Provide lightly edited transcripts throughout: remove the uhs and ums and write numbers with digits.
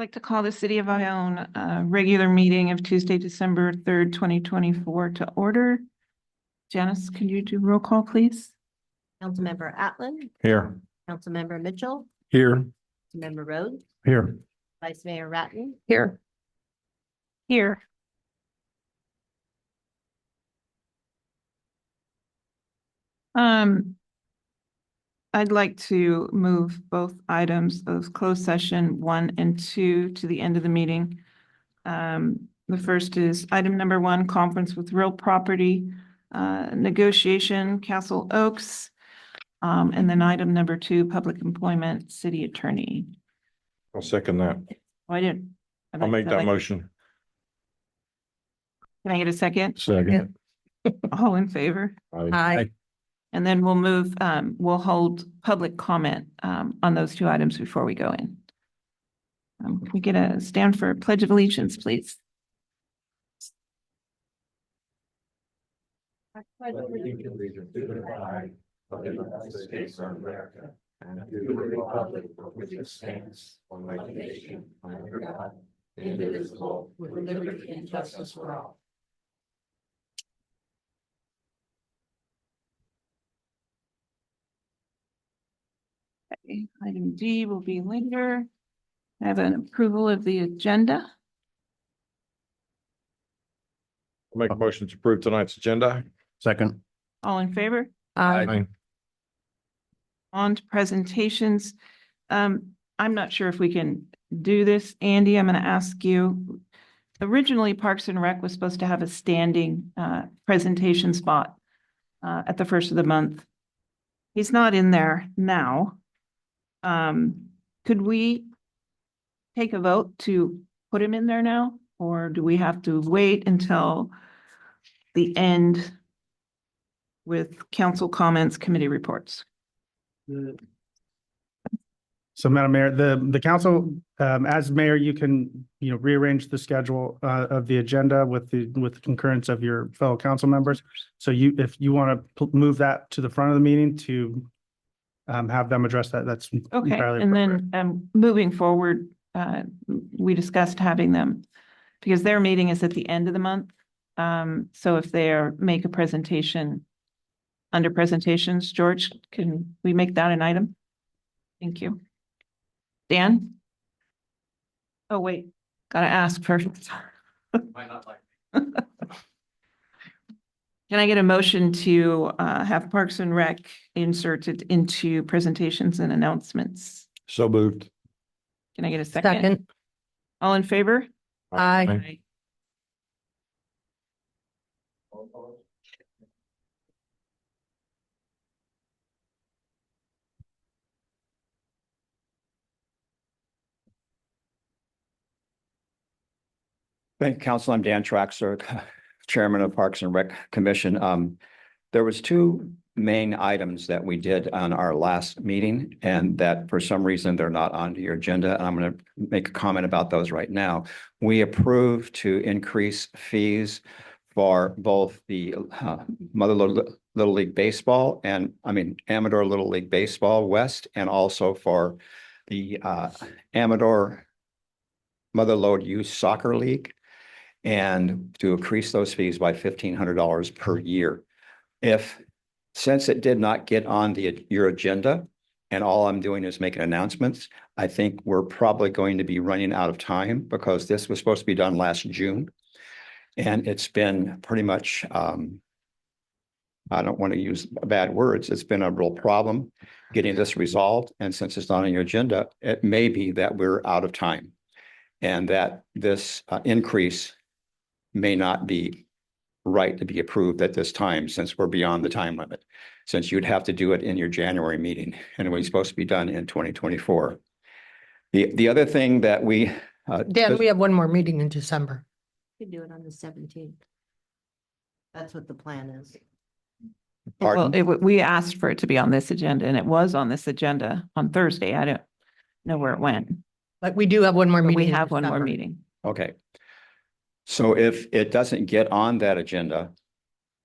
Like to call the City of Ione regular meeting of Tuesday, December 3rd, 2024 to order. Janice, can you do roll call, please? Councilmember Atlan, Here. Councilmember Mitchell, Here. Member Rhodes, Here. Vice Mayor Ratten, Here. Here. I'd like to move both items of closed session 1 and 2 to the end of the meeting. The first is item number 1, conference with real property, negotiation, Castle Oaks. And then item number 2, public employment, city attorney. I'll second that. Oh, I didn't. I'll make that motion. Can I get a second? Second. All in favor? Aye. And then we'll move, we'll hold public comment on those 2 items before we go in. Can we get a stand for Pledge of Allegiance, please? I pledge allegiance to the flag of the United States of America and to the republic for which it stands, one nation, under God, indivisible, with liberty and justice for all. Okay, item D will be later. I have an approval of the agenda. I'll make a motion to approve tonight's agenda. Second. All in favor? Aye. On to presentations. I'm not sure if we can do this. Andy, I'm going to ask you. Originally, Parks and Rec was supposed to have a standing presentation spot at the first of the month. He's not in there now. Could we take a vote to put him in there now? Or do we have to wait until the end with council comments, committee reports? So Madam Mayor, the council, as mayor, you can, rearrange the schedule of the agenda with the concurrence of your fellow council members. So if you want to move that to the front of the meeting to have them address that, that's Okay, entirely and appropriate. then moving forward, we discussed having them because their meeting is at the end of the month. So if they make a presentation under presentations, George, can we make that an item? Thank you. Dan? Oh, wait, gotta ask first. Might not like. Can I get a motion to have Parks and Rec inserted into presentations and announcements? So moved. Can I get a second? Second. All in favor? Aye. Thank you, Council. I'm Dan Traxler, Chairman of Parks and Rec Commission. There was 2 main items that we did on our last meeting, and that for some reason they're not on your agenda. And I'm going to make a comment about those right now. We approved to increase fees for both the Mother Little League Baseball and Amador Little League Baseball West, and also for the Amador Mother Lode Youth Soccer League, and to increase those fees by $1,500 per year. Since it did not get on your agenda, and all I'm doing is making announcements, I think we're probably going to be running out of time because this was supposed to be done last June. And it's been pretty much, I don't want to use bad words, it's been a real problem getting this resolved. And since it's not on your agenda, it may be that we're out of time and that this increase may not be right to be approved at this time, since we're beyond the time limit, since you'd have to do it in your January meeting, and it was supposed to be done in 2024. The other thing that we Dan, we have one more meeting in December. We could do it on the 17th. That's what the plan is. Well, pardon? we asked for it to be on this agenda and it was on this agenda on Thursday. I don't know where it went. But we do have one more But meeting. we in have one more December. meeting. Okay. So if it doesn't get on that agenda,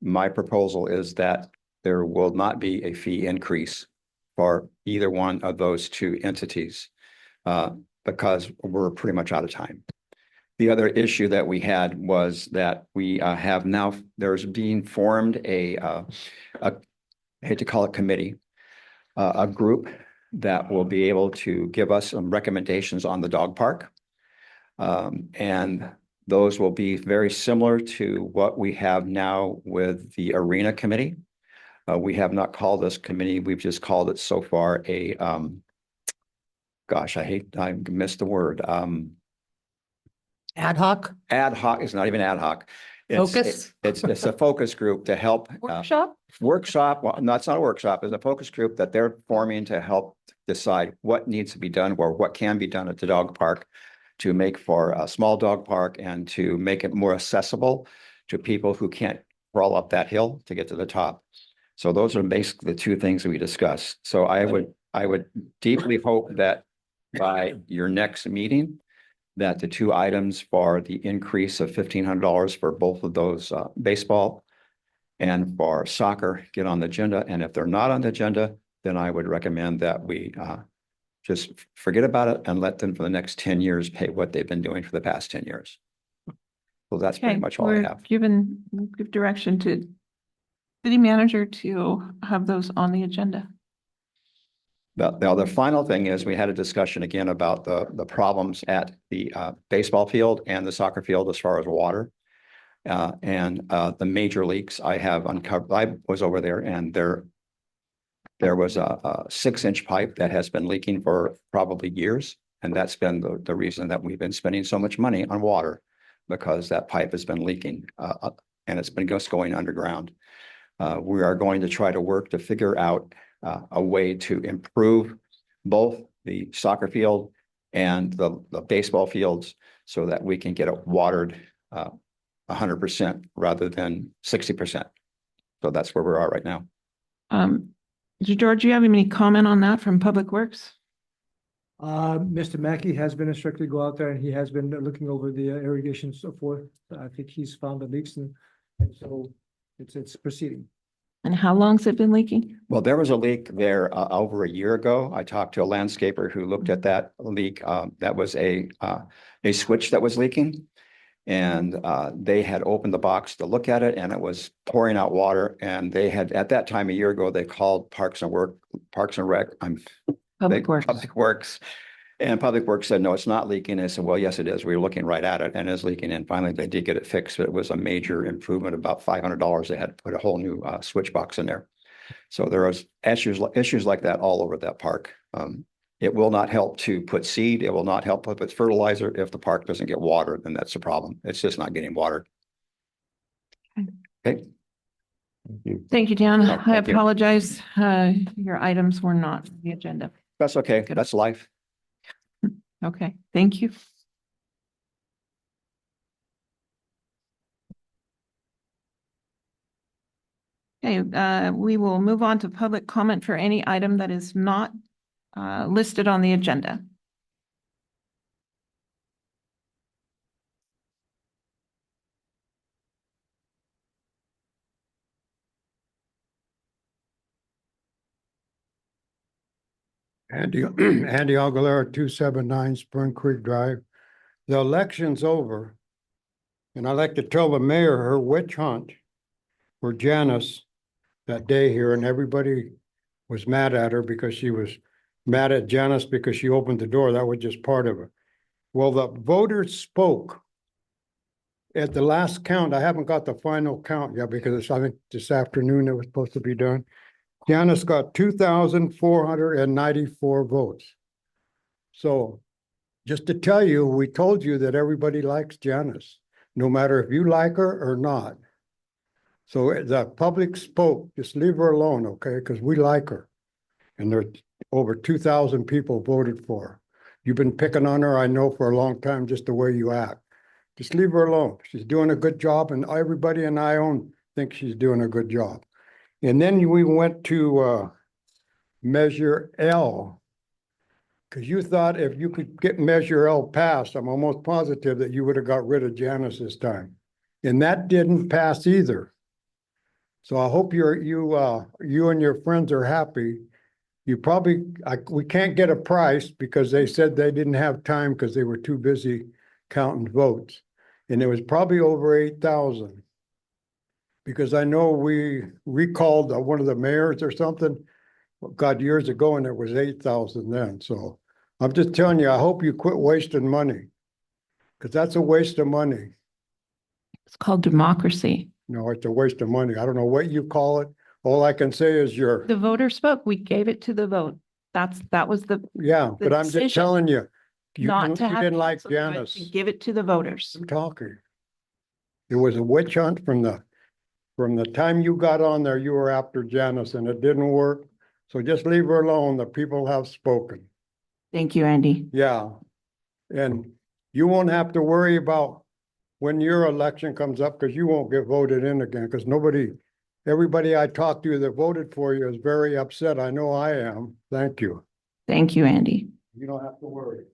my proposal is that there will not be a fee increase for either one of those 2 entities. because we're pretty much out of time. The other issue that we had was that we have now, there's being formed I hate to call it committee, a group that will be able to give us some recommendations on the dog park. And those will be very similar to what we have now with the arena committee. We have not called this committee, we've just called it so far a, gosh, I missed the word. Ad hoc Ad hoc is not even ad hoc. It's- Focus? It's a focus group to help. workshop? Workshop, well, no, it's not a workshop, it's a focus group that they're forming to help decide what needs to be done or what can be done at the dog park to make for a small dog park and to make it more accessible to people who can't crawl up that hill to get to the top. So those are basically the two things that we discussed. So I would deeply hope that by your next meeting, that the two items for the increase of $1,500 for both of those baseball and for soccer get on the agenda. And if they're not on the agenda, then I would recommend that we just forget about it and let them for the next 10 years pay what they've been doing for the past 10 years. So that's pretty Okay, much all I we're have. give direction to city manager to have those on the agenda. The other final thing is we had a discussion again about the problems at the baseball field and the soccer field as far as water. And the major leaks I have uncovered. I was over there and there was a 6-inch pipe that has been leaking for probably years. And that's been the reason that we've been spending so much money on water, because that pipe has been leaking and it's been just going underground. We are going to try to work to figure out a way to improve both the soccer field and the baseball fields so that we can get it watered 100% rather than 60%. So that's where we are right now. George, do you have any comment on that from Public Works? Mr. Mackey has been instructed to go out there and he has been looking over the irrigation and so forth. I think he's found the leaks and so it's proceeding. And how long's it been leaking? Well, there was a leak there over a year ago. I talked to a landscaper who looked at that leak. That was a switch that was leaking. And they had opened the box to look at it and it was pouring out water. And they had, at that time a year ago, they called Parks and Rec. Public Works. Public Works. And Public Works said, no, it's not leaking. I said, well, yes, it is. We were looking right at it and it's leaking. And finally they did get it fixed, but it was a major improvement, about $500. They had to put a whole new switch box in there. So there was issues like that all over that park. It will not help to put seed. It will not help put fertilizer. If the park doesn't get water, then that's the problem. It's just not getting watered. Okay. Thank you, Dan. No, I thank you. apologize. Your items were not on the agenda. That's okay. Good. That's life. Okay, thank you. Okay, we will move on to public comment for any item that is not listed on the agenda. Andy Aguilera, 279 Spring Creek Drive. The election's over. And I'd like to tell the mayor her witch hunt for Janice that day here, and everybody was mad at her because she was mad at Janice because she opened the door. That was just part of it. Well, the voters spoke at the last count. I haven't got the final count yet because I think this afternoon it was supposed to be done. Janice got 2,494 votes. So just to tell you, we told you that everybody likes Janice, no matter if you like her or not. So the public spoke, just leave her alone, okay? Because we like her. And there over 2,000 people voted for her. You've been picking on her, I know, for a long time, just the way you act. Just leave her alone. She's doing a good job, and everybody in Ione thinks she's doing a good job. And then we went to Measure L, because you thought if you could get Measure L passed, I'm almost positive that you would have got rid of Janice this time. And that didn't pass either. So I hope you and your friends are happy You probably, we can't get a price because they said they didn't have time because they were too busy counting votes. And it was probably over 8,000. Because I know we recalled one of the mayors or something, God, years ago, and it was 8,000 then. So I'm just telling you, I hope you quit wasting money. Because that's a waste of money. It's called democracy. No, it's a waste of money. I don't know what you call it. All I can say is The voter spoke. We gave it to the vote. That was the, yeah, but I'm decision just telling you. You not to have. didn't like council do it, Janice. to Give it to the voters. I'm talking. It was a witch hunt from the time you got on there, you were after Janice and it didn't work. So just leave her alone. The people have spoken. Thank you, Andy. Yeah. And you won't have to worry about when your election comes up because you won't get voted in again because everybody I talked to that voted for you is very upset. I know I am. Thank you. Thank you, Andy. You don't have to worry.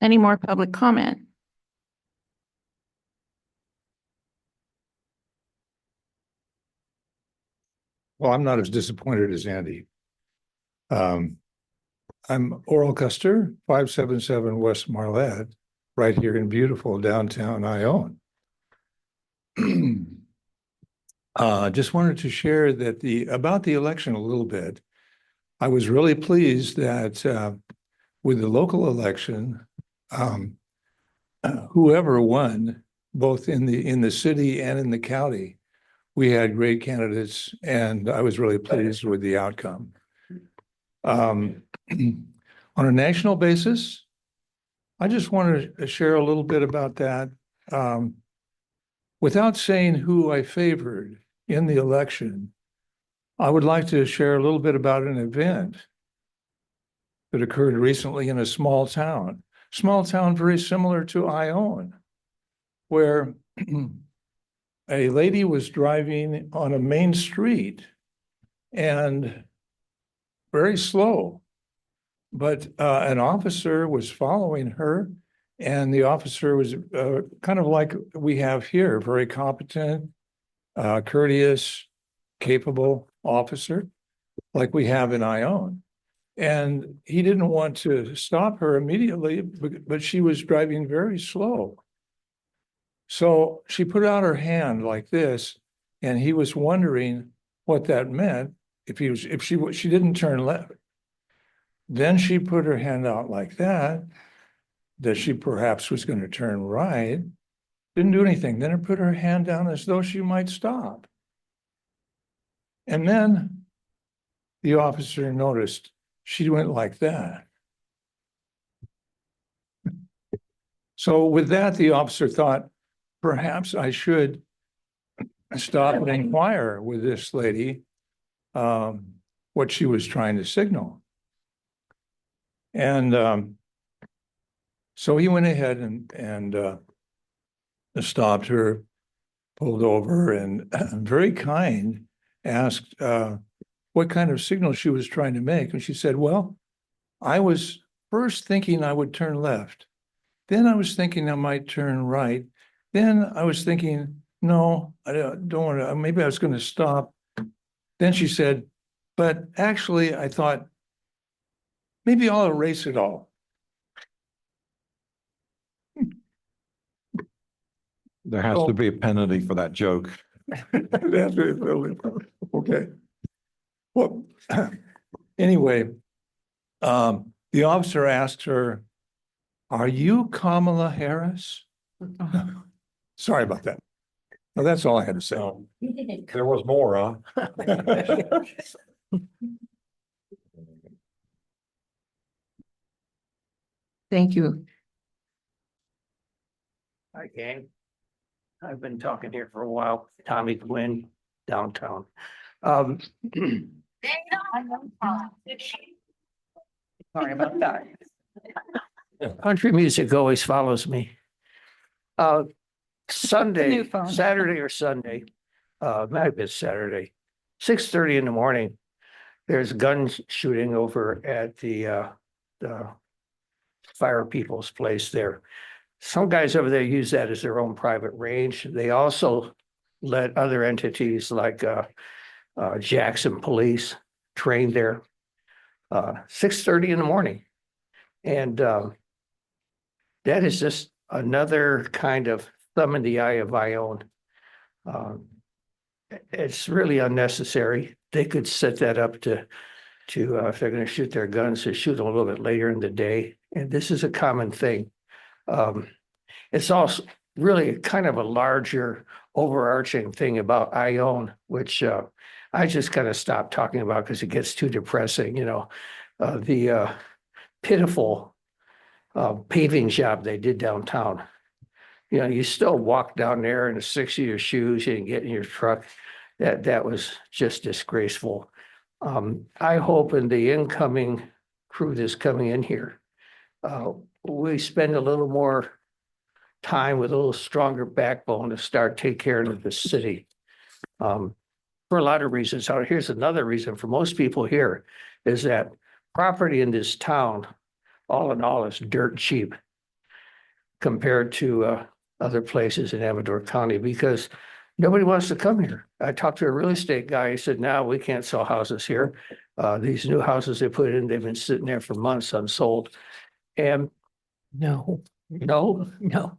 Any more public comment? Well, I'm not as disappointed as Andy. I'm Oral Custer, 577 West Marlette, right here in beautiful downtown Ione. Just wanted to share that about the election a little bit. I was really pleased that with the local election, whoever won, both in the city and in the county, we had great candidates, and I was really pleased with the outcome. On a national basis, I just wanted to share a little bit about that. Without saying who I favored in the election, I would like to share a little bit about an event that occurred recently in a small town very similar to Ione, where a lady was driving on a main street and very slow, but an officer was following her, and the officer was kind of like we have here, very competent, courteous, capable officer, like we have in Ione. And he didn't want to stop her immediately, but she was driving very slow. So she put out her hand like this, and he was wondering what that meant if she didn't turn left. Then she put her hand out like that she perhaps was going to turn right. Didn't do anything. Then put her hand down as though she might stop. And then the officer noticed she went like that. So with that, the officer thought, perhaps I should stop and inquire with this lady what she was trying to signal. And so he went ahead and stopped her, pulled over, and very kind, asked what kind of signal she was trying to make. And she said, well, I was first thinking I would turn left. Then I was thinking I might turn right. Then I was thinking, no, I don't want to, maybe I was going to stop. Then she said, but actually I thought, maybe I'll erase it all. There has to be a penalty for that joke. Okay. Well, anyway, the officer asked her, are you Kamala Harris? Sorry about that. Well, that's all I had to say. There was more, huh? Thank you. Hi, gang. I've been talking here for a while. Tommy Quinn, downtown. Sorry about that. Country music always follows me. Sunday, Saturday or Sunday, might have been Saturday, 6:30 in the morning. There's gun shooting over at the fire people's place there. Some guys over there use that as their own private range. They also let other entities like Jackson Police train there 6:30 in the morning. And that is just another kind of thumb in the eye of Ione. It's really unnecessary. They could set that up to if they're going to shoot their guns, to shoot them a little bit later in the day. And this is a common thing. It's also really kind of a larger overarching thing about Ione, which I just kind of stopped talking about because it gets too depressing, the pitiful paving job they did downtown. You still walk down there in the 6 of shoes and get in your truck. That was just disgraceful. I hope in the incoming crew that's coming in here, we spend a little more time with a little stronger backbone to start take care of the city. For a lot of reasons. Here's another reason for most people here is that property in this town, all in all, is dirt cheap compared to other places in Amador County because nobody wants to come here. I talked to a real estate guy. He said, "No, we can't sell houses here. These new houses they put in, they've been sitting there for months unsold." And No, no, no.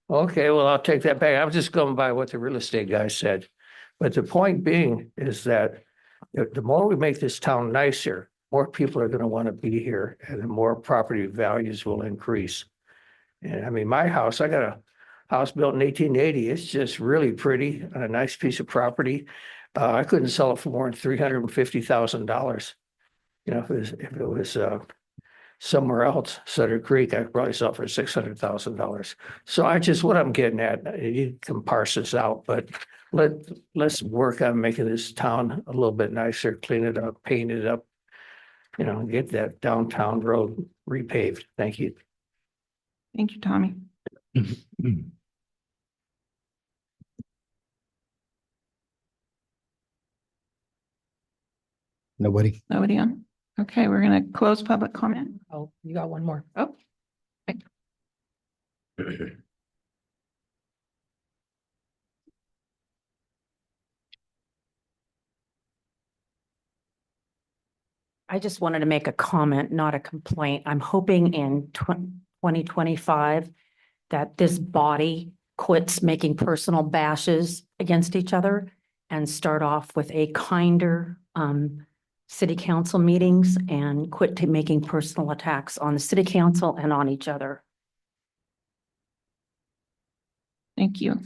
okay, well, I'll take that back. I'm just going by what the real estate guy said. But the point being is that the more we make this town nicer, more people are going to want to be here and the more property values will increase. And I mean, my house, I got a house built in 1880. It's just really pretty and a nice piece of property. I couldn't sell it for more than $350,000. If it was somewhere else, Sutter Creek, I could probably sell it for $600,000. So what I'm getting at, you can parse this out, but let's work on making this town a little bit nicer, clean it up, paint it up, get that downtown road repaved. Thank you. Thank you, Tommy. Nobody. Nobody on? Okay, we're gonna close public comment. Oh, you got one more. Oh. I just wanted to make a comment, not a complaint. I'm hoping in 2025 that this body quits making personal bashes against each other and start off with a kinder city council meetings and quit making personal attacks on the city council and on each other. Thank you.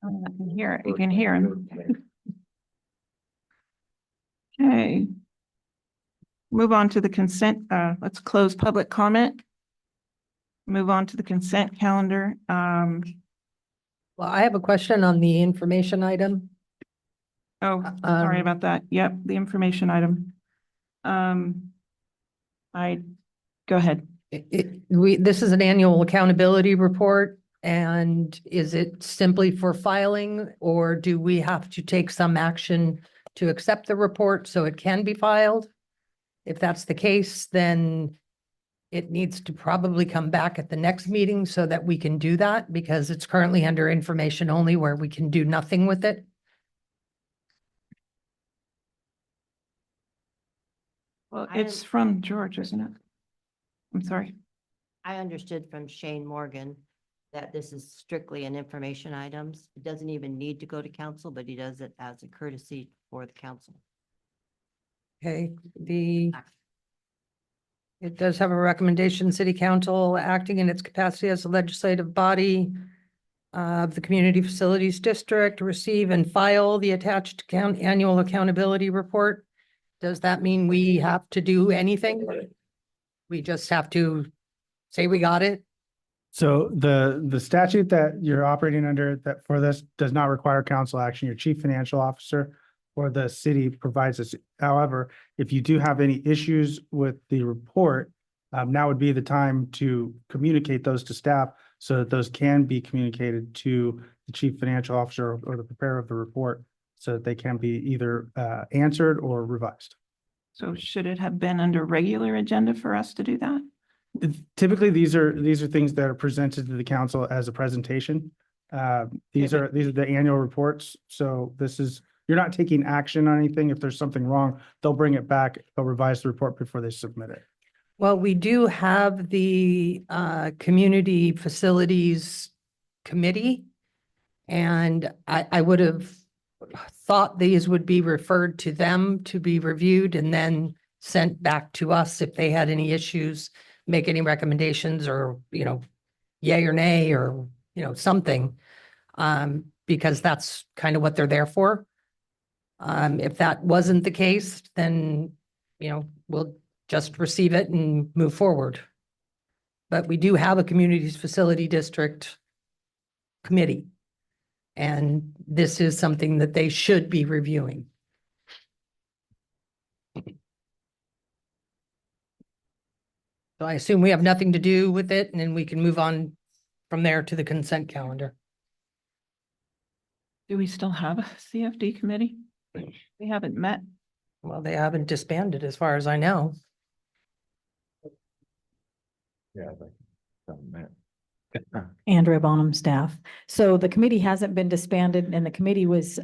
Oh, I can hear it. You can hear him. Okay. Move on to the consent. Let's close public comment. Move on to the consent calendar. Well, I have a question on the information item. Oh, sorry about that. Yep, the information item. Go ahead. This is an annual accountability report. And is it simply for filing, or do we have to take some action to accept the report so it can be filed? If that's the case, then it needs to probably come back at the next meeting so that we can do that, because it's currently under information only where we can do nothing with it. Well, it's from George, isn't it? I'm sorry. I understood from Shane Morgan that this is strictly an information items. It doesn't even need to go to council, but he does it as a courtesy for the council. Okay, it does have a recommendation, city council acting in its capacity as a legislative body of the Community Facilities District, receive and file the attached annual accountability report. Does that mean we have to do anything? We just have to say we got it? So the statute that you're operating under that for this does not require council action. Your chief financial officer or the city provides this. However, if you do have any issues with the report, now would be the time to communicate those to staff so that those can be communicated to the chief financial officer or the preparer of the report, so that they can be either answered or revised. So should it have been under regular agenda for us to do that? Typically, these are things that are presented to the council as a presentation. These are the annual reports. So you're not taking action on anything. If there's something wrong, they'll bring it back, they'll revise the report before they submit it. Well, we do have the Community Facilities Committee. And I would have thought these would be referred to them to be reviewed and then sent back to us if they had any issues, make any recommendations or, yay or nay or, something. Because that's kind of what they're there for. If that wasn't the case, then, we'll just receive it and move forward. But we do have a Communities Facility District Committee. And this is something that they should be reviewing. So I assume we have nothing to do with it, and then we can move on from there to the consent calendar. Do we still have a CFD committee? We haven't met. Well, they haven't disbanded as far as I know. Yeah, I think. Andrea Bonham, staff. So the committee hasn't been disbanded and the committee was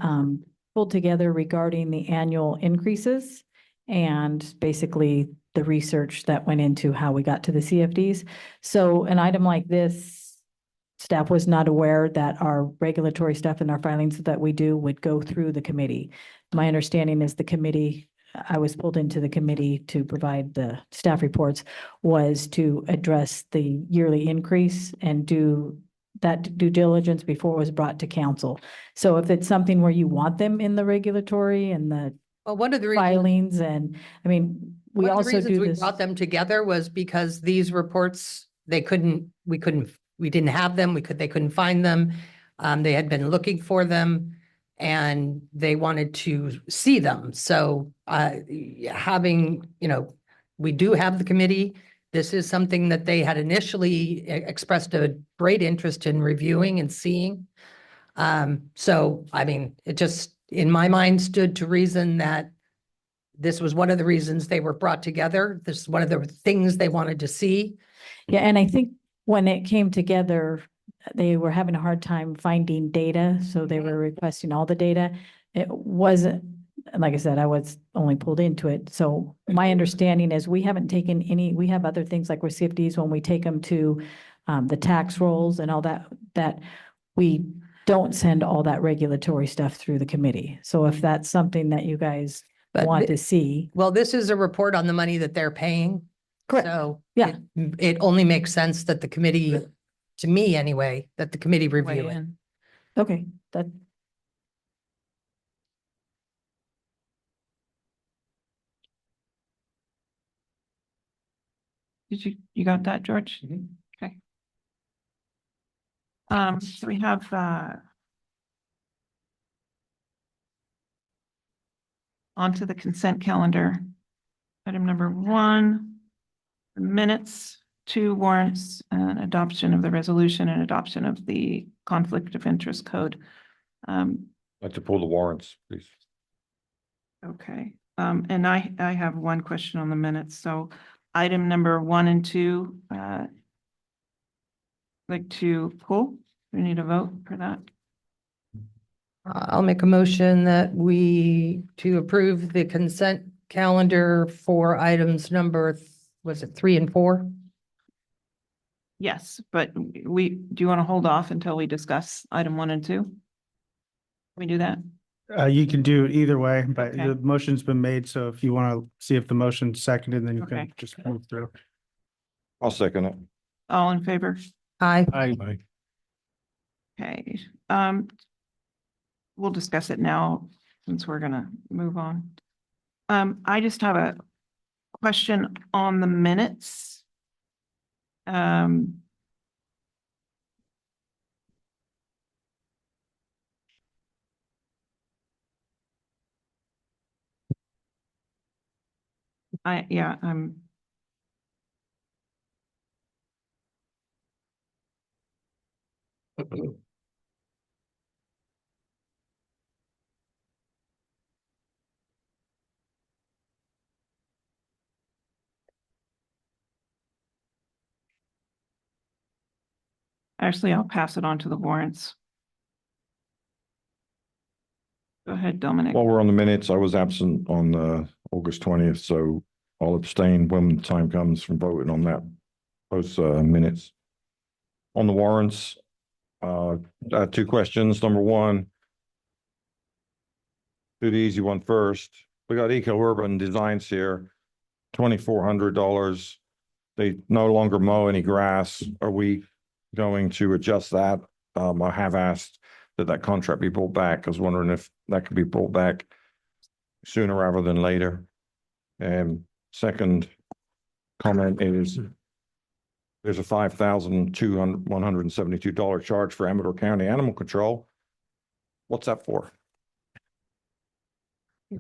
pulled together regarding the annual increases and basically the research that went into how we got to the CFDs. So an item like this, staff was not aware that our regulatory stuff and our filings that we do would go through the committee. My understanding is the committee, I was pulled into the committee to provide the staff reports, was to address the yearly increase and do that due diligence before it was brought to council. So if it's something where you want them in the regulatory and the Well, one of the reasons, filings and, I mean, we one of the also reasons do we this. brought them together was because these reports, we didn't have them, they couldn't find them. They had been looking for them and they wanted to see them. So having, we do have the committee. This is something that they had initially expressed a great interest in reviewing and seeing. So, I mean, it just, in my mind, stood to reason that this was one of the reasons they were brought together. This is one of the things they wanted to see. Yeah, and I think when it came together, they were having a hard time finding data, so they were requesting all the data. It wasn't, like I said, I was only pulled into it. So my understanding is we haven't taken any, we have other things like CFDs when we take them to the tax rolls and all that we don't send all that regulatory stuff through the committee. So if that's something that you guys But want thi- to see. Well, this is a report on the money that they're paying. Correct. So Yeah. it only makes sense that the committee, to me anyway, that the committee review Weigh it. in. Okay, that, You got that, George? Okay. So we have, onto the consent calendar. Item number 1, the minutes, 2 warrants, and adoption of the resolution and adoption of the conflict of interest code. I'd like to pull the warrants, please. Okay, and I have one question on the minutes. So item number 1 and 2, like to pull. We need a vote for that. I'll make a motion that to approve the consent calendar for items number, was it 3 and 4? Yes, but do you want to hold off until we discuss item 1 and 2? Can we do that? You can do it either way, but Okay. the motion's been made, so if you want to see if the motion's seconded, then you Okay. can just move through. I'll second it. All in favor? Aye. Aye. Okay, we'll discuss it now since we're gonna move on. I just have a question on the minutes. I'm Actually, I'll pass it on to the warrants. Go ahead, Dominic. While we're on the minutes, I was absent on August 20th, so I'll abstain when the time comes from voting on that, those minutes. On the warrants, I have two questions. Number one, do the easy one first. We got Eco Urban Designs here, $2,400. They no longer mow any grass. Are we going to adjust that? I have asked that that contract be brought back. I was wondering if that could be brought back sooner rather than later. And second comment is there's a $5,172 charge for Amador County Animal Control. What's that for? I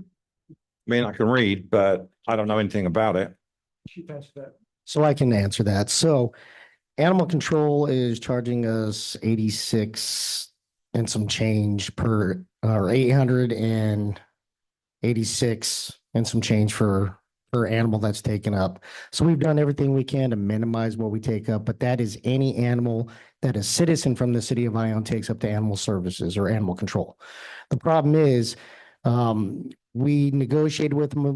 mean, I can read, but I don't know anything about it. She passed that. So I can answer that. So animal control is charging us 86 and some change per, or 886 and some change per animal that's taken up. So we've done everything we can to minimize what we take up, but that is any animal that a citizen from the city of Ione takes up to animal services or animal control. The problem is, we negotiated with them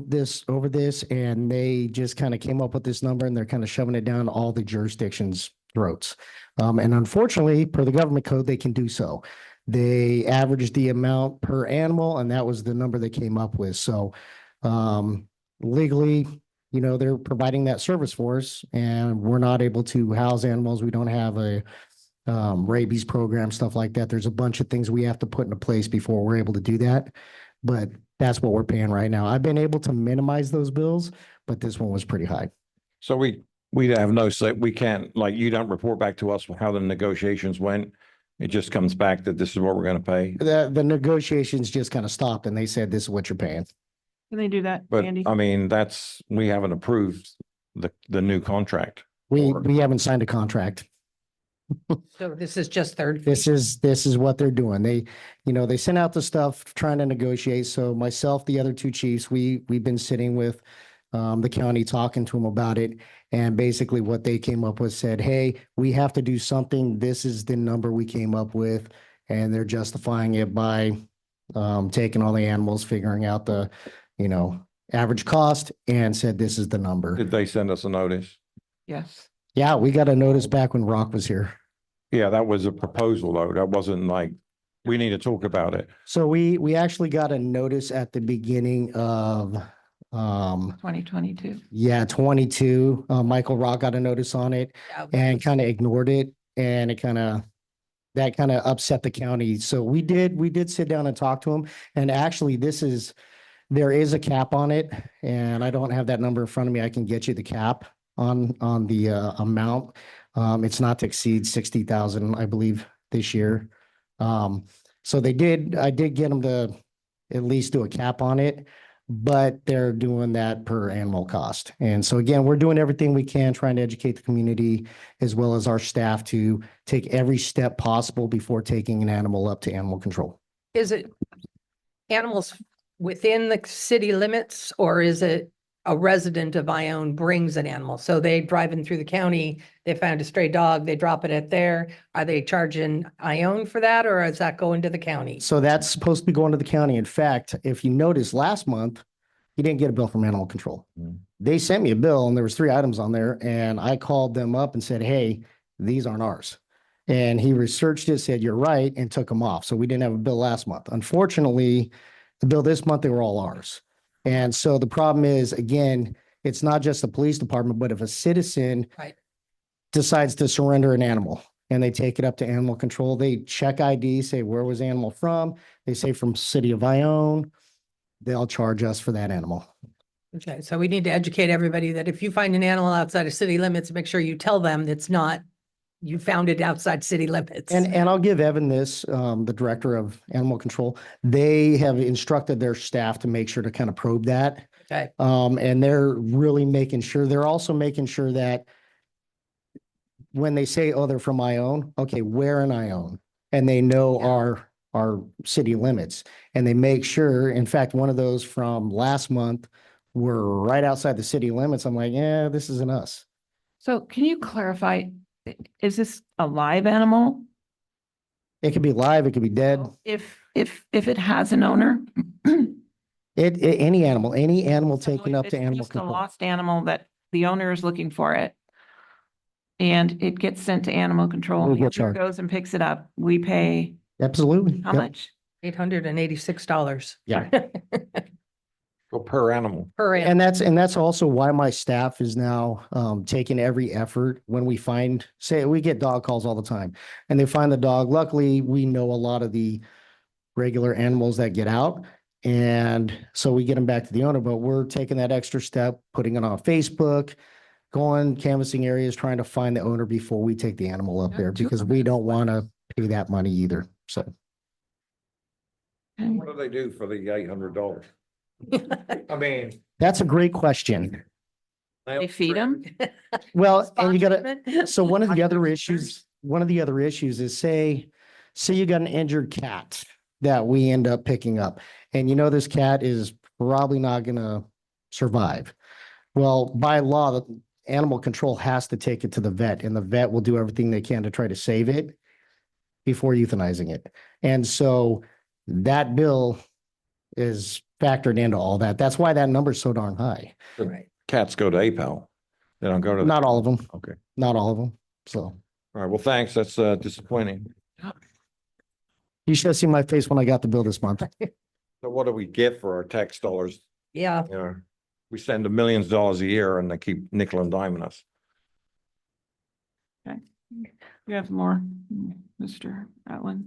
over this, and they just kind of came up with this number, and they're kind of shoving it down all the jurisdictions' throats. And unfortunately, per the government code, they can do so. They averaged the amount per animal, and that was the number they came up with. So legally, you know, they're providing that service for us, and we're not able to house animals. We don't have a rabies program, stuff like that. There's a bunch of things we have to put into place before we're able to do that. But that's what we're paying right now. I've been able to minimize those bills, but this one was pretty high. So we have no say. We can't, like, you don't report back to us how the negotiations went. It just comes back that this is what we're going to pay. The negotiations just kind of stopped, and they said, this is what you're paying. Can they do that, But Andy? I mean, we haven't approved the new contract. We haven't signed a contract. So this is just third. This is what they're doing. They, you know, they sent out the stuff trying to negotiate. So myself, the other two chiefs, we've been sitting with the county, talking to them about it. And basically what they came up with said, hey, we have to do something. This is the number we came up with. And they're justifying it by taking all the animals, figuring out the, you know, average cost, and said, this is the number. Did they send us a notice? Yes. Yeah, we got a notice back when Rock was here. Yeah, that was a proposal though. That wasn't like, we need to talk about it. So we actually got a notice at the beginning of 2022. 22. Michael Rock got a notice on it and kind of ignored it, and that kind of upset the county. So we did sit down and talk to him, and actually there is a cap on it, and I don't have that number in front of me. I can get you the cap on the amount. It's not to exceed 60,000, I believe, this year. So I did get them to at least do a cap on it, but they're doing that per animal cost. And so again, we're doing everything we can, trying to educate the community as well as our staff to take every step possible before taking an animal up to animal control. Is it animals within the city limits, or is it a resident of Ione brings an animal? So they driving through the county, they found a stray dog, they drop it at there. Are they charging Ione for that, or is that going to the county? So that's supposed to be going to the county. In fact, if you notice last month, you didn't get a bill from animal control. They sent me a bill and there was 3 items on there, and I called them up and said, hey, these aren't ours. And he researched it, said, you're right, and took them off. So we didn't have a bill last month. Unfortunately, the bill this month, they were all ours. And so the problem is, again, it's not just the police department, but if a citizen Right. decides to surrender an animal and they take it up to animal control, they check ID, say, where was the animal from? They say from city of Ione, they'll charge us for that animal. Okay, so we need to educate everybody that if you find an animal outside of city limits, make sure you tell them it's not, you found it outside city limits. And I'll give Evan this, the director of animal control. They have instructed their staff to make sure to kind of probe that. Okay. And they're really making sure, they're also making sure that when they say, oh, they're from Ione, okay, where in Ione? And they know our city limits, and they make sure, in fact, one of those from last month were right outside the city limits. I'm like, yeah, this isn't us. So can you clarify, is this a live animal? It could be live, it could be dead. If it has an owner? Any animal So taken if up to it's animal just a control. lost animal that the owner is looking for it. And it gets sent to animal control. We'll The get owner charged. goes and picks it up. We pay Absolutely. how Yep. much? $886. Yeah. Or per animal. Per animal. And that's also why my staff is now taking every effort when we find, say, we get dog calls all the time and they find the dog. Luckily, we know a lot of the regular animals that get out. And so we get them back to the owner, but we're taking that extra step, putting it on Facebook, going canvassing areas, trying to find the owner before we take the animal up there because we don't want to pay that money either. So What do they do for the $800? I mean. that's a great question. They feed them? Well, Spot and you gotta, treatment? so one of the other issues is say you got an injured cat that we end up picking up. And you know, this cat is probably not gonna survive. Well, by law, the animal control has to take it to the vet and the vet will do everything they can to try to save it before euthanizing it. And so that bill is factored into all that. That's why that number is so darn high. Right. Cats go to APAL. They don't go to. Not all of them, Okay. not all of them. So All right. Well, thanks. That's disappointing. you should have seen my face when I got the bill this month. So what do we get for our tax dollars? Yeah, You know, we send them millions of dollars a year and they keep nickel and diming us. You have more, Mr. Atlan?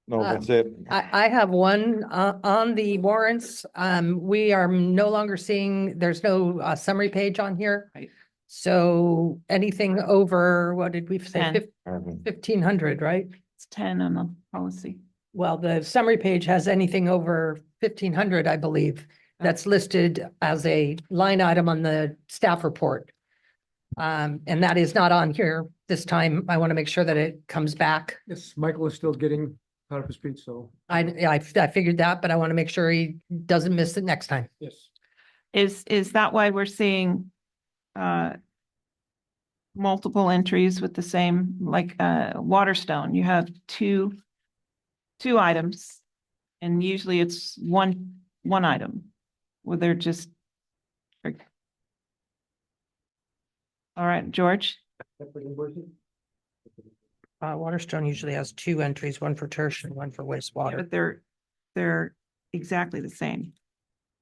No, that's it. I have one on the warrants. We are no longer seeing, there's no summary page on here. Right. So anything over, what did we say? 10. 1,500, right? It's 10 on the policy. Well, the summary page has anything over 1,500, I believe, that's listed as a line item on the staff report. And that is not on here this time. I want to make sure that it comes back. Yes, Michael is still getting out of his speed, so, I figured that, but I want to make sure he doesn't miss it next time. yes. Is that why we're seeing multiple entries with the same, like Waterstone? You have two items and usually it's one item where they're just. All right, George? Waterstone usually has two entries, one for tertiary and one for wastewater. But they're exactly the same.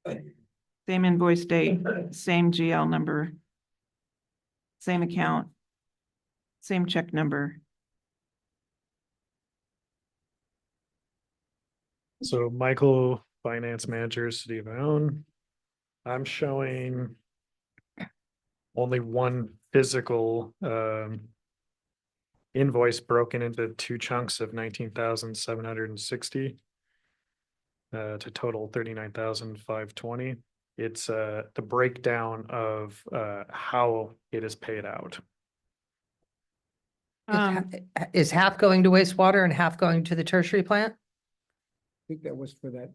Same invoice date, same GL number. Same account. Same check number. So Michael, Finance Manager, City of Ione. I'm showing only one physical invoice broken into two chunks of 19,760 to total 39,520. It's the breakdown of how it is paid out. Is half going to wastewater and half going to the tertiary plant? I think that was for that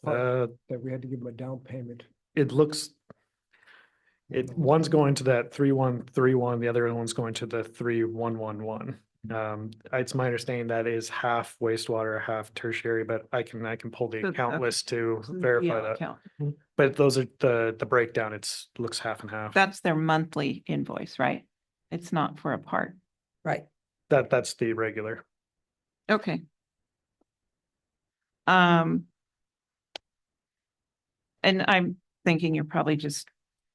part that we had to give him a down payment. It looks, one's going to that 3131, the other one's going to the 3111. It's my understanding that is half wastewater, half tertiary, but I can pull the So, account okay. list to So the verify GL that. account. But those are the breakdown. Looks half and half. That's their monthly invoice, right? It's not for a part. Right. That's the regular. Okay. And I'm thinking you're probably just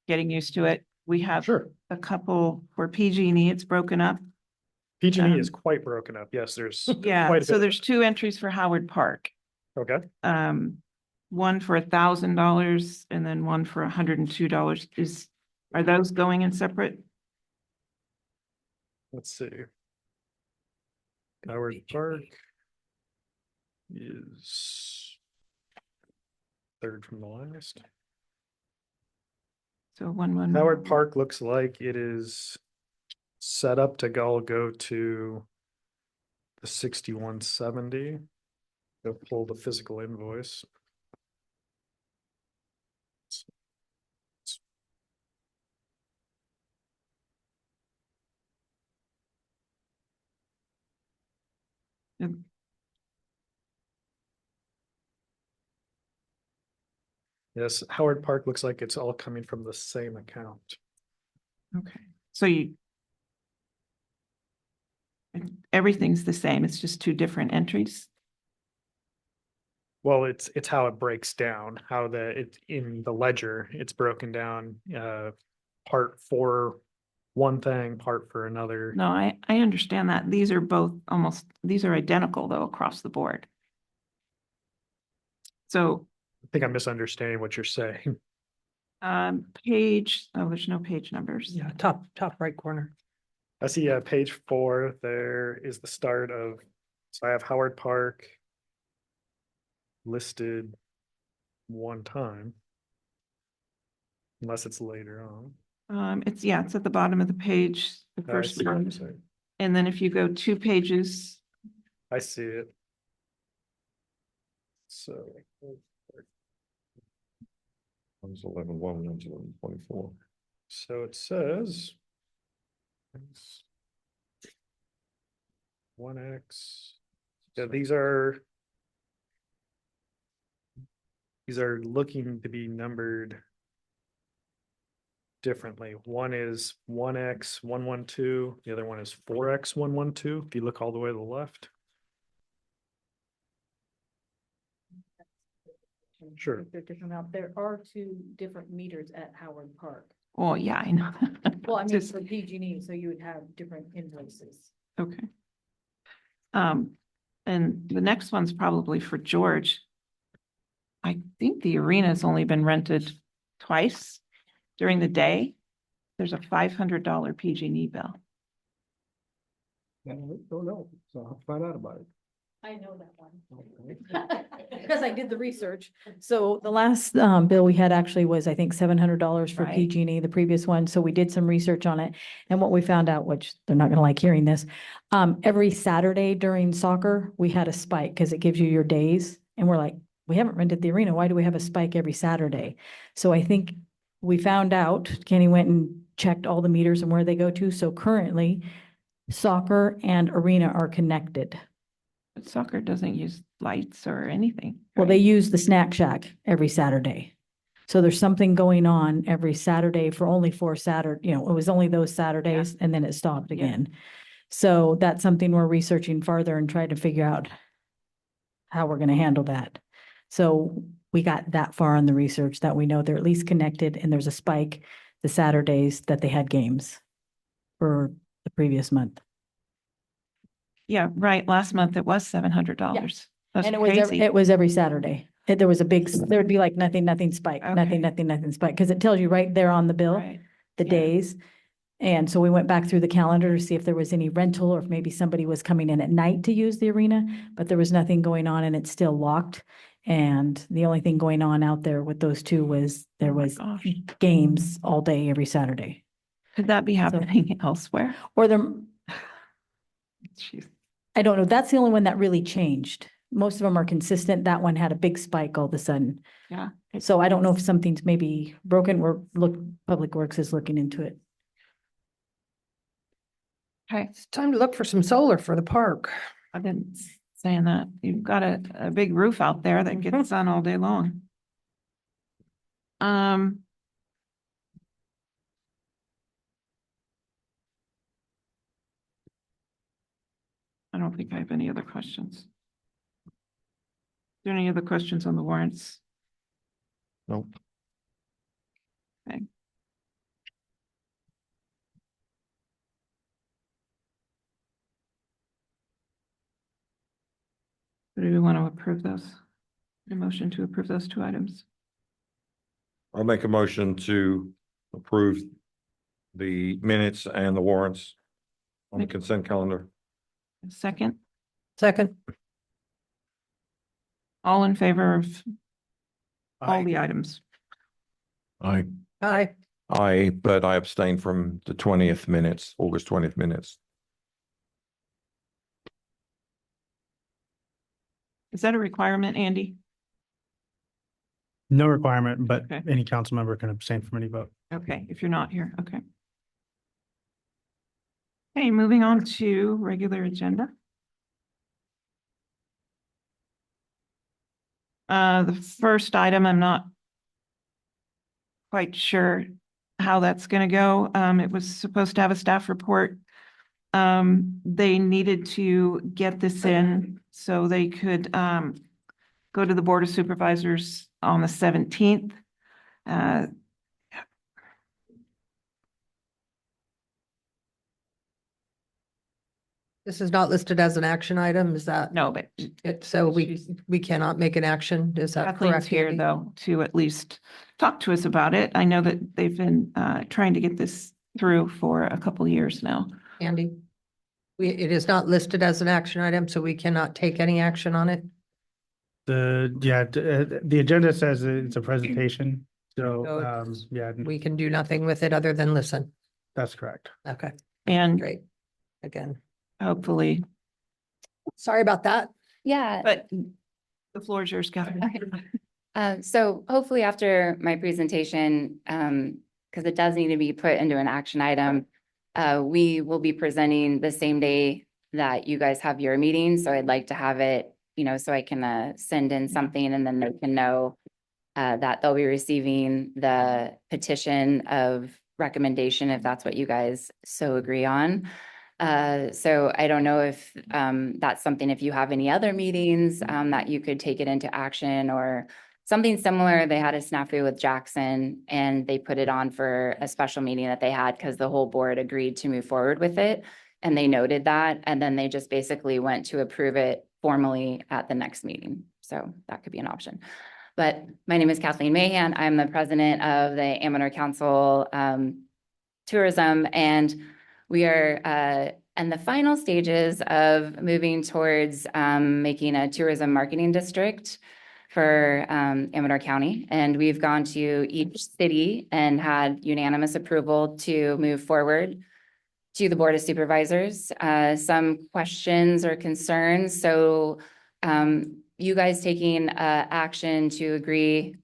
getting used to it. We have Sure. a couple for PG&E, it's broken up. PG&E is quite broken up. Yes, there's. Yeah, quite a so bit. there's two entries for Howard Park. Okay. One for $1,000 and then one for $102. Are those going in separate? Let's see. Howard Park is third from the last. So one. Howard Park looks like it is set up to go to the 6170. Go pull the physical invoice. Yes, Howard Park looks like it's all coming from the same account. Okay, so everything's the same, it's just two different entries? Well, it's how it breaks down, how it's in the ledger, it's broken down, part for one thing, part for another. No, I understand that. These are both these are identical though across the board. So, I think I'm misunderstanding what you're saying. there's no page numbers. Yeah, top right corner. I see, page 4, there is the start of, so I have Howard Park listed one time. Unless it's later on. It's at the bottom of the page, the I first see what you're one. saying. And then if you go 2 pages, I see it. So. One's 11-1, one's 11-24. So it says. 1X. Yeah, these are looking to be numbered differently. One is 1X 112, the other one is 4X 112. If you look all the way to the left. Sure. They're different out. There are 2 different meters at Howard Park. oh, yeah, I know. Well, I mean, Just- for PG&E, so you would have different invoices. Okay. And the next one's probably for George. I think the arena's only been rented twice during the day. There's a $500 PG&E bill. I don't know, so I'll find out about it. I know that one. Okay. Because I did the research. So the last bill we had actually was, I think, $700 for Right. PG&E, the previous one. So we did some research on it. And what we found out, which they're not gonna like hearing this, every Saturday during soccer, we had a spike because it gives you your days. And we're like, we haven't rented the arena. Why do we have a spike every Saturday? So I think we found out, Kenny went and checked all the meters and where they go to. So currently, soccer and arena are connected. But soccer doesn't use lights or anything. Well, they right? use the snack shack every Saturday. So there's something going on every Saturday for only 4 Saturday, it was only those Saturdays and then it stopped Yeah. again. So that's something we're researching farther and trying to figure out how we're gonna handle that. So we got that far on the research that we know they're at least connected and there's a spike the Saturdays that they had games for the previous month. Yeah, right. Last month it was $700. That's And crazy. it was every Saturday. There was a big, there'd be like nothing spike, Okay. nothing spike, because it tells you right there on the bill, Right. the Yeah. days. And so we went back through the calendar to see if there was any rental or if maybe somebody was coming in at night to use the arena, but there was nothing going on and it's still locked. And the only thing going on out there with those 2 was there Oh my was gosh. games all day, every Saturday. Could that be happening elsewhere? Or there, Jeez. I don't know. That's the only one that really changed. Most of them are consistent. That one had a big spike all of a sudden. Yeah. So I don't know if something's maybe broken or Public Works is looking into it. Okay, It's time to look for some solar for the park. I've been saying that. You've got a big roof out there that gets sun all day long. I don't think I have any other questions. Is there any other questions on the warrants? Nope. Okay. Do we want to approve those? A motion to approve those 2 items? I'll make a motion to approve the minutes and the warrants on the consent calendar. Second, Second. all in favor of all Aye. the items? Aye. Aye. Aye, but I abstain from the 20th minutes, August 20th minutes. Is that a requirement, Andy? No requirement, but Okay. any council member can abstain from any vote. Okay, if you're not here, okay. Okay, moving on to regular agenda. The first item, I'm not quite sure how that's going to go. It was supposed to have a staff report. They needed to get this in so they could go to the Board of Supervisors on the 17th. This is not listed as an action item, is that? No, but So we cannot make an action, is that Kathleen's correct? here Andy? though to at least talk to us about it. I know that they've been trying to get this through for a couple years now. Andy? It is not listed as an action item, so we cannot take any action on it. The agenda says it's a presentation, So so, it's- yeah, We can do nothing with it other than listen. that's correct. Okay, And great. Again, hopefully, sorry about that. Yeah. but the floor is yours, Catherine. So hopefully after my presentation, because it does need to be put into an action item, we will be presenting the same day that you guys have your meeting. So I'd like to have it, so I can send in something and then they can know that they'll be receiving the petition of recommendation if that's what you guys so agree on. So I don't know if that's something, if you have any other meetings that you could take it into action or something similar. They had a snafu with Jackson and they put it on for a special meeting that they had because the whole board agreed to move forward with it. And they noted that, and then they just basically went to approve it formally at the next meeting. So that could be an option. But my name is Kathleen Mahan. I'm the president of the Amador Council Tourism, and we are in the final stages of moving towards making a tourism marketing district for Amador County. And we've gone to each city and had unanimous approval to move forward to the Board of Supervisors. Some questions or concerns. So you guys taking action to agree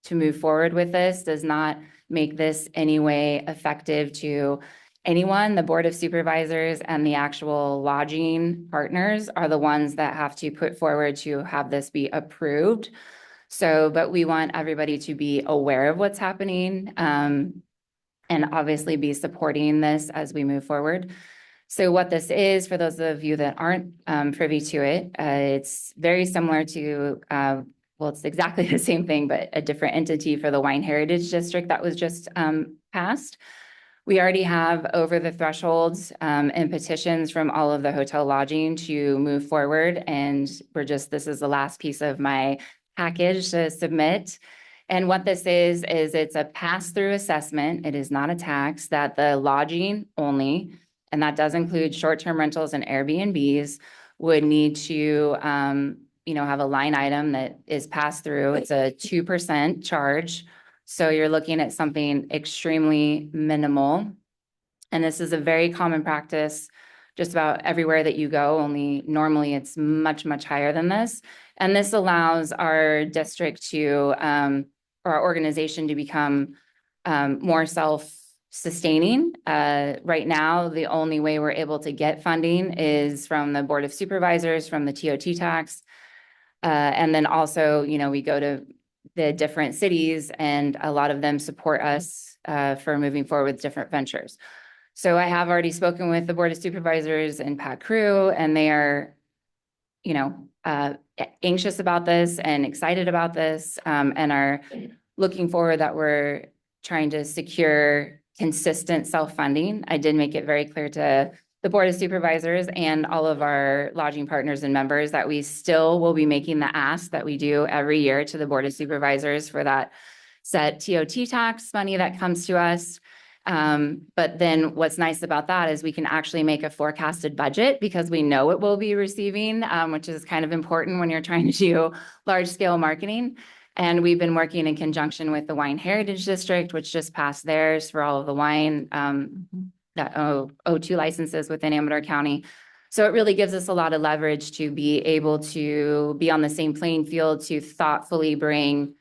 to move forward with this does not make this any way effective to anyone. The Board of Supervisors and the actual lodging partners are the ones that have to put forward to have this be approved. So, but we want everybody to be aware of what's happening and obviously be supporting this as we move forward. So what this is, for those of you that aren't privy to it, it's very similar to, well, it's exactly the same thing, but a different entity for the Wine Heritage District that was just passed. We already have over the thresholds and petitions from all of the hotel lodging to move forward. And this is the last piece of my package to submit. And what this is it's a pass-through assessment. It is not a tax, that the lodging only, and that does include short-term rentals and Airbnbs, would need to, have a line item that is passed through. It's a 2% charge. So you're looking at something extremely minimal. And this is a very common practice just about everywhere that you go, only normally it's much, much higher than this. And this allows our district to, or our organization to become more self-sustaining. Right now, the only way we're able to get funding is from the Board of Supervisors, from the TOT tax. And then also, we go to the different cities and a lot of them support us for moving forward with different ventures. So I have already spoken with the Board of Supervisors and Pat Crew, and they are, anxious about this and excited about this, and are looking forward that we're trying to secure consistent self-funding. I did make it very clear to the Board of Supervisors and all of our lodging partners and members that we still will be making the ask that we do every year to the Board of Supervisors for that set TOT tax money that comes to us. But then what's nice about that is we can actually make a forecasted budget because we know what we'll be receiving, which is kind of important when you're trying to do large scale marketing. And we've been working in conjunction with the Wine Heritage District, which just passed theirs for all of the wine that O2 licenses within Amador County. So it really gives us a lot of leverage to be able to be on the same playing field to thoughtfully bring,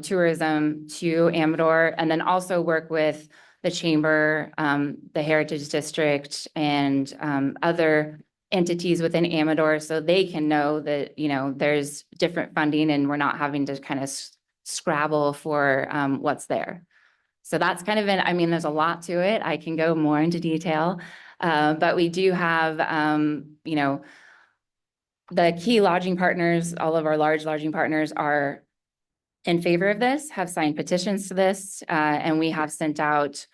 tourism to Amador, and then also work with the Chamber, the Heritage District, and other entities within Amador so they can know that, you know, there's different funding and we're not having to kind of scrabble for what's there. So that's kind of I mean, there's a lot to it. I can go more into detail. But we do have, you know, the key lodging partners, all of our large lodging partners are in favor of this, have signed petitions to this, and we have sent out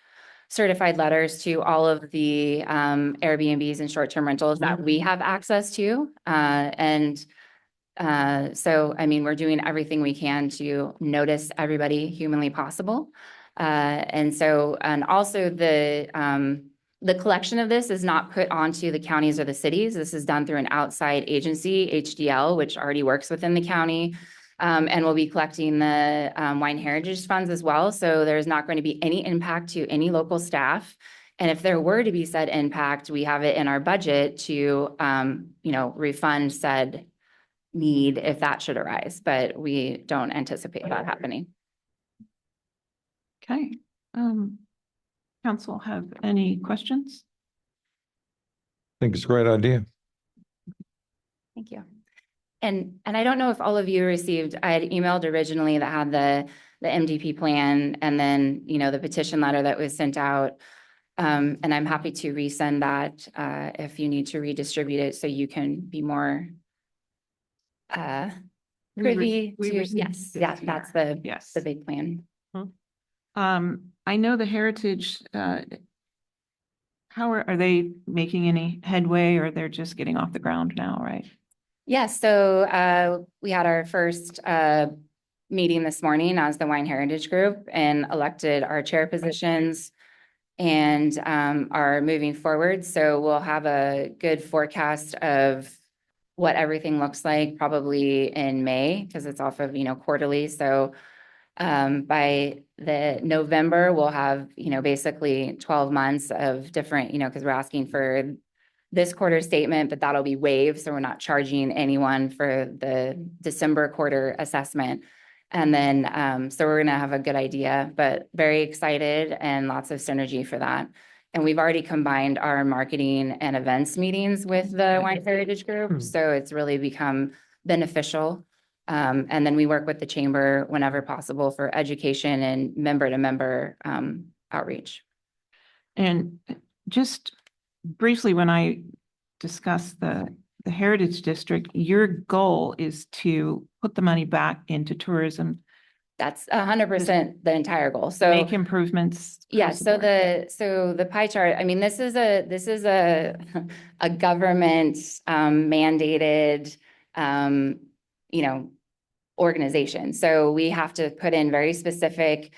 certified letters to all of the Airbnbs and short-term rentals that we have access to. So, I mean, we're doing everything we can to notice everybody humanly possible. And also the collection of this is not put onto the counties or the cities. This is done through an outside agency, HDL, which already works within the county. And we'll be collecting the wine heritage funds as well. So there's not going to be any impact to any local staff. And if there were to be said impact, we have it in our budget to, you know, refund said need if that should arise, but we don't anticipate that happening. Okay. Council have any questions? I think it's a great idea. Thank you. And I don't know if all of you received, I had emailed originally that had the MDP plan and then, you know, the petition letter that was sent out. And I'm happy to resend that if you need to redistribute it so you can be more privy we to, received yes, it yeah, here. that's the Yes. big plan. I know the Heritage, how are they making any headway or they're just getting off the ground now, right? Yes, so we had our first meeting this morning as the Wine Heritage Group and elected our chair positions and are moving forward. So we'll have a good forecast of what everything looks like probably in May because it's off of, you know, quarterly. So by the November, we'll have, you know, basically 12 months of different, you know, because we're asking for this quarter statement, but that'll be waived. So we're not charging anyone for the December quarter assessment. And then, so we're going to have a good idea, but very excited and lots of synergy for that. And we've already combined our marketing and events meetings with the Wine Heritage Group. So it's really become beneficial. And then we work with the chamber whenever possible for education and member to member outreach. And just briefly, when I discussed the Heritage District, your goal is to put the money back into tourism. That's 100% the entire goal. So make improvements. Yeah. across So board. the pie chart, I mean, this is a government mandated, you know, organization. So we have to put in very specific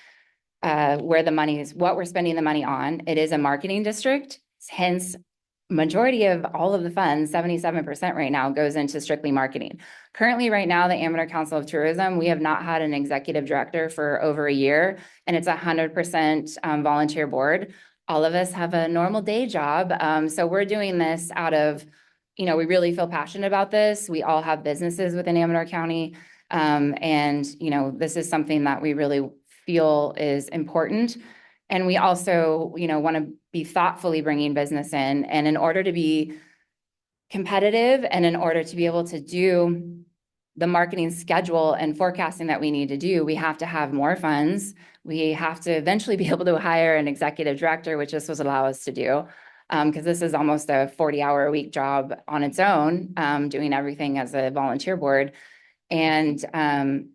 where the money is, what we're spending the money on. It is a marketing district, hence majority of all of the funds, 77% right now, goes into strictly marketing. Currently, right now, the Amador Council of Tourism, we have not had an executive director for over a year, and it's 100% volunteer board. All of us have a normal day job. So we're doing this out of, you know, we really feel passionate about this. We all have businesses within Amador County. And, you know, this is something that we really feel is important. And we also, you know, want to be thoughtfully bringing business in. And in order to be competitive and in order to be able to do the marketing schedule and forecasting that we need to do, we have to have more funds. We have to eventually be able to hire an executive director, which this will allow us to do. Because this is almost a 40-hour-a-week job on its own, doing everything as a volunteer board. And,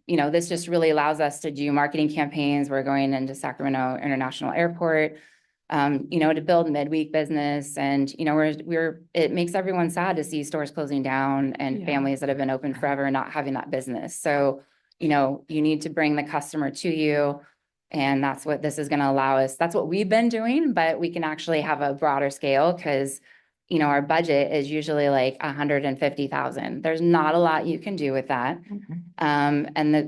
you know, this just really allows us to do marketing campaigns. We're going into Sacramento International Airport, you know, to build midweek business. And, you know, it makes everyone sad to see stores closing down and families that have been open forever not having that business. So, you know, you need to bring the customer to you. And that's what this is going to allow us. That's what we've been doing, but we can actually have a broader scale because, you know, our budget is usually like 150,000. There's not a lot you can do with that.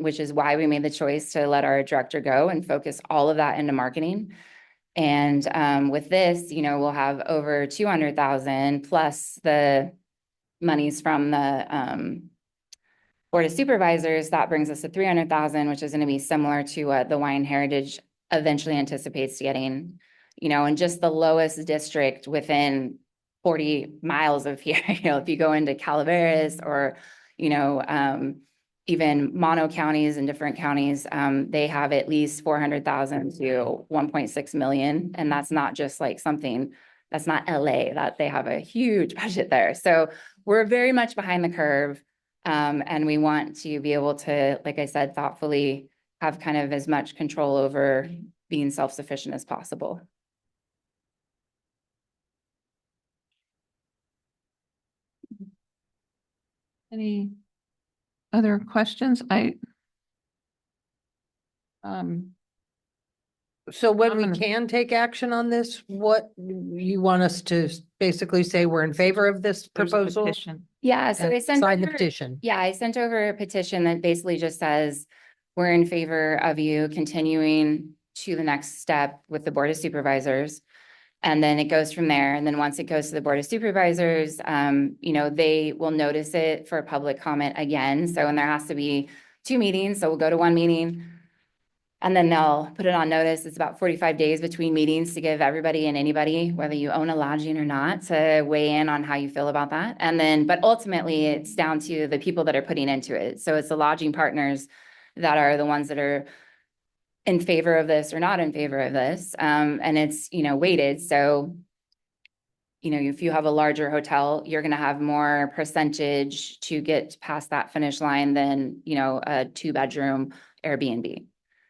Which is why we made the choice to let our director go and focus all of that into marketing. And with this, you know, we'll have over 200,000 plus the monies from the Board of Supervisors. That brings us to 300,000, which is going to be similar to what the Wine Heritage eventually anticipates getting, you know, and just the lowest district within 40 miles of here. You know, if you go into Calaveras or, you know, even mono counties and different counties, they have at least 400,000 to 1.6 million. And that's not just like something, that's not LA, that they have a huge budget there. So we're very much behind the curve. And we want to be able to, like I said, thoughtfully have kind of as much control over being self-sufficient as possible. Any other questions? So when I'm we gonna- can take action on this, what you want us to basically say we're in favor of this There's a proposal? petition. Yeah, so and I sent sign the over- petition. Yeah, I sent over a petition that basically just says, we're in favor of you continuing to the next step with the Board of Supervisors. And then it goes from there. And then once it goes to the Board of Supervisors, you know, they will notice it for public comment again. So, and there has to be 2 meetings. So we'll go to 1 meeting. And then they'll put it on notice. It's about 45 days between meetings to give everybody and anybody, whether you own a lodging or not, to weigh in on how you feel about that. And then, but ultimately it's down to the people that are putting into it. So it's the lodging partners that are the ones that are in favor of this or not in favor of this. And it's, you know, weighted. So, you know, if you have a larger hotel, you're going to have more percentage to get past that finish line than, you know, a 2-bedroom Airbnb.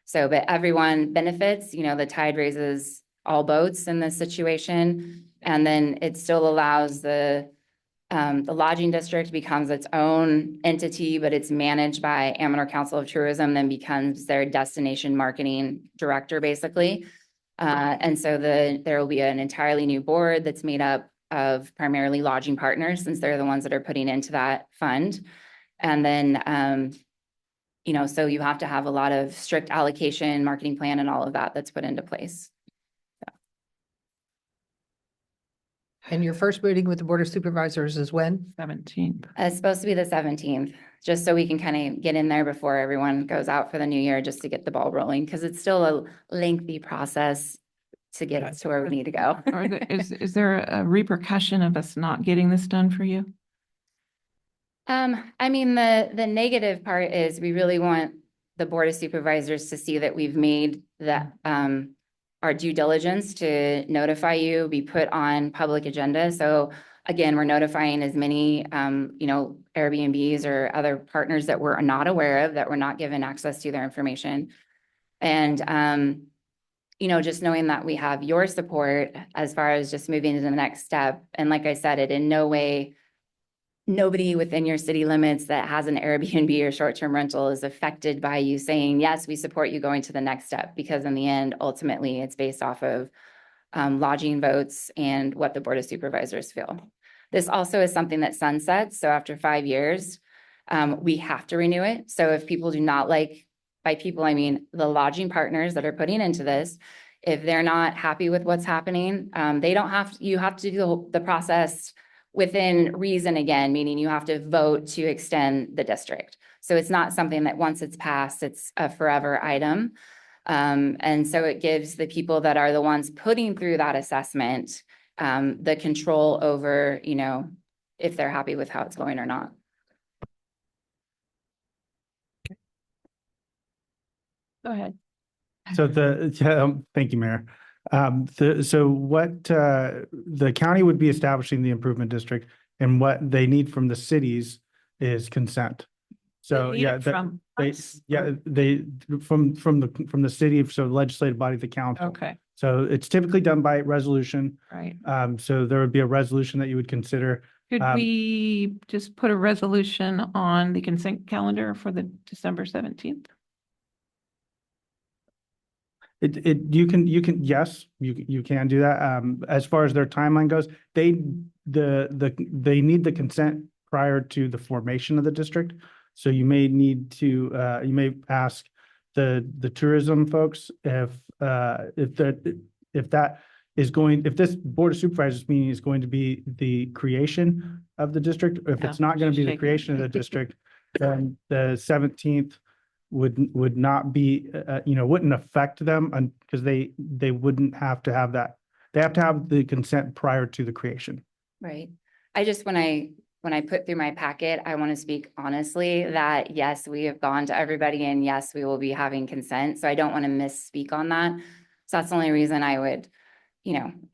So, but everyone benefits, you know, the tide raises all boats in this situation. And then it still allows the lodging district becomes its own entity, but it's managed by Amador Council of Tourism, then becomes their destination marketing director, basically. And so there will be an entirely new board that's made up of primarily lodging partners, since they're the ones that are putting into that fund. And then, you know, so you have to have a lot of strict allocation, marketing plan, and all of that that's put into place. And your first meeting with the Board of Supervisors is when? 17th. It's supposed to be the 17th, just so we can kind of get in there before everyone goes out for the new year, just to get the ball rolling, because it's still a lengthy process to get us to where we need to go. Is there a repercussion of us not getting this done for you? I mean, the negative part is we really want the Board of Supervisors to see that we've made that, our due diligence to notify you, be put on public agenda. So again, we're notifying as many, you know, Airbnbs or other partners that we're not aware of, that we're not given access to their information. And, you know, just knowing that we have your support as far as just moving to the next step. And like I said, it in no way, nobody within your city limits that has an Airbnb or short-term rental is affected by you saying, yes, we support you going to the next step, because in the end, ultimately, it's based off of lodging votes and what the Board of Supervisors feel. This also is something that sunsets. So after 5 years, we have to renew it. So if people do not like, by people, I mean the lodging partners that are putting into this, if they're not happy with what's happening, they don't have to, you have to do the process within reason again, meaning you have to vote to extend the district. So it's not something that once it's passed, it's a forever item. And so it gives the people that are the ones putting through that assessment, the control over, you know, if they're happy with how it's going or not. Go ahead. So thank you, Mayor. So what, the county would be establishing the improvement district, and what they need from the cities is consent. So, Need yeah, it that- from they, us, yeah, or- they, from the city, so legislative body, the council. Okay, So it's typically done by resolution. right. So there would be a resolution that you would consider. Could we just put a resolution on the consent calendar for the December 17th? You can, yes, you can do that. As far as their timeline goes, they need the consent prior to the formation of the district. So you may need to, you may ask the tourism folks if that is going, if this Board of Supervisors meeting is going to be the creation of the district, or if it's Yeah, not going to she's be the shaking. creation of the district, then the 17th would not be, wouldn't affect them, and because they wouldn't have to have that. They have to have the consent prior to the creation. Right. I just, when I put through my packet, I want to speak honestly that yes, we have gone to everybody and yes, we will be having consent. So I don't want to misspeak on that. So that's the only reason I would,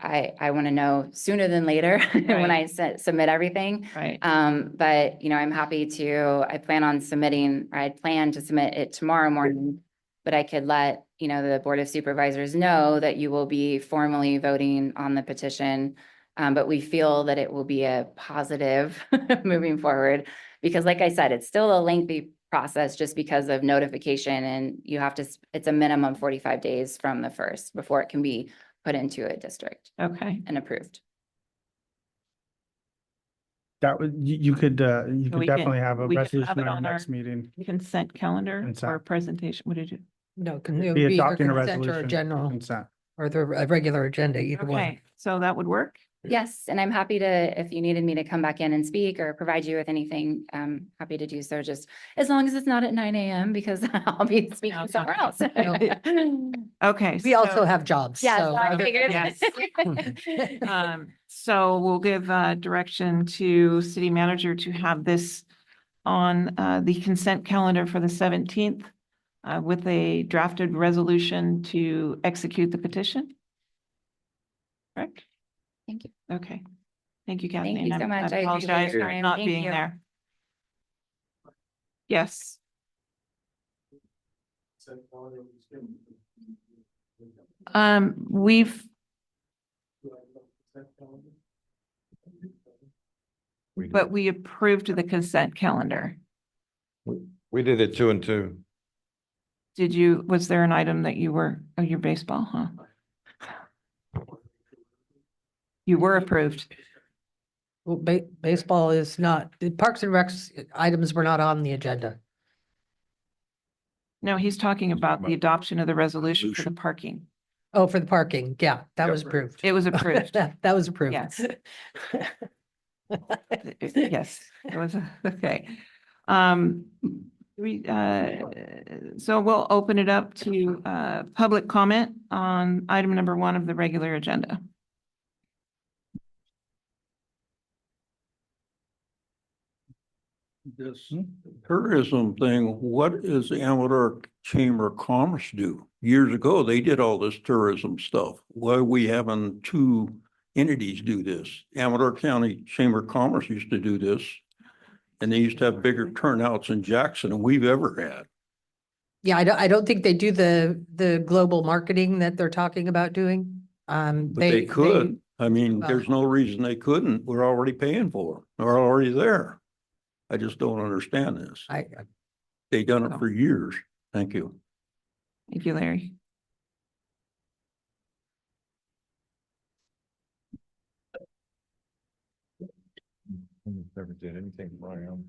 I want to know sooner than later when I submit everything. Right. But I'm happy to, I plan on submitting, or I plan to submit it tomorrow morning. But I could let, the Board of Supervisors know that you will be formally voting on the petition. But we feel that it will be a positive moving forward, because like I said, it's still a lengthy process just because of notification, and you have to, it's a minimum 45 days from the first before it can be put into a district Okay. and approved. That would, you could we can- definitely have a we can have resolution it on our on next our meeting. Consent calendar Consent. or presentation. What did you? No, can it Be be either adopting a consent or resolution. general Consent. or the regular agenda, either one. Okay, so that would work? Yes, and I'm happy to, if you needed me to come back in and speak or provide you with anything, I'm happy to do so, just as long as it's not at 9 a.m. because I'll be speaking it's somewhere not. else. Okay. We also so- have jobs. Yes, so I other- figured. Yes. So we'll give direction to city manager to have this on the consent calendar for the 17th with a drafted resolution to execute the petition. Correct? Thank you. Okay. Thank you, Thank Kathleen. you so much. I appreciate apologize your for time. not Thank being you. there. Yes. We've, but we approved the consent calendar. We did it 2 and 2. Did you, was there an item that you were, oh, your baseball, huh? You were approved. Well, baseball is not, the Parks and Recs items were not on the agenda. No, he's talking about the adoption of the resolution for the parking. Oh, for the parking. Yeah, that was approved. It was approved. That was approved. Yes. Yes, it was, okay. So we'll open it up to public comment on item number 1 of the regular agenda. This tourism thing, what does the Amador Chamber of Commerce do? Years ago, they did all this tourism stuff. Why are we having 2 entities do this? Amador County Chamber of Commerce used to do this. And they used to have bigger turnouts in Jackson than we've ever had. Yeah, I don't think they do the global marketing that they're talking about doing. But they could. I mean, well- there's no reason they couldn't. We're already paying for them. They're already there. I just don't understand this. They've done it for years. Thank you. Thank you, Larry. Never did anything wrong.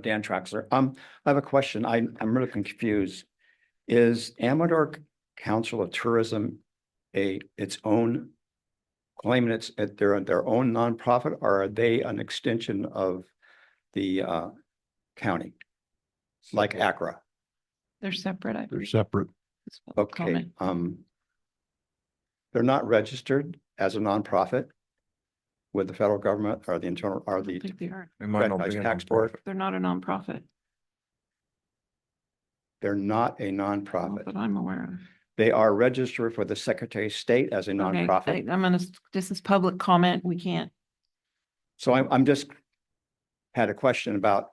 Dan Traxler. I have a question. I'm really confused. Is Amador Council of Tourism its own claiming it's their own nonprofit, or are they an extension of the county? Like ACRA? They're separate, I They're believe. separate. It's public Okay, comment. they're not registered as a nonprofit with the federal government or the internal, or I the think they are. It might not franchise be a tax board? nonprofit. They're not a nonprofit, They're not a not nonprofit. that I'm aware of. They are registered for the Secretary of State as a Okay, nonprofit. I'm gonna, this is public comment. We can't. So I'm just had a question about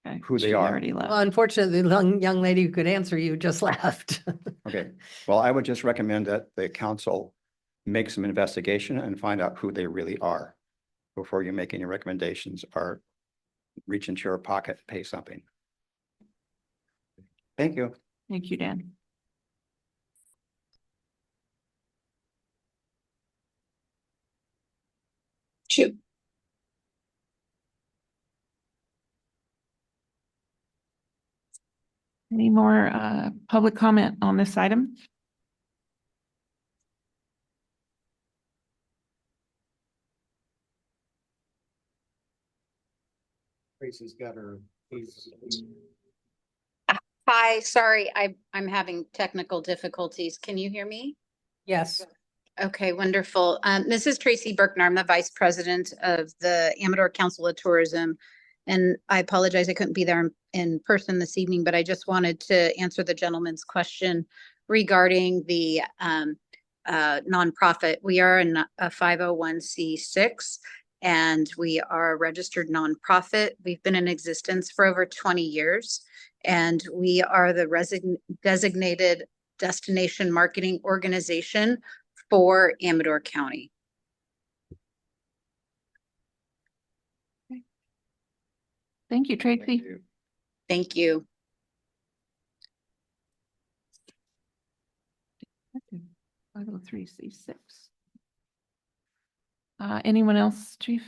Okay, who they she are. already left. Well, unfortunately, the young lady who could answer you just left. Okay, well, I would just recommend that the council make some investigation and find out who they really are before you make any recommendations or reach into your pocket, and pay something. Thank you. Thank you, Dan. Shoot. Any more public comment on this item? Tracy's got her. Hi, sorry, I'm having technical difficulties. Can you hear me? Yes. Okay, wonderful. This is Tracy Berkner. I'm the Vice President of the Amador Council of Tourism. And I apologize, I couldn't be there in person this evening, but I just wanted to answer the gentleman's question regarding the nonprofit. We are a 501c6 and we are a registered nonprofit. We've been in existence for over 20 years and we are the designated destination marketing organization for Amador County. Thank you, Tracy. Thank you. 503c6. Anyone else, Chief?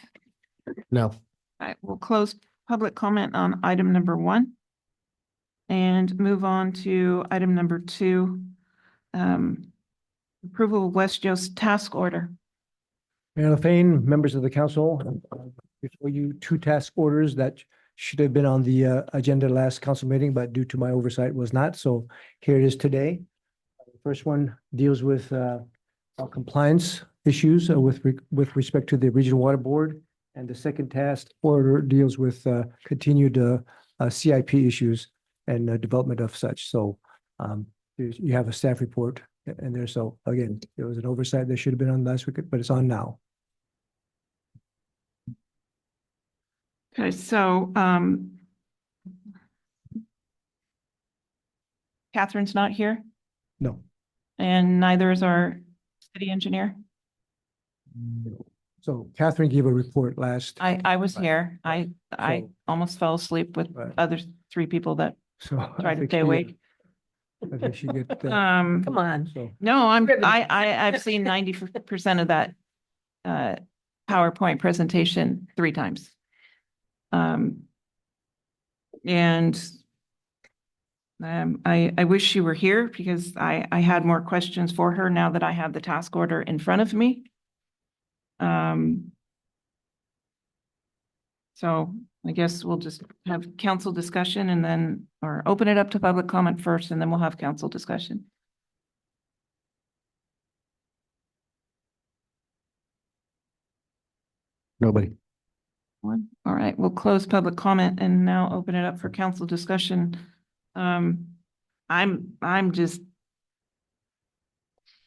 No. All right, we'll close public comment on item number 1 and move on to item number 2. Approval of West Joe's task order. Mayor LaFane, members of the council, before you, 2 task orders that should have been on the agenda last council meeting, but due to my oversight was not. So here it is today. The first one deals with our compliance issues with respect to the Regional Water Board. And the second task order deals with continued CIP issues and development of such. So you have a staff report in there. So again, it was an oversight that should have been on last week, but it's on now. Okay, so Catherine's not here No. and neither is our city engineer. No. So Catherine gave a report last. I was here. I So- almost fell asleep with Right. other 3 people that So I tried to think stay she- awake. I think she get that. Come on. So No, Ribbon. I've seen 90% of that PowerPoint presentation 3 times. And I wish you were here because I had more questions for her now that I have the task order in front of me. So I guess we'll just have council discussion and then, or open it up to public comment first, and then we'll have council discussion. Nobody. All right, we'll close public comment and now open it up for council discussion. I'm just,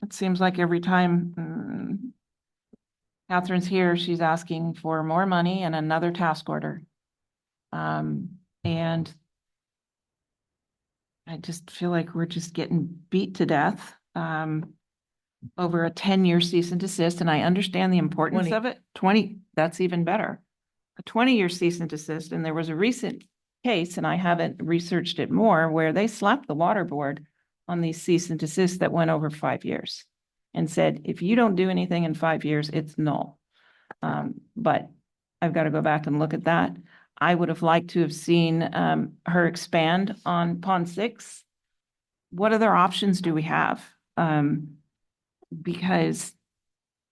it seems like every time Catherine's here, she's asking for more money and another task order. And I just feel like we're just getting beat to death over a 10-year cease and desist, and I understand the importance 20. of it. 20, that's even better. A 20-year cease and desist, and there was a recent case, and I haven't researched it more, where they slapped the water board on these cease and desists that went over 5 years and said, if you don't do anything in 5 years, it's null. But I've got to go back and look at that. I would have liked to have seen her expand on Pond 6. What other options do we have? Because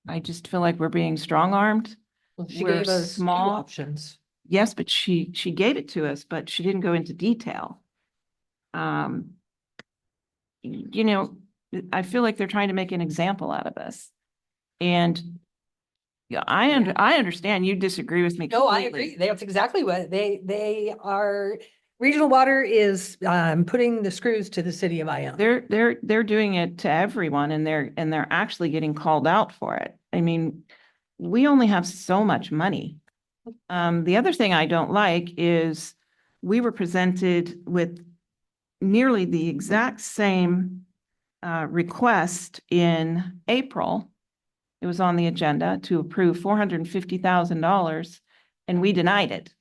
I just feel like we're being strong-armed. Well, she We're gave us small. options. Yes, but she gave it to us, but she didn't go into detail. You know, I feel like they're trying to make an example out of us. And yeah, I understand you disagree with me No, I completely. agree. That's exactly what they are. Regional Water is putting the screws to the city of Ione. They're doing it to everyone and they're actually getting called out for it. I mean, we only have so much money. The other thing I don't like is we were presented with nearly the exact same request in April. It was on the agenda to approve $450,000 and we denied it.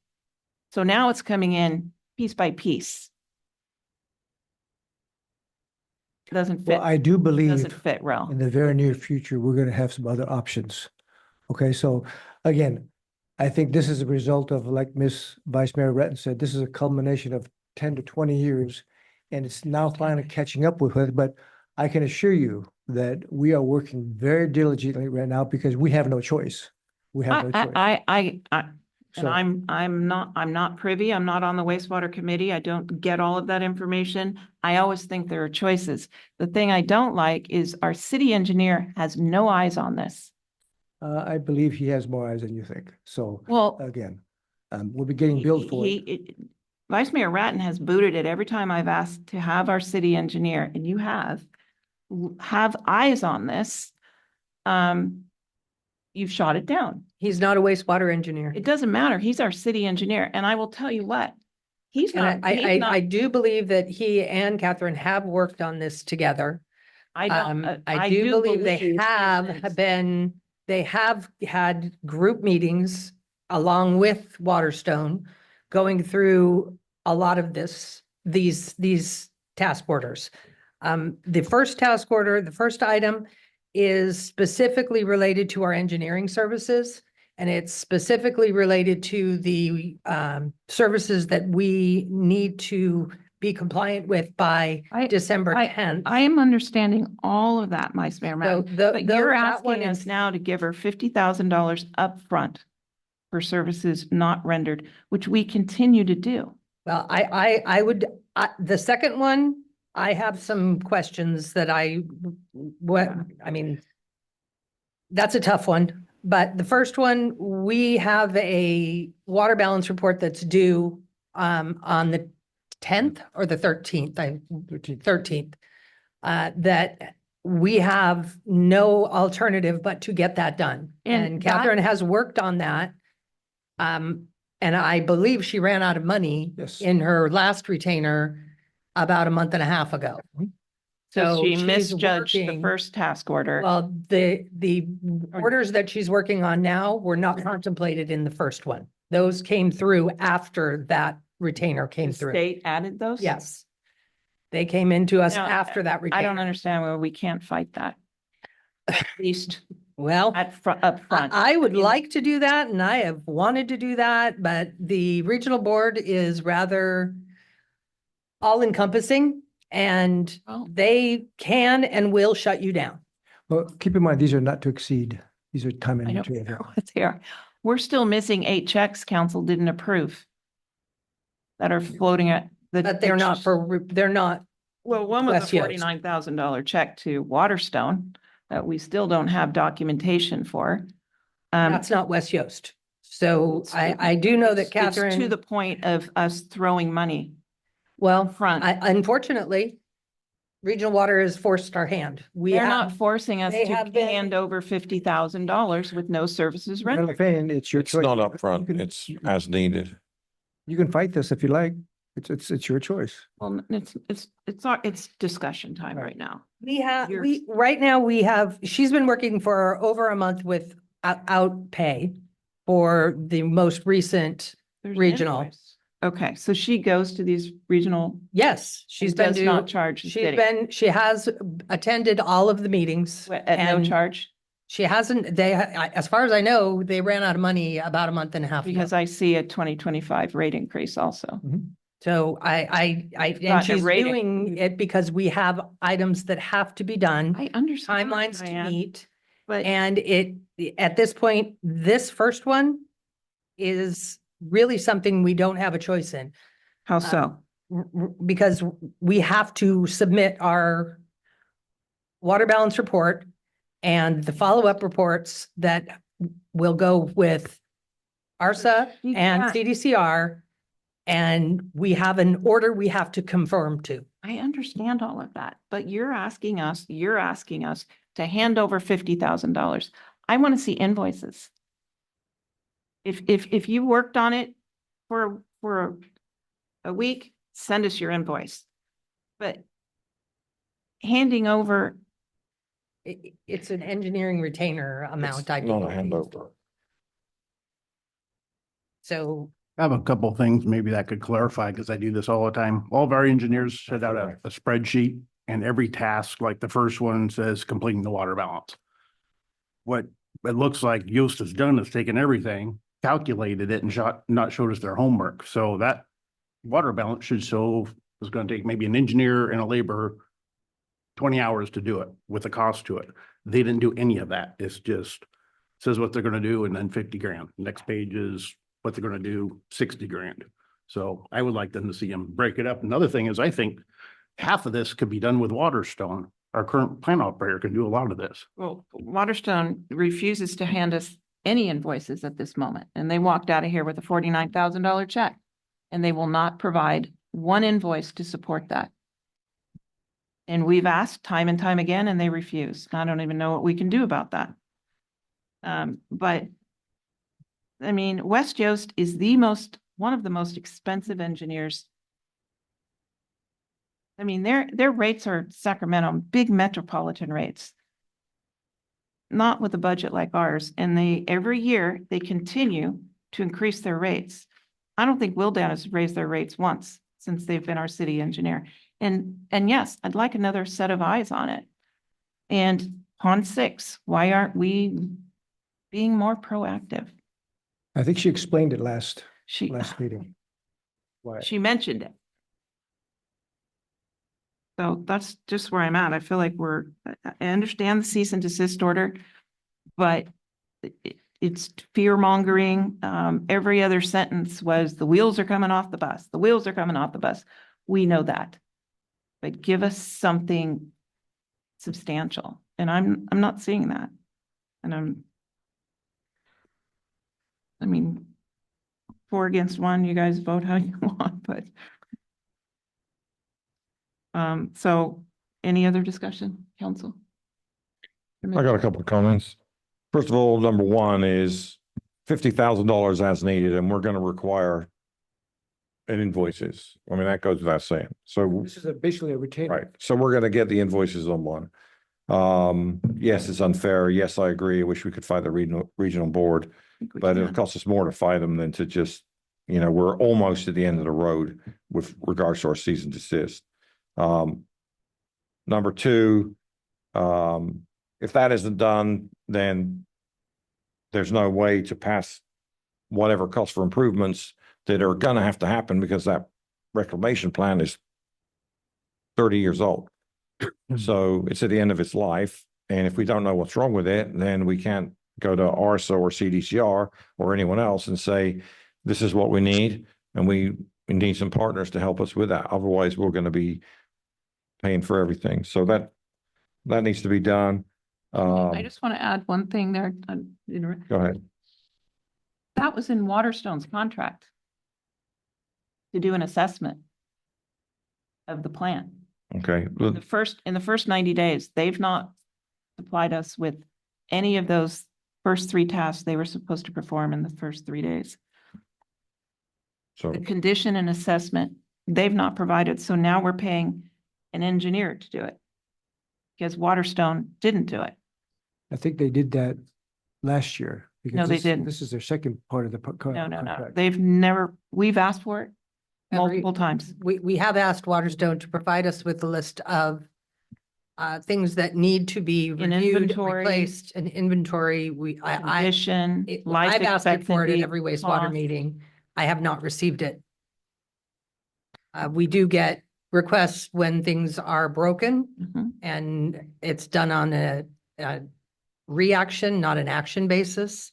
So now it's coming in piece by piece. Doesn't fit. Well, I do believe Doesn't fit well. in the very near future, we're going to have some other options. Okay, so again, I think this is a result of, like Ms. Vice Mayor Retton said, this is a culmination of 10 to 20 years. And it's now finally catching up with it, but I can assure you that we are working very diligently right now because we have no choice. We have no choice. And So- I'm not privy. I'm not on the wastewater committee. I don't get all of that information. I always think there are choices. The thing I don't like is our city engineer has no eyes on this. I believe he has more eyes than you think. So Well, again, we'll be getting billed for it. Vice Mayor Ratton has booted it every time I've asked to have our city engineer, and you have eyes on this. You've shot it down. He's not a wastewater engineer. It doesn't matter. He's our city engineer. And I will tell you what, he's And not, he's I not, do believe that he and Catherine have worked on this together. I don't, I do believe they believe have been, they have had group meetings along with Waterstone going through a lot of these task orders. The first task order, the first item is specifically related to our engineering services. And it's specifically related to the services that we need to be compliant with by December 10th. I am understanding all of that, Vice Mayor So Ratton. But you're asking us now to give her $50,000 upfront for services not rendered, which we continue to do. Well, I would, the second one, I have some questions that I mean, that's a tough one. But the first one, we have a water balance report that's due on the 10th or the 13th, 13th. That we have no alternative but to get that done. And that- Catherine has worked on that. And I believe she ran out of money Yes. in her last retainer about a month and a half ago. So she she's misjudged the working- first task order. Well, the orders that she's working on now were not contemplated in the first one. Those came through after that retainer came The through. state added those? Yes. They came into us Now, after that I retainer. don't understand why we can't fight that. At least Well, up front. I would like to do that and I have wanted to do that, but the regional board is rather all encompassing and Well- they can and will shut you down. Well, keep in mind, these are not to exceed. These are time and I don't material. care what they are. We're still missing 8 checks council didn't approve that are floating at the. But they're not they're not, Well, one was West a Yost. $49,000 check to Waterstone that we still don't have documentation for. that's not West Yost. So I do know that It's to Catherine, the point of us throwing money well, front. unfortunately, Regional Water has forced our hand. We They're have, not forcing us they to have been- hand over $50,000 with no services Mayor rendered. LaFane, it's your It's choice. not You upfront, can- it's as needed. You can fight this if you like. It's your choice. Well, it's discussion time right now. right now we have, she's been working for over a month with out pay for the most recent There's an regional. invoice. Okay, so she goes to these regional. Yes, she's and been does not charge the city. she has attended all of the meetings. At no and charge? She hasn't, as far as I know, they ran out of money about a month and a half ago. Because I see a 2025 rate increase also. So and gotten a she's rating. doing it because we have items that have to be done, I understand. timelines to Diane, meet. But And at this point, this first one is really something we don't have a choice in. how so? Because we have to submit our water balance report and the follow-up reports that will go with ARSA You and can't- CDCR. And we have an order we have to confirm to. I understand all of that, but you're asking us to hand over $50,000. I want to see invoices. If you worked on it for a week, send us your invoice. But handing over, It's an engineering retainer amount, I Not a believe. handover. So I have a couple things maybe that could clarify, because I do this all the time. All of our engineers set out a spreadsheet, and every task, like the first one says completing the water balance. What it looks like Yost has done is taken everything, calculated it, and not showed us their homework. So that water balance should show it's gonna take maybe an engineer and a laborer 20 hours to do it with a cost to it. They didn't do any of that. It's just says what they're gonna do and then 50 grand. Next page is but they're gonna do 60 grand. So I would like them to see them break it up. Another thing is, I think half of this could be done with Waterstone. Our current plant operator can do a lot of this. Well, Waterstone refuses to hand us any invoices at this moment, and they walked out of here with a $49,000 check. And they will not provide one invoice to support that. And we've asked time and time again, and they refuse. I don't even know what we can do about that. But I mean, West Yost is one of the most expensive engineers. I mean, their rates are Sacramento, big metropolitan rates. Not with a budget like ours. And every year they continue to increase their rates. I don't think Wildan has raised their rates once since they've been our city engineer. And yes, I'd like another set of eyes on it. And Pond 6, why aren't we being more proactive? I think she explained it last She meeting. Why? she mentioned it. So that's just where I'm at. I feel like I understand the cease and desist order, but it's fear mongering. Every other sentence was the wheels are coming off the bus. The wheels are coming off the bus. We know that. But give us something substantial. And I'm not seeing that. And I mean, 4 against 1, you guys vote how you want, but so any other discussion, council? I got a couple of comments. First of all, number one is $50,000 as needed, and we're going to require an invoices. I mean, that goes without saying. So, This is basically a retainer. right. So we're going to get the invoices on one. Yes, it's unfair. Yes, I agree. I wish we could fight the regional board, but it'll cost us more to fight them than to just, we're almost at the end of the road with regards to our cease and desist. Number two, if that isn't done, then there's no way to pass whatever cost for improvements that are going to have to happen because that reclamation plan is 30 years old. So it's at the end of its life. And if we don't know what's wrong with it, then we can't go to ARSA or CDCR or anyone else and say, this is what we need. And we need some partners to help us with that. Otherwise, we're going to be paying for everything. So that needs to be done. I just want to add one thing there. Go ahead. That was in Waterstone's contract to do an assessment of the plan. Okay. In the first 90 days, they've not supplied us with any of those first 3 tasks they were supposed to perform in the first 3 days. So The condition and assessment, they've not provided. So now we're paying an engineer to do it because Waterstone didn't do it. I think they did that last year. because No, they this- didn't. This is their second part of the No. contract. We've asked for it multiple times. We have asked Waterstone to provide us with a list of things that need to be An reviewed, inventory. replaced, an inventory. Condition, life I've asked it for it at expectancy, every wastewater cost. meeting. I have not received it. We do get requests when things are broken Mhm. and it's done on a reaction, not an action basis.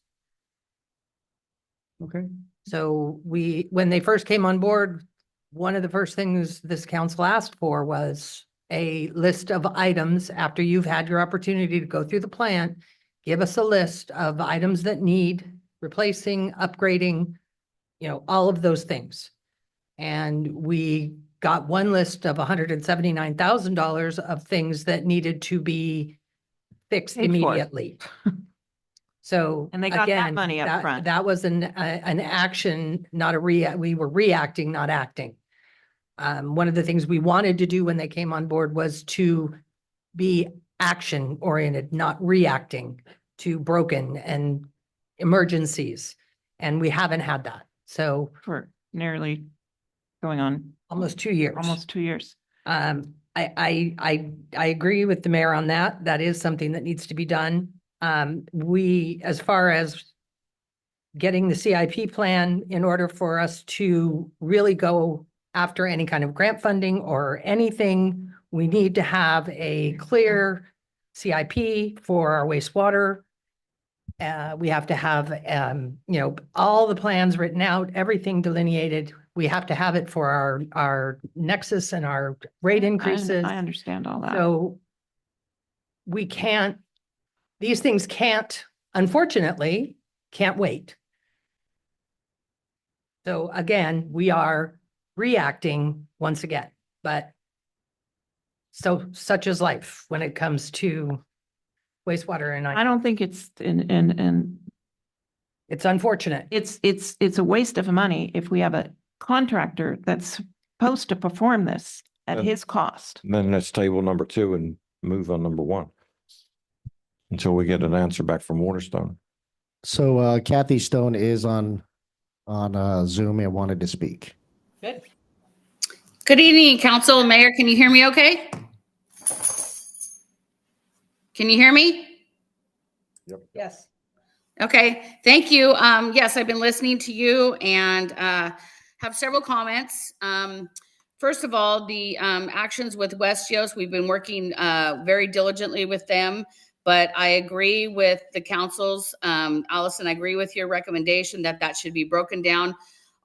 Okay. So when they first came on board, one of the first things this council asked for was a list of items after you've had your opportunity to go through the plant. Give us a list of items that need replacing, upgrading, all of those things. And we got one list of $179,000 of things that needed to be fixed Paid for. Immediately. So. And they got that again, money up front. That was an action, not a we were reacting, not acting. One of the things we wanted to do when they came on board was to be action oriented, not reacting to broken and emergencies. And we haven't had that. So For nearly going on almost 2 years. almost 2 years. I agree with the mayor on that. That is something that needs to be done. As far as getting the CIP plan in order for us to really go after any kind of grant funding or anything, we need to have a clear CIP for our wastewater We have to have, all the plans written out, everything delineated. We have to have it for our nexus and our rate increases. I understand all that. So we can't, these things can't, unfortunately, can't wait. So again, we are reacting once again, but so such is life when it comes to wastewater. And I don't think it's in it's unfortunate. It's a waste of money if we have a contractor that's supposed to perform this at And- his cost. Then let's table number 2 and move on number 1 until we get an answer back from Waterstone. So Kathy Stone is on Zoom and wanted to speak. Good. Good evening, Council, Mayor. Can you hear me okay? Can you hear me? Yes. Okay, thank you. Yes, I've been listening to you and have several comments. First of all, the actions with West Yost, we've been working very diligently with them, but I agree with the council's, Allison, I agree with your recommendation that should be broken down.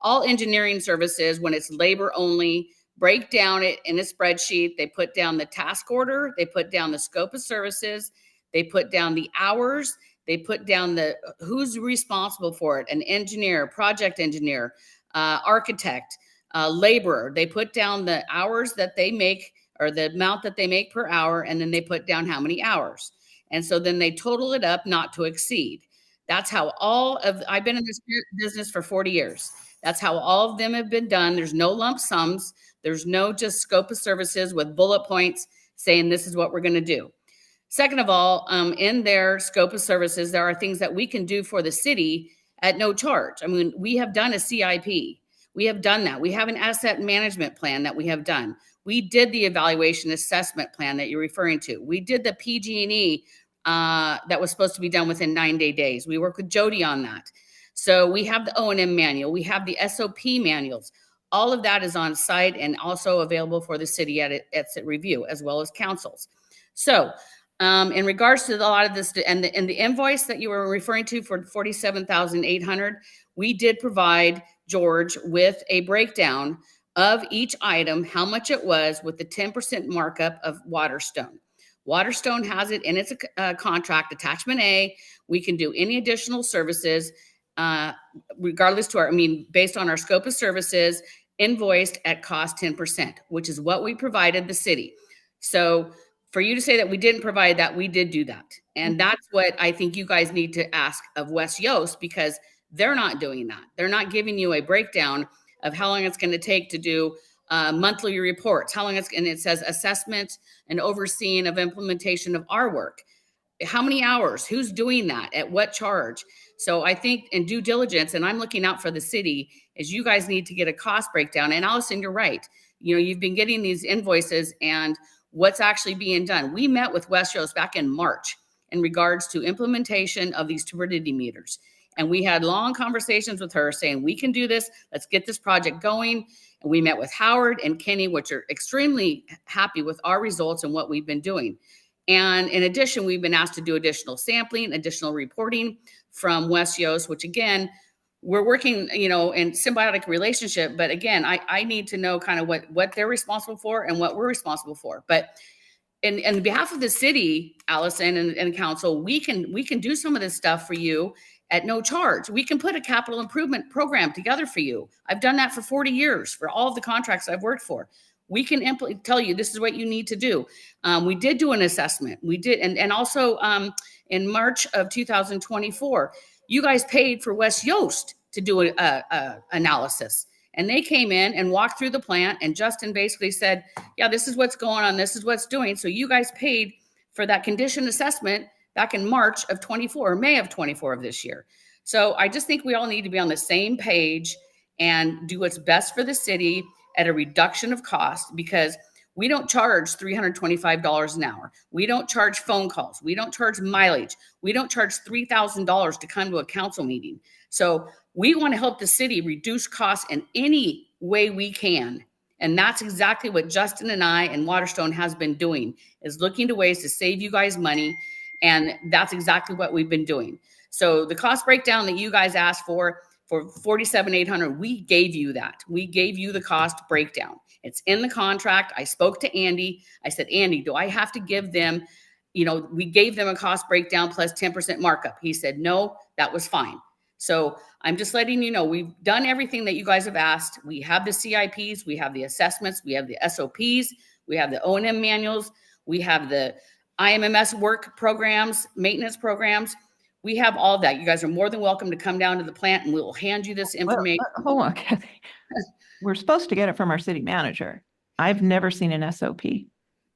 All engineering services, when it's labor only, break down it in a spreadsheet. They put down the task order, they put down the scope of services, they put down the hours, they put down the who's responsible for it, an engineer, project engineer, architect, laborer. They put down the hours that they make or the amount that they make per hour, and then they put down how many hours. And so then they total it up not to exceed. That's how I've been in this business for 40 years. That's how all of them have been done. There's no lump sums. There's no just scope of services with bullet points saying this is what we're going to do. Second of all, in their scope of services, there are things that we can do for the city at no charge. I mean, we have done a CIP. We have done that. We have an asset management plan that we have done. We did the evaluation assessment plan that you're referring to. We did the PG&E that was supposed to be done within 9 days. We work with Jody on that. So we have the O&M manual. We have the SOP manuals. All of that is on site and also available for the city at review, as well as councils. So in regards to a lot of this, and the invoice that you were referring to for $47,800, we did provide George with a breakdown of each item, how much it was with the 10% markup of Waterstone. Waterstone has it in its contract, attachment A. We can do any additional services, regardless based on our scope of services, invoiced at cost 10%, which is what we provided the city. So for you to say that we didn't provide that, we did do that. And that's what I think you guys need to ask of West Yost, because they're not doing that. They're not giving you a breakdown of how long it's going to take to do monthly reports, how long and it says assessment and overseeing of implementation of our work. How many hours? Who's doing that? At what charge? So I think in due diligence, and I'm looking out for the city, is you guys need to get a cost breakdown. And Allison, you're right. You've been getting these invoices and what's actually being done. We met with West Yost back in March in regards to implementation of these turbidity meters. And we had long conversations with her saying, we can do this. Let's get this project going. And we met with Howard and Kenny, which are extremely happy with our results and what we've been doing. And in addition, we've been asked to do additional sampling, additional reporting from West Yost, which again, we're working, in symbiotic relationship. But again, I need to know kind of what they're responsible for and what we're responsible for. But in behalf of the city, Allison and council, we can do some of this stuff for you at no charge. We can put a capital improvement program together for you. I've done that for 40 years for all of the contracts I've worked for. We can tell you this is what you need to do. We did do an assessment. We did, and also in March of 2024, you guys paid for West Yost to do a analysis. And they came in and walked through the plant, and Justin basically said, yeah, this is what's going on. This is what's doing. So you guys paid for that condition assessment back in March of 24, or May of 24 of this year. So I just think we all need to be on the same page and do what's best for the city at a reduction of cost, because we don't charge $325 an hour. We don't charge phone calls. We don't charge mileage. We don't charge $3,000 to come to a council meeting. So we want to help the city reduce costs in any way we can. And that's exactly what Justin and I and Waterstone has been doing, is looking to ways to save you guys money. And that's exactly what we've been doing. So the cost breakdown that you guys asked for 47,800, we gave you that. We gave you the cost breakdown. It's in the contract. I spoke to Andy. I said, Andy, do I have to give them, we gave them a cost breakdown plus 10% markup. He said, no, that was fine. So I'm just letting you know, we've done everything that you guys have asked. We have the CIPs, we have the assessments, we have the SOPs, we have the O&M manuals, we have the IMMS work programs, maintenance programs. We have all that. You guys are more than welcome to come down to the plant and we will hand you this information. Hold on, Kathy. We're supposed to get it from our city manager. I've never seen an SOP.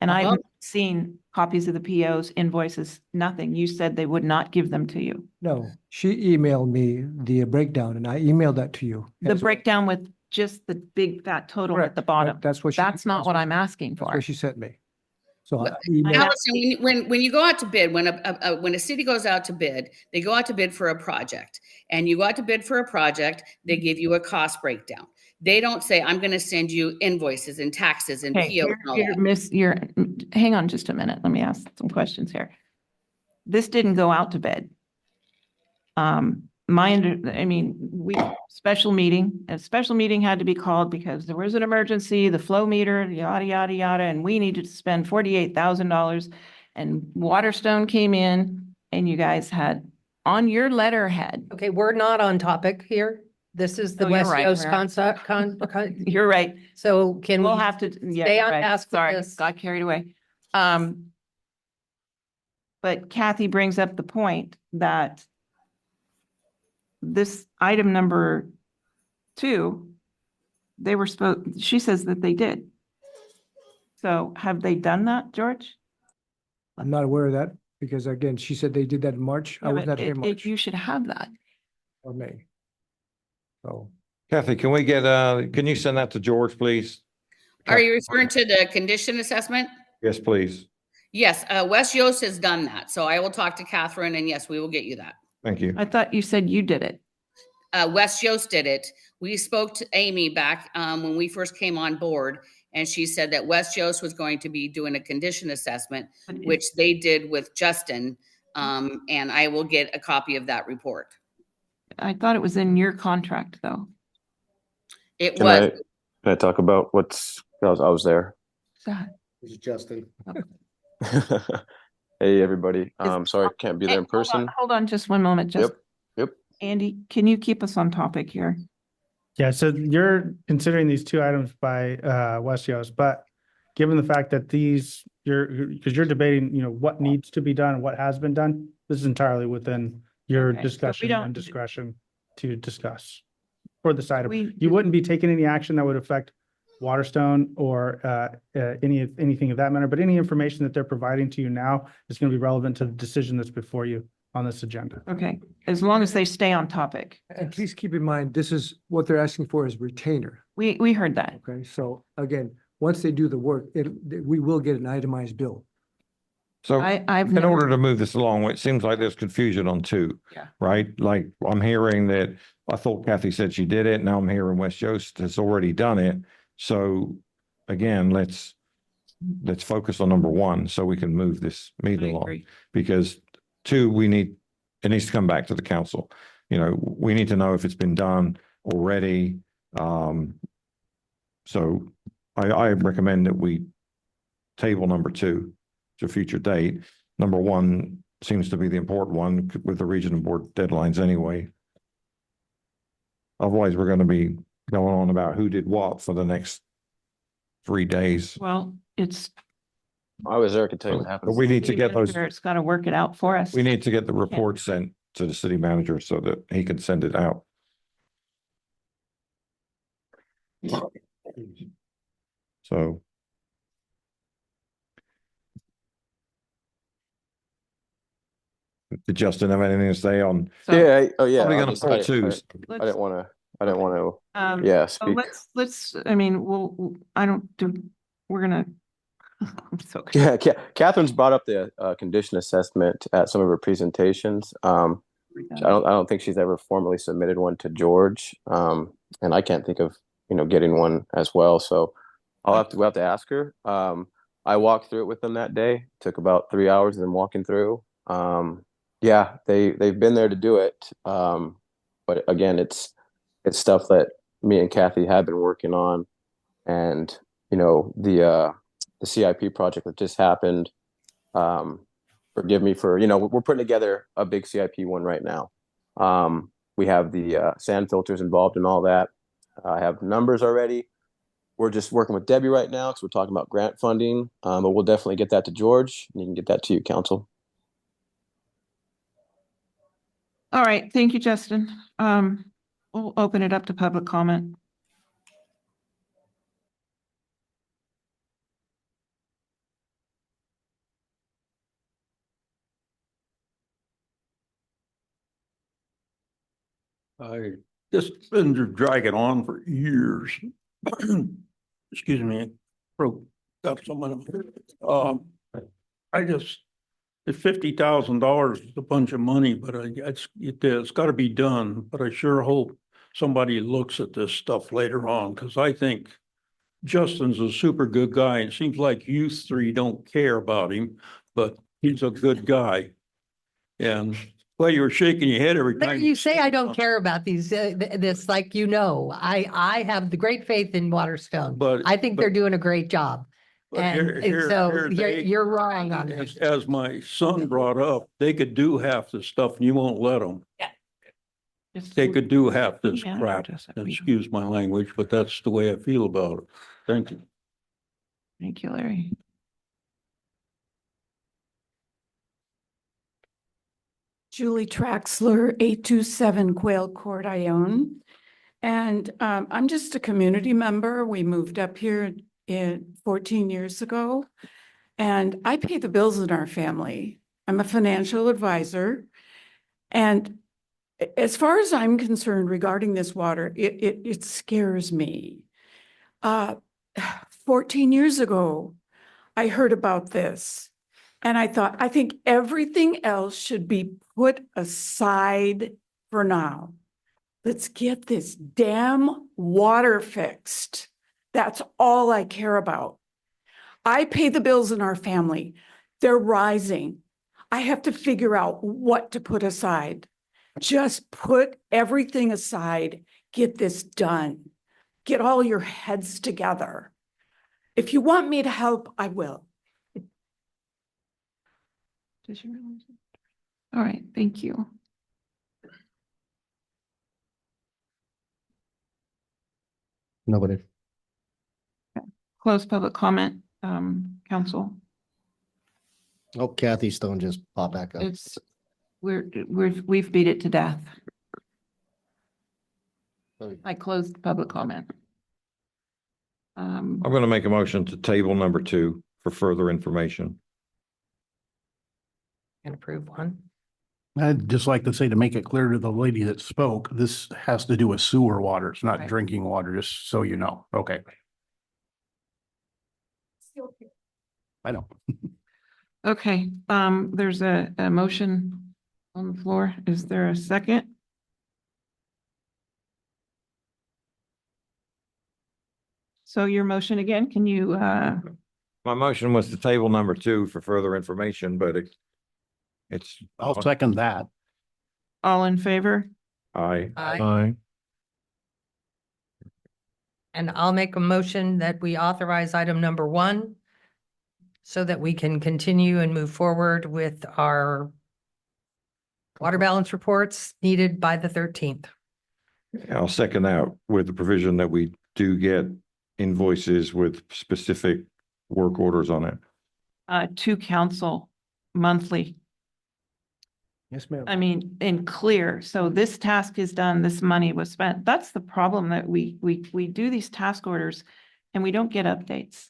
And I've Well- seen copies of the POs, invoices, nothing. You said they would not give them to you. No, she emailed me the breakdown and I emailed that to you. The breakdown with just the big fat total at Correct. the bottom. That's what she. That's not what I'm asking That's for. what she sent me. So I Well, emailed. Allison, when you go out to bid, when a city goes out to bid, they go out to bid for a project. And you go out to bid for a project, they give you a cost breakdown. They don't say, I'm going to send you invoices and taxes and Okay, POs and all that. hang on just a minute. Let me ask some questions here. This didn't go out to bid. Special meeting, a special meeting had to be called because there was an emergency, the flow meter, yada, yada, yada, and we needed to spend $48,000. And Waterstone came in and you guys had on your letterhead. Okay, we're not on topic here. This is the Oh, you're West right, Coast Mayor. You're right. So can We'll we have to, yeah, stay you're on right. task with Sorry, this? got carried away. But Kathy brings up the point that this item number 2, she says that they did. So have they done that, George? I'm not aware of that because again, she said they did that in March. I Yeah, was but not here in March you should have that. or May. So. Kathy, can we get, can you send that to George, please? Are you referring to the condition assessment? Yes, please. Yes, West Yost has done that. So I will talk to Catherine and yes, we will get you that. Thank you. I thought you said you did it. West Yost did it. We spoke to Amy back when we first came on board, and she said that West Yost was going to be doing a condition assessment, which they did with Justin. And I will get a copy of that report. I thought it was in your contract, though. It Can was. I talk about I was there. This is Justin. Hey, everybody. Sorry, I can't be there in person. Hold on just one moment. Just Yep. Andy, can you keep us on topic here? Yeah, so you're considering these 2 items by West Yost, but given the fact that because you're debating, what needs to be done and what has been done, this is entirely within your Okay, so we discussion don't- and discretion to discuss for this item. We- You wouldn't be taking any action that would affect Waterstone or anything of that matter, but any information that they're providing to you now is going to be relevant to the decision that's before you on this agenda. Okay, as long as they stay on topic. And please keep in mind, this is what they're asking for is retainer. We heard that. Okay, so again, once they do the work, we will get an itemized bill. So I've in never- order to move this along, it seems like there's confusion on 2. Yeah. Right? Like I'm hearing that, I thought Kathy said she did it. Now I'm hearing West Yost has already done it. So again, let's focus on number 1 so we can move this meeting along. agree. Because 2, it needs to come back to the council. We need to know if it's been done already. So I recommend that we table number 2 to a future date. Number 1 seems to be the important one with the regional board deadlines anyway. Otherwise, we're going to be going on about who did what for the next 3 days. Well, it's. I was there, I could tell you what But happened. we need to get those, It's got to work it out for us. we need to get the report sent to the city manager so that he can send it out. So. Did Justin have anything to say on? So- Yeah, yeah. Probably I'll gonna just- pull I twos. didn't want to, So yeah, speak. let's, we're gonna, I'm so. Yeah, Catherine's brought up the condition assessment at some of her presentations. I don't think she's ever formally submitted one to George. And I can't think of, getting one as well. So we'll have to ask her. I walked through it with them that day. Took about 3 hours of them walking through. Yeah, they've been there to do it. But again, it's stuff that me and Kathy have been working on, and the CIP project that just happened. Forgive me for we're putting together a big CIP one right now. We have the sand filters involved in all that. I have numbers already. We're just working with Debbie right now because we're talking about grant funding. But we'll definitely get that to George, and you can get that to you, Council. All right, thank you, Justin. We'll open it up to public comment. I just been dragging on for years. Excuse me, broke up someone. I just, the $50,000 is a bunch of money, but it's got to be done. But I sure hope somebody looks at this stuff later on, because I think Justin's a super good guy. It seems like you three don't care about him, but he's a good guy. And well, you were shaking your head every There time. you say I don't care about these, this, like, I have the great faith in Waterstone. But- I think they're doing a great job. But And here so they- you're wrong on this. As my son brought up, they could do half the stuff and you won't let them. They could do half this Yeah, crap. just that we- Excuse my language, but that's the way I feel about it. Thank you. Thank you, Larry. Julie Traxler, 827 Quail Court, Ione. And I'm just a community member. We moved up here 14 years ago. And I pay the bills in our family. I'm a financial advisor. And as far as I'm concerned regarding this water, it scares me. 14 years ago, I heard about this. And I thought, I think everything else should be put aside for now. Let's get this damn water fixed. That's all I care about. I pay the bills in our family. They're rising. I have to figure out what to put aside. Just put everything aside. Get this done. Get all your heads together. If you want me to help, I will. Does you realize it? All right, thank you. Nobody. Close public comment, council. Oh, Kathy Stone just popped back up. It's, we've beat it to death. I closed public comment. I'm going to make a motion to table number 2 for further information. And approve one. I'd just like to say, to make it clear to the lady that spoke, this has to do with sewer water. It's not Right. drinking water, just so you know. Okay. I know. Okay, there's a motion on the floor. Is there a second? So your motion again, can you, My motion was to table number 2 for further information, but it's. I'll second that. all in favor? Aye. Aye. And I'll make a motion that we authorize item number 1 so that we can continue and move forward with our water balance reports needed by the 13th. I'll second that with the provision that we do get invoices with specific work orders on it. To council monthly. Yes, ma'am. I mean, in clear. So this task is done, this money was spent. That's the problem, that we do these task orders and we don't get updates.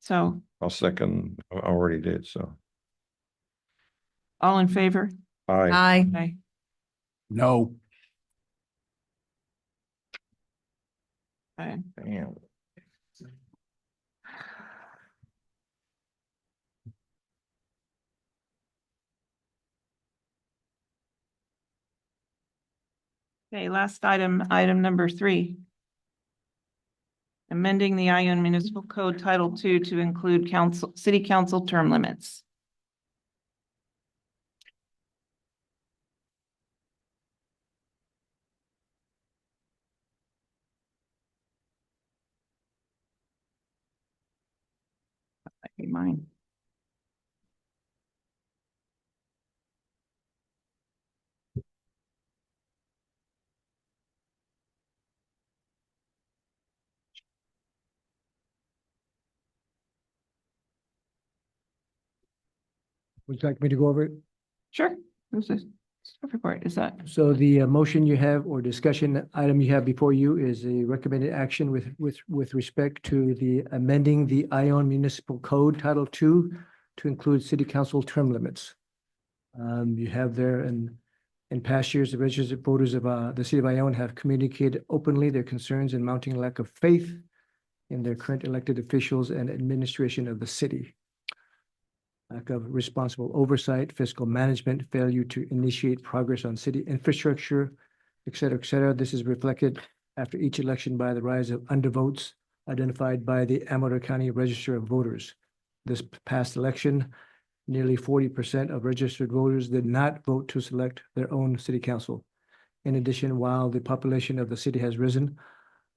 So I'll second, I already did, so. all in favor? Aye. Aye. Aye. No. Aye. Damn. Okay, last item, item number 3. Amending the Ione Municipal Code Title II to include city council term limits. mine. Would you like me to go over it? Sure. This is staff report. Is that? So the motion you have or discussion item you have before you is a recommended action with respect to the amending the Ione Municipal Code Title II to include city council term limits. You have there in past years, the registered voters of the city of Ione have communicated openly their concerns and mounting lack of faith in their current elected officials and administration of the city. Lack of responsible oversight, fiscal management, failure to initiate progress on city infrastructure, et cetera, et cetera. This is reflected after each election by the rise of undervotes identified by the Amador County Register of Voters. This past election, nearly 40% of registered voters did not vote to select their own city council. In addition, while the population of the city has risen,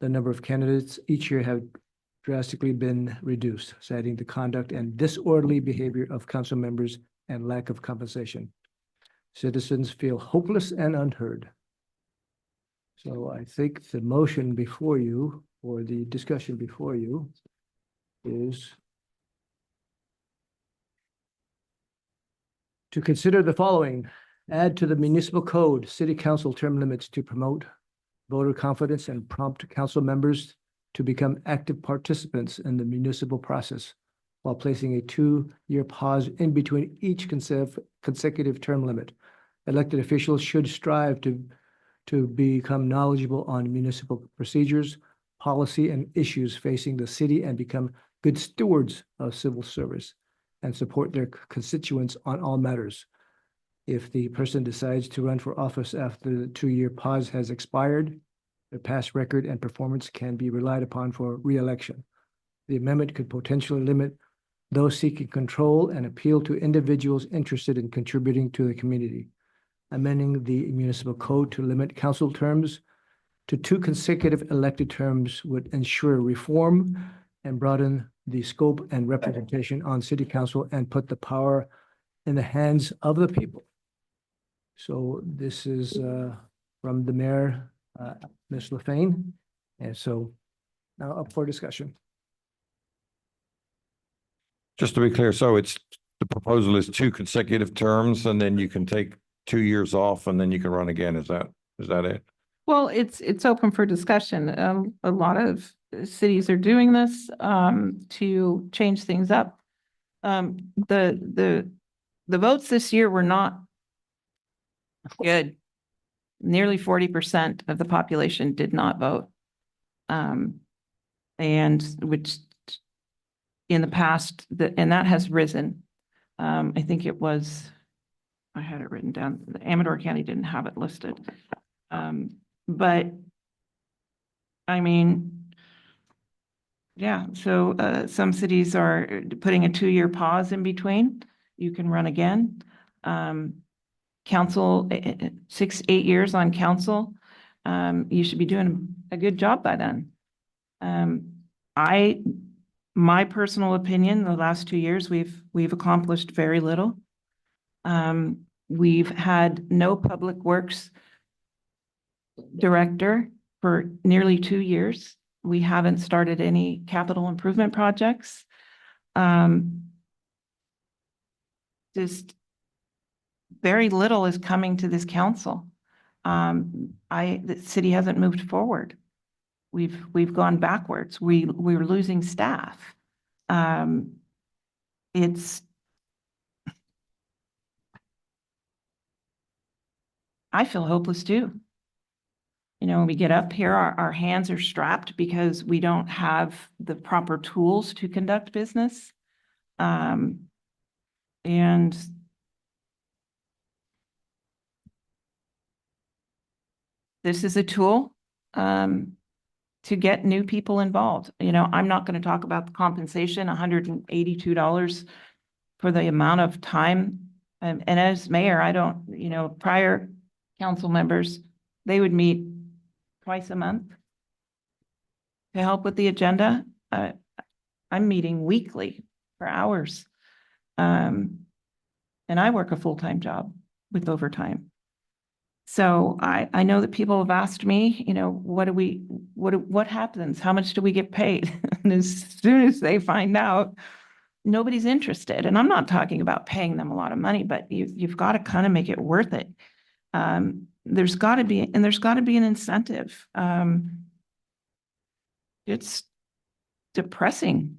the number of candidates each year have drastically been reduced, citing the conduct and disorderly behavior of council members and lack of compensation. Citizens feel hopeless and unheard. So I think the motion before you, or the discussion before you, is to consider the following: add to the municipal code city council term limits to promote voter confidence and prompt council members to become active participants in the municipal process, while placing a 2-year pause in between each consecutive term limit. Elected officials should strive to become knowledgeable on municipal procedures, policy, and issues facing the city and become good stewards of civil service and support their constituents on all matters. If the person decides to run for office after the 2-year pause has expired, their past record and performance can be relied upon for re-election. The amendment could potentially limit those seeking control and appeal to individuals interested in contributing to the community. Amending the municipal code to limit council terms to 2 consecutive elected terms would ensure reform and broaden the scope and representation on city council and put the power in the hands of the people. So this is from the mayor, Ms. Lafane. And so now up for discussion. Just to be clear, so the proposal is 2 consecutive terms and then you can take 2 years off and then you can run again. Is that it? Well, it's open for discussion. A lot of cities are doing this to change things up. The votes this year were not good. Nearly 40% of the population did not vote. And which in the past, and that has risen. I think it was, I had it written down, the Amador County didn't have it listed. But I mean, yeah, so some cities are putting a 2-year pause in between. You can run again. Council, 6-8 years on council, you should be doing a good job by then. My personal opinion, the last 2 years, we've accomplished very little. We've had no public works director for nearly 2 years. We haven't started any capital improvement projects. Just very little is coming to this council. The city hasn't moved forward. We've gone backwards. We're losing staff. I feel hopeless too. You know, when we get up here, our hands are strapped because we don't have the proper tools to conduct business. And this is a tool to get new people involved. You know, I'm not going to talk about the compensation, $182 for the amount of time. And as mayor, I don't, you know, prior council members, they would meet twice a month to help with the agenda. I'm meeting weekly for hours. And I work a full-time job with overtime. So I know that people have asked me, you know, what happens? How much do we get paid? And as soon as they find out, nobody's interested. And I'm not talking about paying them a lot of money, but you've got to kind of make it worth it. There's got to be an incentive. It's depressing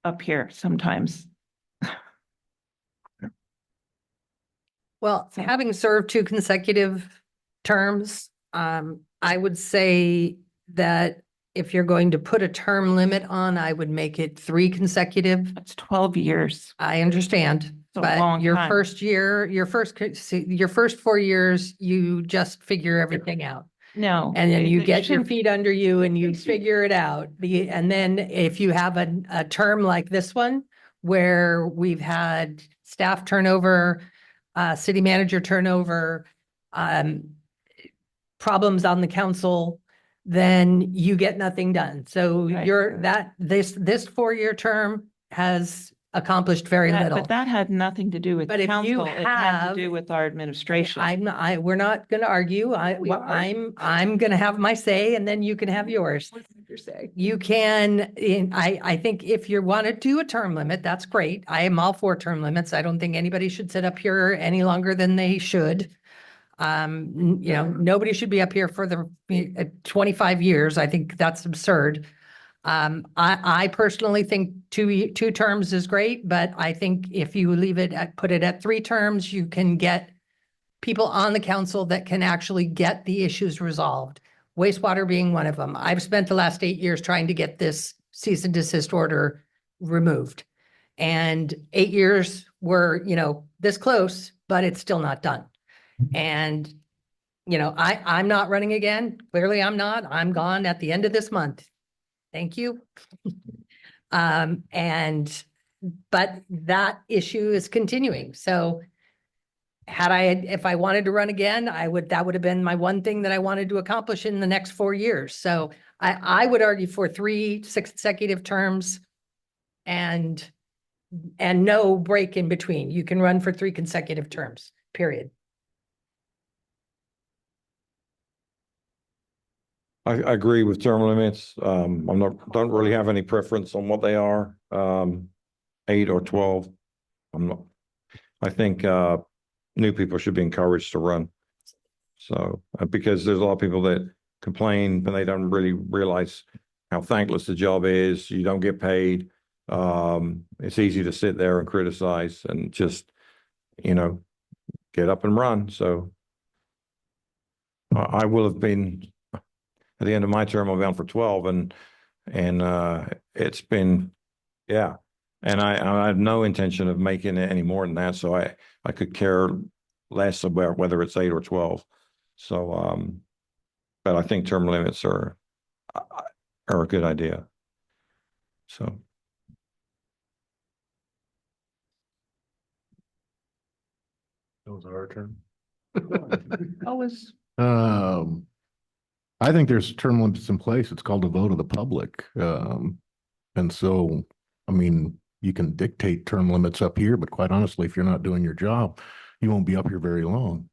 up here sometimes. Well, having served 2 consecutive terms, I would say that if you're going to put a term limit on, I would make it 3 consecutive. That's 12 years. I understand, a but long your time. first year, your first 4 years, you just figure everything out. No. And then you it get your shouldn't- feet under you and you figure it out. And then if you have a term like this one, where we've had staff turnover, city manager turnover, problems on the council, then you get nothing done. So Right. this 4-year term has accomplished very little. But that had nothing to do with But if you council. It had have- to do with our administration. We're not gonna argue. I'm gonna have my say and then you can have yours. Your say. You can, I think if you want to do a term limit, that's great. I am all for term limits. I don't think anybody should sit up here any longer than they should. You know, nobody should be up here for the 25 years. I think that's absurd. I personally think two terms is great, but I think if you put it at 3 terms, you can get people on the council that can actually get the issues resolved. Wastewater being one of them. I've spent the last 8 years trying to get this cease and desist order removed. And 8 years were, you know, this close, but it's still not done. And, you know, I'm not running again. Clearly I'm not. I'm gone at the end of this month. Thank you. But that issue is continuing. So if I wanted to run again, that would have been my one thing that I wanted to accomplish in the next 4 years. So I would argue for 3 consecutive terms and no break in between. You can run for 3 consecutive terms, period. I agree with term limits. Don't really have any preference on what they are, 8 or 12. I think, new people should be encouraged to run. So, because there's a lot of people that complain, but they don't really realize how thankless the job is. You don't get paid. It's easy to sit there and criticize and just, you know, get up and run. So I will have been, at the end of my term, I'll be on for 12 and it's been, yeah. And I have no intention of making it any more than that. So I could care less about whether it's 8 or 12. So, but I think term limits are a good idea. So. That was our turn. Always. I think there's term limits in place. It's called a vote of the public. And so, I mean, you can dictate term limits up here, but quite honestly, if you're not doing your job, you won't be up here very long.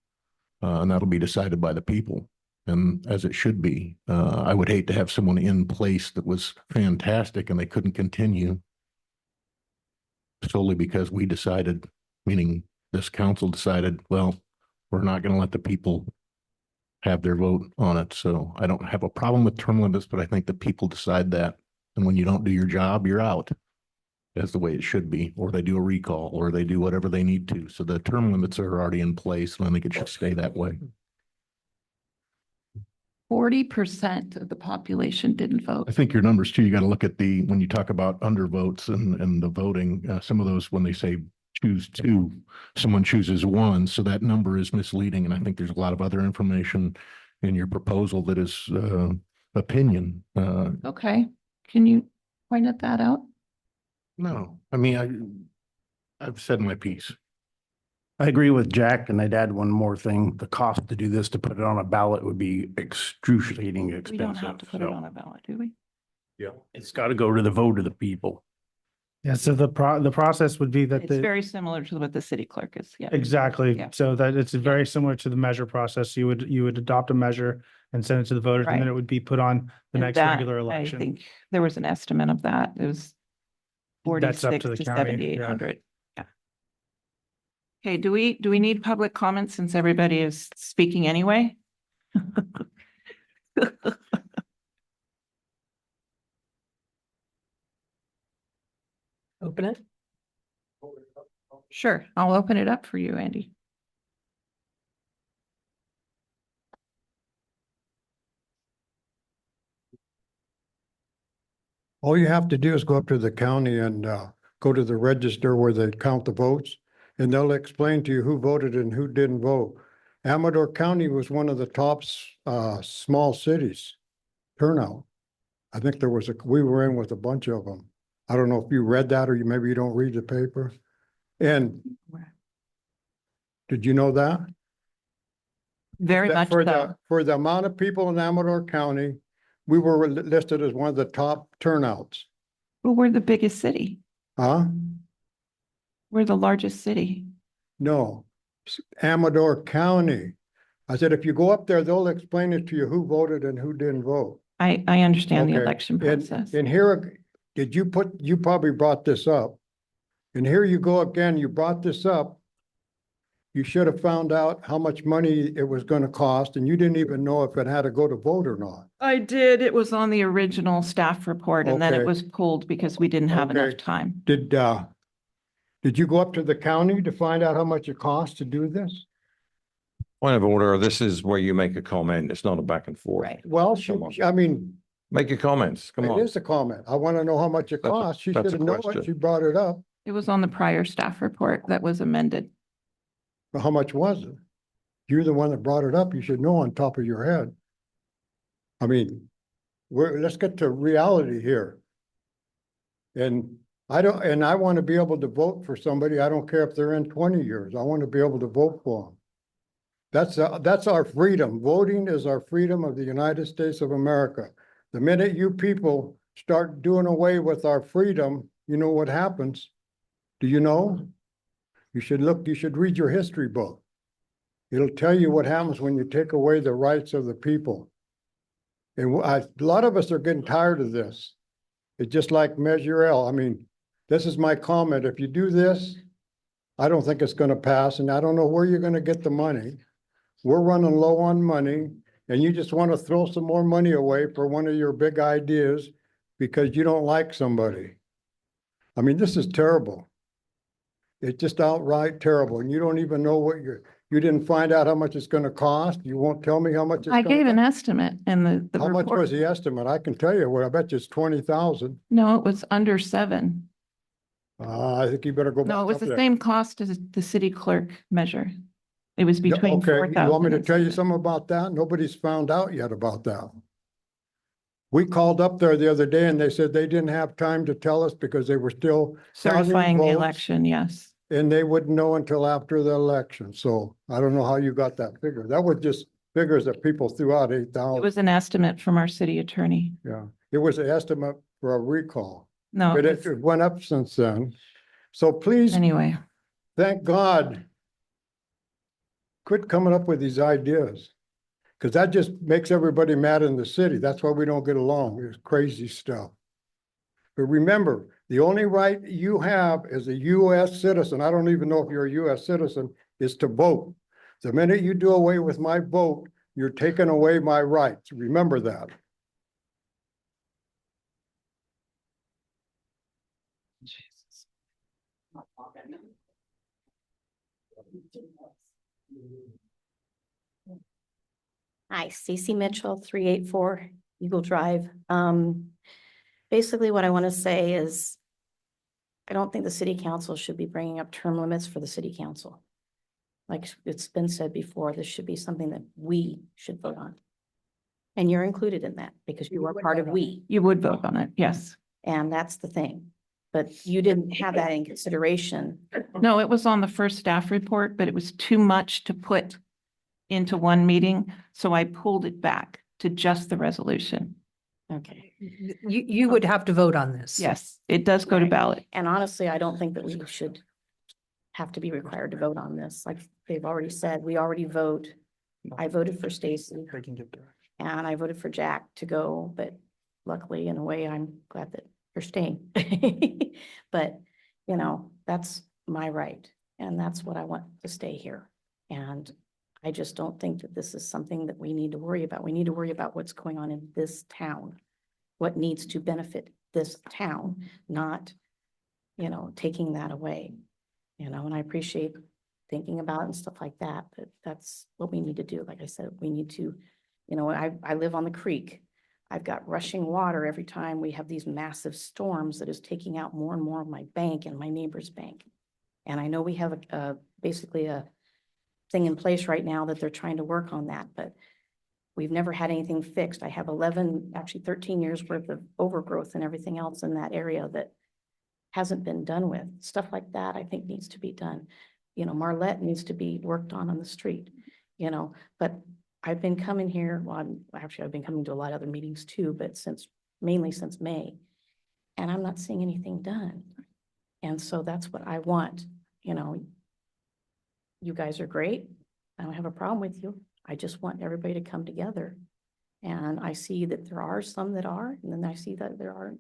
And that'll be decided by the people, and as it should be. I would hate to have someone in place that was fantastic and they couldn't continue solely because we decided, meaning this council decided, well, we're not going to let the people have their vote on it. So I don't have a problem with term limits, but I think the people decide that. And when you don't do your job, you're out. That's the way it should be, or they do a recall, or they do whatever they need to. So the term limits are already in place, and I think it should stay that way. 40% of the population didn't vote. I think your numbers too, you got to look at when you talk about undervotes and the voting, some of those, when they say choose 2, someone chooses 1. So that number is misleading. And I think there's a lot of other information in your proposal that is opinion. Okay. Can you point that out? No, I mean, I've said my piece. I agree with Jack, and I'd add one more thing. The cost to do this, to put it on a ballot, would be excruciating expensive. We don't have to put it So, on a ballot, do we? yeah, it's got to go to the vote of the people. Yeah, so the process would be that It's very similar to what the city clerk is, yeah. exactly. Yeah. So that it's very similar to the measure process. You would adopt a measure and send it to the voters, and then Right. it would be put on the And next that, regular I election. think there was an estimate of that. It was That's up 46 to the to county, yeah. 7,800. Yeah. Okay, do we need public comments since everybody is speaking anyway? Open it. Sure, I'll open it up for you, Andy. All you have to do is go up to the county and go to the register where they count the votes, and they'll explain to you who voted and who didn't vote. Amador County was one of the top small cities turnout. I think we were in with a bunch of them. I don't know if you read that or maybe you don't read the paper. And did you know that? Very That much for so. For the amount of people in Amador County, we were listed as one of the top turnouts. Well, we're the biggest city. Huh? We're the largest city. No, Amador County. I said, if you go up there, they'll explain it to you who voted and who didn't vote. I understand the Okay, election process. And here, you probably brought this up. And here you go again, you brought this up. You should have found out how much money it was gonna cost, and you didn't even know if it had to go to vote or not. I did. It was on the original staff report and then it Okay. was pulled because we didn't have enough Okay. time. Did you go up to the county to find out how much it costs to do this? Point of order, this is where you make a comment. It's not a back and forth. Right. Well, Come on. I mean, Make your comments. Come it on. is a comment. I want to know how much it That's a- costs. She that's should a have known question. it. She brought it up. It was on the prior staff report that was amended. But how much was it? You're the one that brought it up. You should know on top of your head. I mean, let's get to reality here. And I want to be able to vote for somebody. I don't care if they're in 20 years. I want to be able to vote for them. That's our freedom. Voting is our freedom of the United States of America. The minute you people start doing away with our freedom, you know what happens? Do you know? You should read your history book. It'll tell you what happens when you take away the rights of the people. And a lot of us are getting tired of this. It's just like Measure L. I mean, this is my comment. If you do this, I don't think it's gonna pass, and I don't know where you're gonna get the money. We're running low on money, and you just want to throw some more money away for one of your big ideas because you don't like somebody. I mean, this is terrible. It's just outright terrible, and you don't even know you didn't find out how much it's gonna cost. You won't tell me how much it's I gonna gave an cost? estimate and the How much report. was the estimate? I can tell you, well, I bet you it's 20,000. No, it was under 7. I think you better go back No, it was up the there. same cost as the city clerk measure. It was Yeah, between okay, 4,000. you want me to and tell you 7,000. something about that? Nobody's found out yet about that. We called up there the other day and they said they didn't have time to tell us because they were still counting Certifying the votes, election, yes. and they wouldn't know until after the election. So I don't know how you got that figure. That was just figures that people threw out, It 8,000. was an estimate from our city attorney. Yeah, it was an estimate for a recall, No, but it was- it went up since then. So please, anyway, thank God, quit coming up with these ideas. Because that just makes everybody mad in the city. That's why we don't get along. It's crazy stuff. But remember, the only right you have as a US citizen, I don't even know if you're a US citizen, is to vote. The minute you do away with my vote, you're taking away my rights. Remember that. Hi, Stacy Mitchell, 384 Eagle Drive. Basically what I want to say is I don't think the city council should be bringing up term limits for the city council. Like it's been said before, this should be something that we should vote on. And you're included in that because you are part of we. you would vote on it, yes. And that's the thing. But you didn't have that in consideration. No, it was on the first staff report, but it was too much to put into one meeting, so I pulled it back to just the resolution. Okay. You would have to vote on this. Yes, it does go to Right. ballot. And honestly, I don't think that we should have to be required to vote on this. Like they've already said, we already vote. I voted for Stacy They can give direction. and I voted for Jack to go, but luckily, in a way, I'm glad that you're staying. But, you know, that's my right, and that's what I want to stay here. And I just don't think that this is something that we need to worry about. We need to worry about what's going on in this town. What needs to benefit this town, not, you know, taking that away. You know, and I appreciate thinking about it and stuff like that, but that's what we need to do. Like I said, we need to, you know, I live on the creek. I've got rushing water every time we have these massive storms that is taking out more and more of my bank and my neighbor's bank. And I know we have basically a thing in place right now that they're trying to work on that, but we've never had anything fixed. I have 13 years worth of overgrowth and everything else in that area that hasn't been done with. Stuff like that, I think needs to be done. You know, Marlette needs to be worked on the street, you know, but I've been coming here, well, I've been coming to a lot of other meetings too, but mainly since May, and I'm not seeing anything done. And so that's what I want, you know. You guys are great. I don't have a problem with you. I just want everybody to come together. And I see that there are some that are, and then I see that there are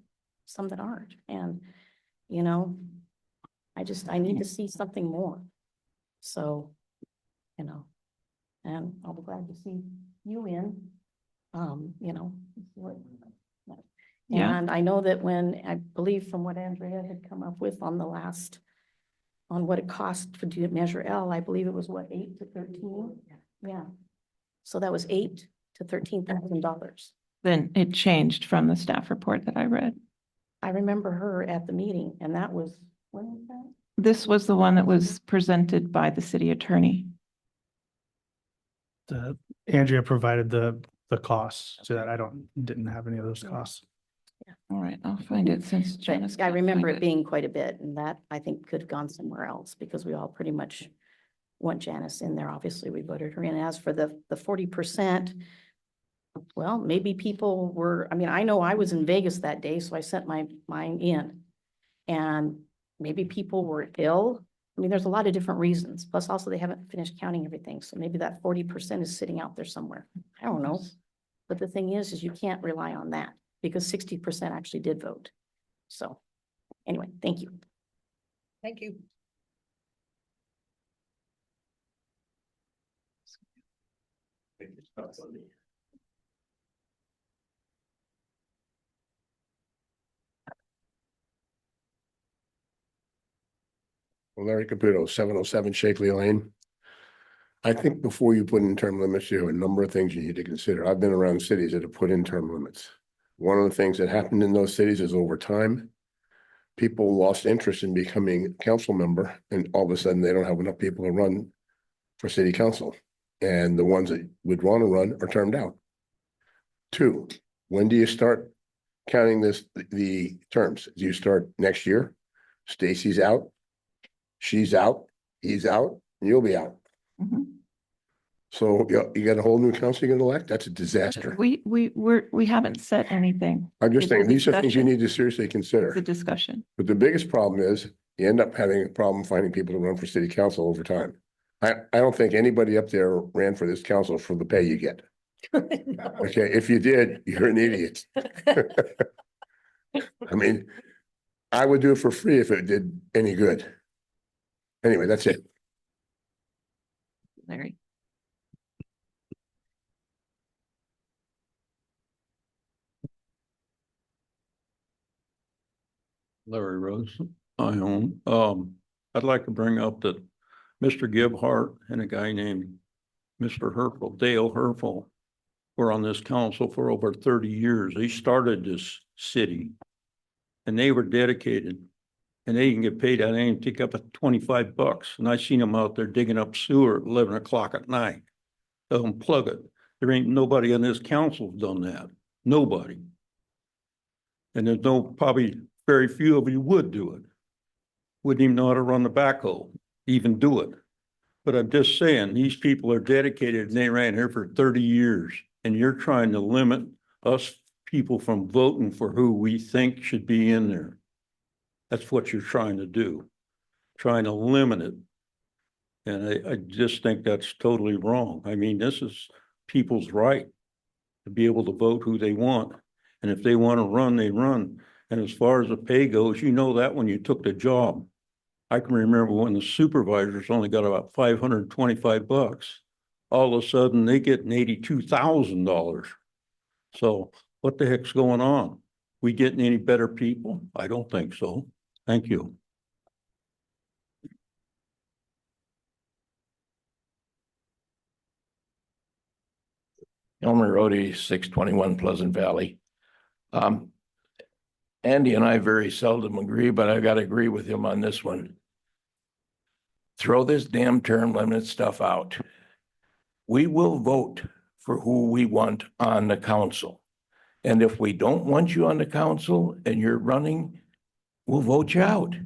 some that aren't. And, you know, I need to see something more. So, you know, and I'll be glad to see you in, you know. Yeah. And I know that when, I believe from what Andrea had come up with on the last, on what it cost for do Measure L, I believe it was what, 8 to 13? Yeah. So that was $8,000 to $13,000. Then it changed from the staff report that I read. I remember her at the meeting, and that was, when was that? This was the one that was presented by the city attorney. Andrea provided the costs so that I didn't have any of those costs. All right, I'll find it since Janice. But I can't remember find it being quite a bit, and that I think could have gone somewhere else because we all pretty much want Janice in there. Obviously, we voted her in. As for the 40%, well, maybe people were, I mean, I know I was in Vegas that day, so I sent mine in. And maybe people were ill. I mean, there's a lot of different reasons. Plus also they haven't finished counting everything. So maybe that 40% is sitting out there somewhere. I don't know. But the thing is you can't rely on that because 60% actually did vote. So anyway, thank you. Thank you. Larry Caputo, 707 Shakely Lane. I think before you put in term limits, you have a number of things you need to consider. I've been around cities that have put in term limits. One of the things that happened in those cities is over time, people lost interest in becoming a council member, and all of a sudden they don't have enough people to run for city council. And the ones that would want to run are termed out. 2, when do you start counting the terms? Do you start next year? Stacy's out. She's out, he's out, and you'll be out. Mhm. So you got a whole new council you're gonna elect? That's a disaster. We haven't set anything. I'm just It's a saying, these are things you discussion. need to seriously It's a consider. discussion. But the biggest problem is you end up having a problem finding people to run for city council over time. I don't think anybody up there ran for this council for the pay you get. Okay, if you did, you're an idiot. I mean, I would do it for free if it did any good. Anyway, that's it. Larry. Larry Rose, I own. I'd like to bring up that Mr. Gebhardt and a guy named Mr. Herfel, Dale Herfel, were on this council for over 30 years. They started this city and they were dedicated and they can get paid. I didn't take up at $25. And I seen them out there digging up sewer at 11 o'clock at night. They'll unplug it. There ain't nobody on this council done that. Nobody. And there's probably very few of you would do it. Wouldn't even know how to run the backhoe, even do it. But I'm just saying, these people are dedicated and they ran here for 30 years. And you're trying to limit us people from voting for who we think should be in there. That's what you're trying to do, trying to limit it. And I just think that's totally wrong. I mean, this is people's right to be able to vote who they want. And if they want to run, they run. And as far as the pay goes, you know that when you took the job. I can remember when the supervisors only got about $525. All of a sudden, they get $82,000. So what the heck's going on? We getting any better people? I don't think so. Thank you. Elmer Rhodey, 621 Pleasant Valley. Andy and I very seldom agree, but I got to agree with him on this one. Throw this damn term limit stuff out. We will vote for who we want on the council. And if we don't want you on the council and you're running, we'll vote you out.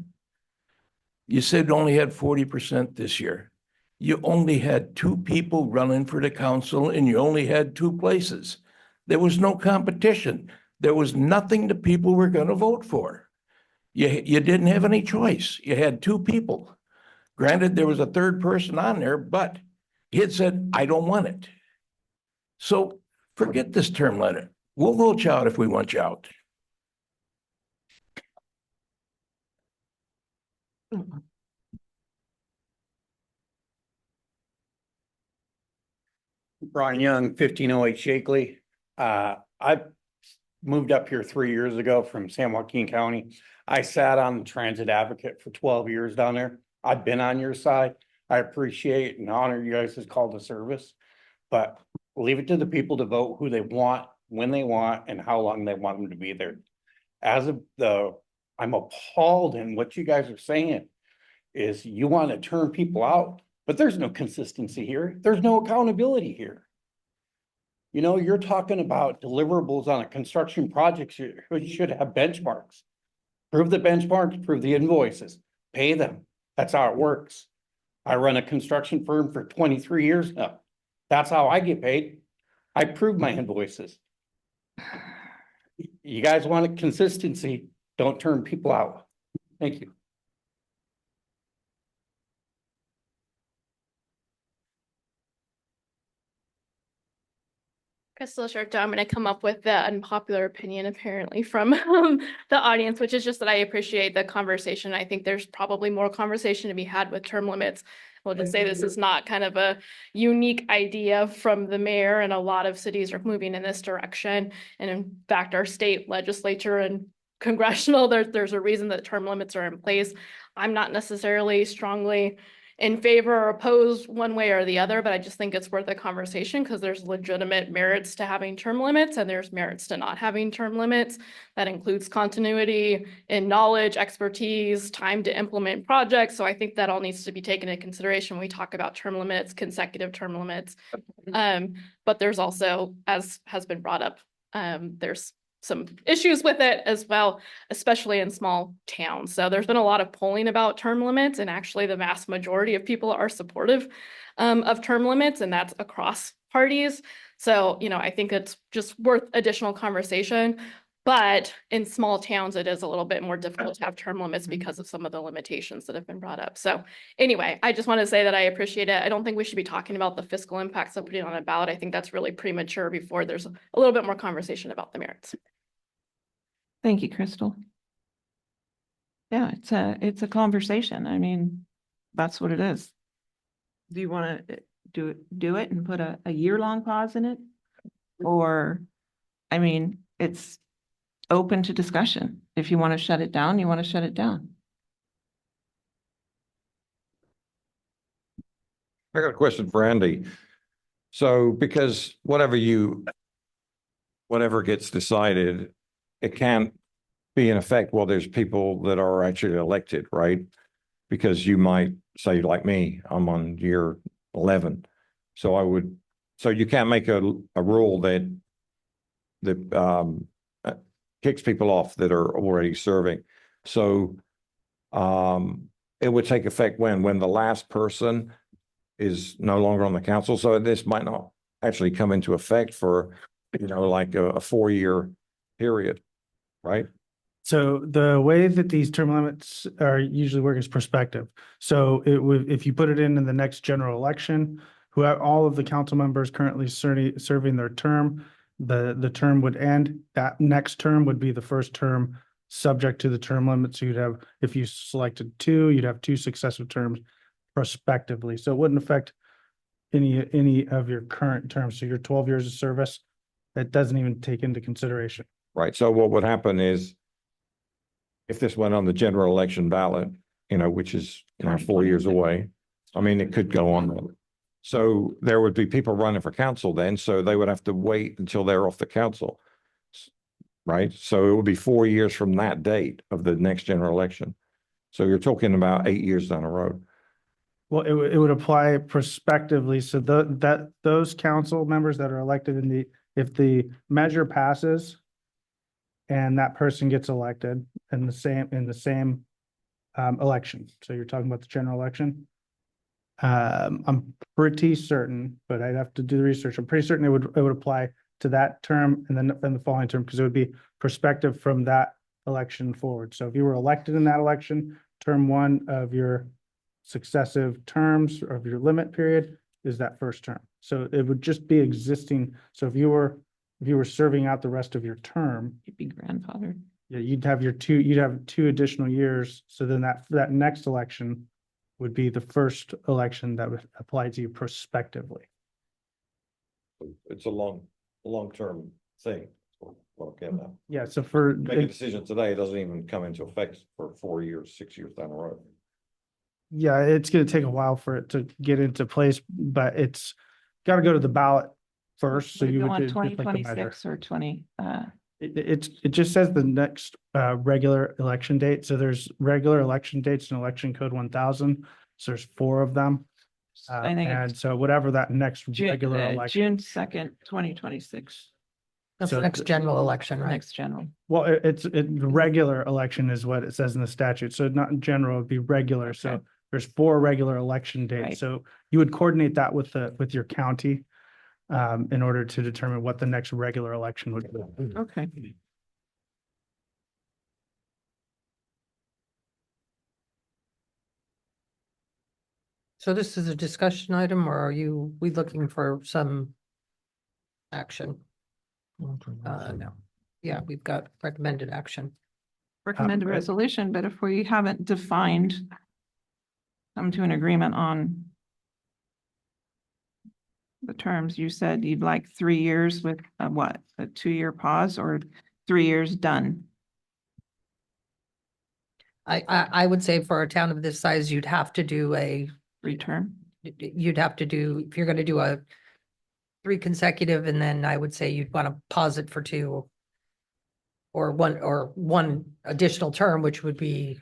You said you only had 40% this year. You only had 2 people running for the council and you only had 2 places. There was no competition. There was nothing the people were going to vote for. You didn't have any choice. You had 2 people. Granted, there was a 3rd person on there, but he had said, I don't want it. So forget this term limit. We'll vote you out if we want you out. Brian Young, 1508 Shakely. I moved up here 3 years ago from San Joaquin County. I sat on the transit advocate for 12 years down there. I've been on your side. I appreciate and honor you guys' call to service, but leave it to the people to vote who they want, when they want, and how long they want them to be there. I'm appalled in what you guys are saying is you want to turn people out, but there's no consistency here. There's no accountability here. You know, you're talking about deliverables on a construction project. You should have benchmarks. Prove the benchmarks, prove the invoices, pay them. That's how it works. I run a construction firm for 23 years now. That's how I get paid. I prove my invoices. You guys want consistency, don't turn people out. Thank you. Crystal Sharpto, I'm going to come up with the unpopular opinion apparently from the audience, which is just that I appreciate the conversation. I think there's probably more conversation to be had with term limits. We'll just say this is not kind of a unique idea from the mayor, and a lot of cities are moving in this direction. And in fact, our state legislature and congressional, there's a reason that term limits are in place. I'm not necessarily strongly in favor or opposed one way or the other, but I just think it's worth a conversation because there's legitimate merits to having term limits and there's merits to not having term limits. That includes continuity in knowledge, expertise, time to implement projects. So I think that all needs to be taken into consideration when we talk about term limits, consecutive term limits. But there's also, as has been brought up, there's some issues with it as well, especially in small towns. So there's been a lot of polling about term limits, and actually the vast majority of people are supportive of term limits, and that's across parties. So, you know, I think it's just worth additional conversation. But in small towns, it is a little bit more difficult to have term limits because of some of the limitations that have been brought up. So anyway, I just want to say that I appreciate it. I don't think we should be talking about the fiscal impacts of putting on a ballot. I think that's really premature before there's a little bit more conversation about the merits. Thank you, Crystal. Yeah, it's a conversation. I mean, that's what it is. Do you want to do it and put a year-long pause in it? Or, I mean, it's open to discussion. If you want to shut it down, you want to shut it down. I got a question for Andy. So because whatever gets decided, it can't be in effect while there's people that are actually elected, right? Because you might say, like me, I'm on year 11. So you can't make a rule that kicks people off that are already serving. So it would take effect when the last person is no longer on the council. So this might not actually come into effect for, like a 4-year period, right? So the way that these term limits are usually work is prospective. So it would, if you put it in the next general election, who have all of the council members currently serving their term, the term would end. That next term would be the first term subject to the term limits. So you'd have, if you selected two, you'd have two successive terms prospectively. So it wouldn't affect any of your current terms. So your 12 years of service, that doesn't even take into consideration. Right. So what would happen is if this went on the general election ballot, which is, 4 years away, I mean, it could go on. So there would be people running for council then, so they would have to wait until they're off the council. Right? So it would be 4 years from that date of the next general election. So you're talking about 8 years down the road. Well, it would apply prospectively. So those council members that are elected if the measure passes and that person gets elected in the same election. So you're talking about the general election. I'm pretty certain, but I'd have to do the research. I'm pretty certain it would apply to that term and then the following term, because it would be prospective from that election forward. So if you were elected in that election, term one of your successive terms of your limit period is that first term. So it would just be existing. So if you were serving out the rest of your term, You'd be grandfathered. yeah, you'd have 2 additional years. So then that next election would be the first election that would apply to you prospectively. It's a long-term thing. Okay, now. Yeah, so for Make a decision today, it doesn't even come into effect for 4 years, 6 years down the road. yeah, it's going to take a while for it to get into place, but it's got to go to the ballot first. So Would it you go would on do just like the measure. 2026 or 20, It just says the next regular election date. So there's regular election dates in election code 1000. So there's 4 of them. I think And it's so whatever that next regular June election. 2nd, 2026, That's So the next general election, right? next general. Well, the regular election is what it says in the statute. So not in general, it'd be regular. So Okay. there's 4 regular election dates. Right. So you would coordinate that with your county in order to determine what the next regular election would be. Okay. So this is a discussion item, or are we looking for some action? No. Yeah, we've got recommended action. Recommend a right. resolution, but if we haven't defined, come to an agreement on the terms, you said you'd like 3 years with a 2-year pause or 3 years done? I would say for a town of this size, you'd have to do Return? you'd have to do, if you're gonna do a 3 consecutive, and then I would say you'd want to pause it for 2. Or one additional term, which would be,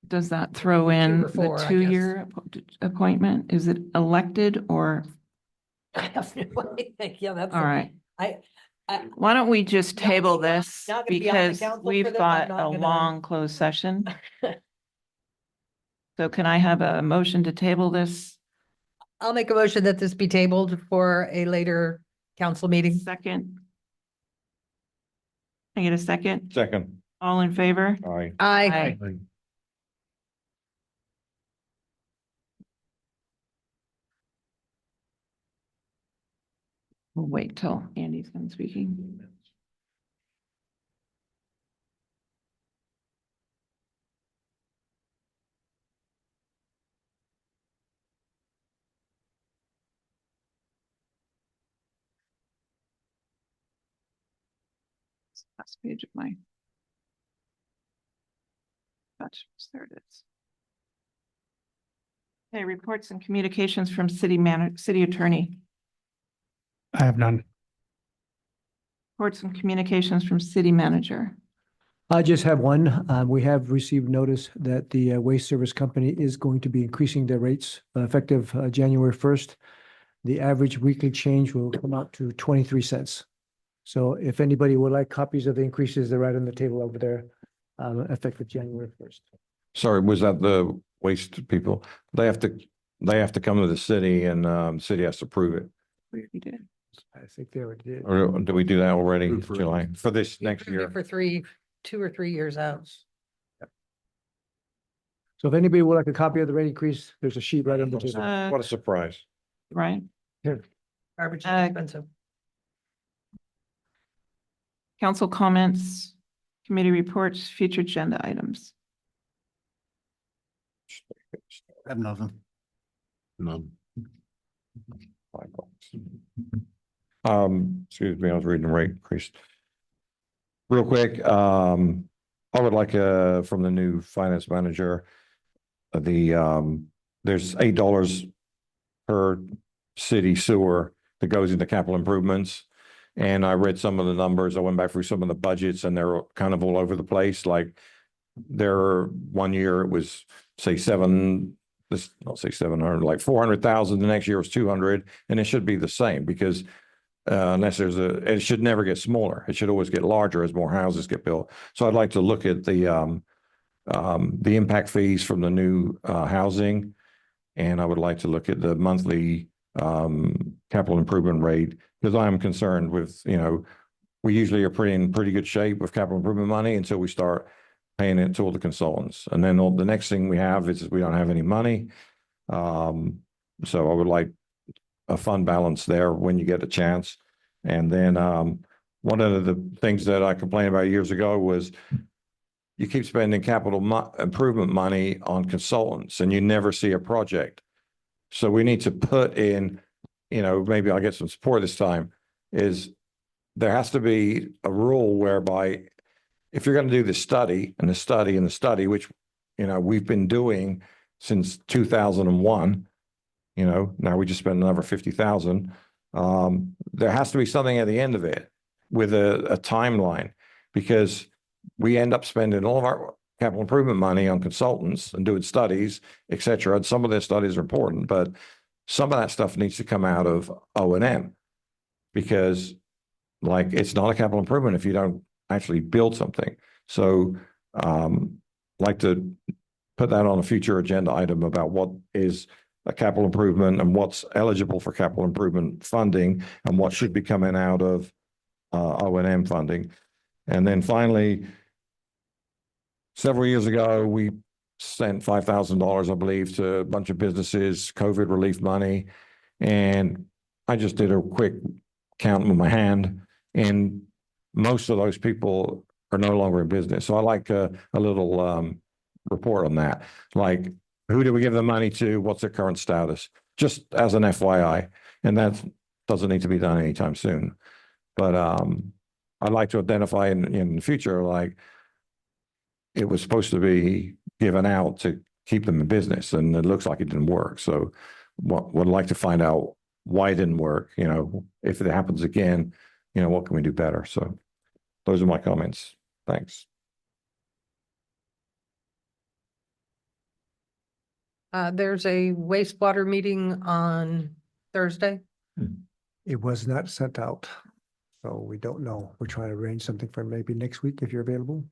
Does that throw in or 4, the I 2-year appointment? Is it elected or, I have no idea. Yeah, that's. all right. I, Why don't we just Not table gonna be on- this not gonna be on the because council for we've this, I'm got not a gonna- long closed session. So can I have a motion to table this? I'll make a motion that this be tabled for a later council meeting. Second? Can I get a second? Second, All in favor? aye. Aye. We'll wait till Andy's done speaking. Last page of my. There it is. Okay, reports and communications from city attorney. I have none. Reports and communications from city manager. I just have one. We have received notice that the waste service company is going to be increasing their rates effective January 1st. The average weekly change will come out to 23 cents. So if anybody would like copies of the increases, they're right on the table over there, effective January 1st. Sorry, was that the waste people? They have to come to the city and city has to prove it. We did. I think they already did. Or do we do that already, Approved for- July, for this next Approved it year? For 2 or 3 years out. So if anybody would like a copy of the rate increase, there's a sheet right on the table. What a surprise. Right. Here. Garbage is Uh, expensive. Council comments, committee reports, future agenda items. I have nothing. None. Excuse me, I was reading the rate increase. Real quick, I would like, from the new finance manager, there's $8 per city sewer that goes into capital improvements. And I read some of the numbers. I went back through some of the budgets and they're kind of all over the place. Like one year it was say I'll say 700, like 400,000. The next year was 200, and it should be the same because unless it should never get smaller. It should always get larger as more houses get built. So I'd like to look at the impact fees from the new housing. And I would like to look at the monthly capital improvement rate, because I am concerned with, we usually are in pretty good shape with capital improvement money until we start paying it to all the consultants. And then the next thing we have is we don't have any money. So I would like a fund balance there when you get a chance. And then one of the things that I complained about years ago was you keep spending capital improvement money on consultants and you never see a project. So we need to put in, maybe I'll get some support this time, is there has to be a rule whereby if you're going to do the study and the study and the study, which, we've been doing since 2001, now we just spent another 50,000. There has to be something at the end of it with a timeline, because we end up spending all of our capital improvement money on consultants and doing studies, et cetera. And some of their studies are important, but some of that stuff needs to come out of O&M, because it's not a capital improvement if you don't actually build something. So like to put that on a future agenda item about what is a capital improvement and what's eligible for capital improvement funding and what should be coming out of O&M funding. And then finally, several years ago, we sent $5,000, I believe, to a bunch of businesses, COVID relief money. And I just did a quick count with my hand, and most of those people are no longer in business. So I like a little report on that. Like, who do we give the money to? What's their current status? Just as an FYI. And that doesn't need to be done anytime soon. But I'd like to identify in the future, like, it was supposed to be given out to keep them in business, and it looks like it didn't work. So would like to find out why it didn't work. If it happens again, what can we do better? So those are my comments. Thanks. There's a wastewater meeting on Thursday. It was not sent out, so we don't know. We're trying to arrange something for maybe next week if you're available.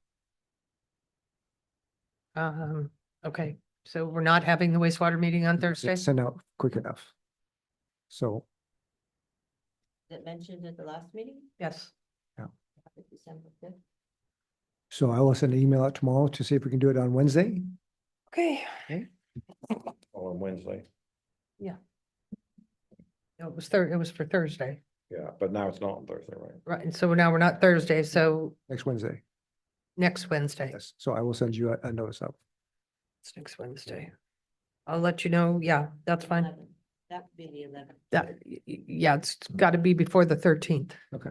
Okay, so we're not having the wastewater meeting on Thursday? It's sent out quick enough. So, Is it mentioned at the last meeting? Yes. Yeah. December 5th. so I will send an email out tomorrow to see if we can do it on Wednesday. Okay. On Wednesday. Yeah. No, it was for Thursday. Yeah, but now it's not on Thursday, right? Right, and so now we're not Thursday, so Next Wednesday. next Wednesday. Yes. So I will send you a notice out. It's next Wednesday. I'll let you know. Yeah, that's fine. 11th. That would be the 11th. Yeah, it's got to be before the 13th. Okay.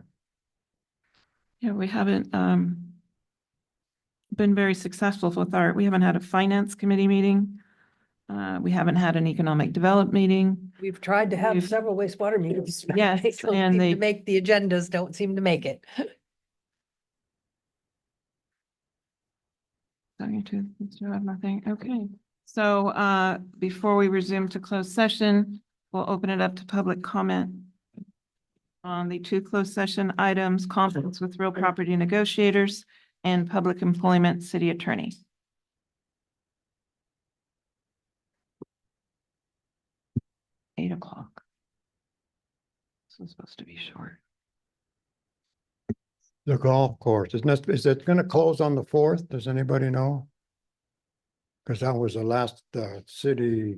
Yeah, we haven't been very successful with we haven't had a finance committee meeting. We haven't had an economic development meeting. We've tried to have several wastewater meetings. Yes, They don't and seem they- to make the agendas, don't seem to make it. Talking to Mr. Nothing. Okay. So before we resume to closed session, we'll open it up to public comment on the 2 closed session items, conference with real property negotiators and public employment city attorney. (8:00). This was supposed to be short. The golf course, is it gonna close on the fourth? Does anybody know? Cause that was the last, city,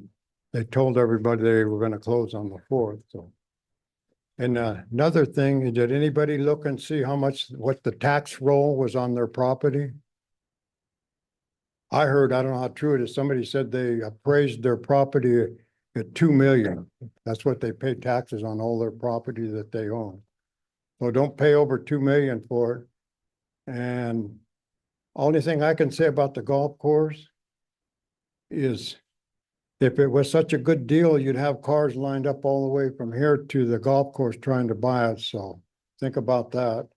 they told everybody they were gonna close on the fourth, so. And, another thing, did anybody look and see how much, what the tax roll was on their property? I heard, I don't know how true it is, somebody said they appraised their property at 2 million. That's what they pay taxes on all their property that they own. So don't pay over 2 million for it. And only thing I can say about the golf course is if it was such a good deal, you'd have cars lined up all the way from here to the golf course trying to buy it. So think about that.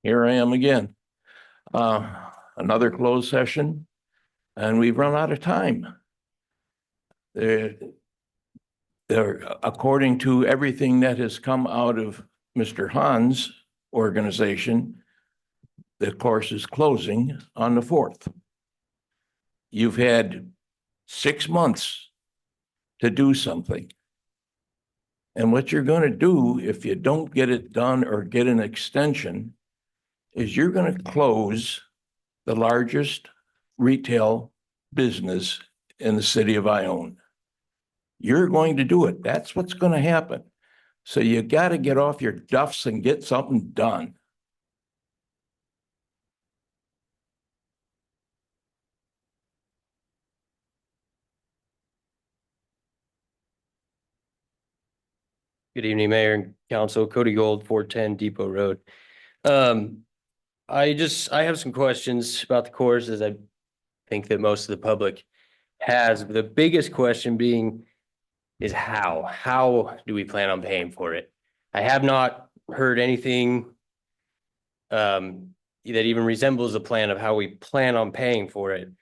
Here I am again. Another closed session, and we've run out of time. There, according to everything that has come out of Mr. Han's organization, the course is closing on the 4th. You've had 6 months to do something. And what you're going to do if you don't get it done or get an extension is you're going to close the largest retail business in the city of Ione. You're going to do it. That's what's going to happen. So you got to get off your duffs and get something done. Good evening, Mayor and Council. Cody Gold, 410 Depot Road. I have some questions about the course, as I think that most of the public has. The biggest question being is how? How do we plan on paying for it? I have not heard anything that even resembles a plan of how we plan on paying for it.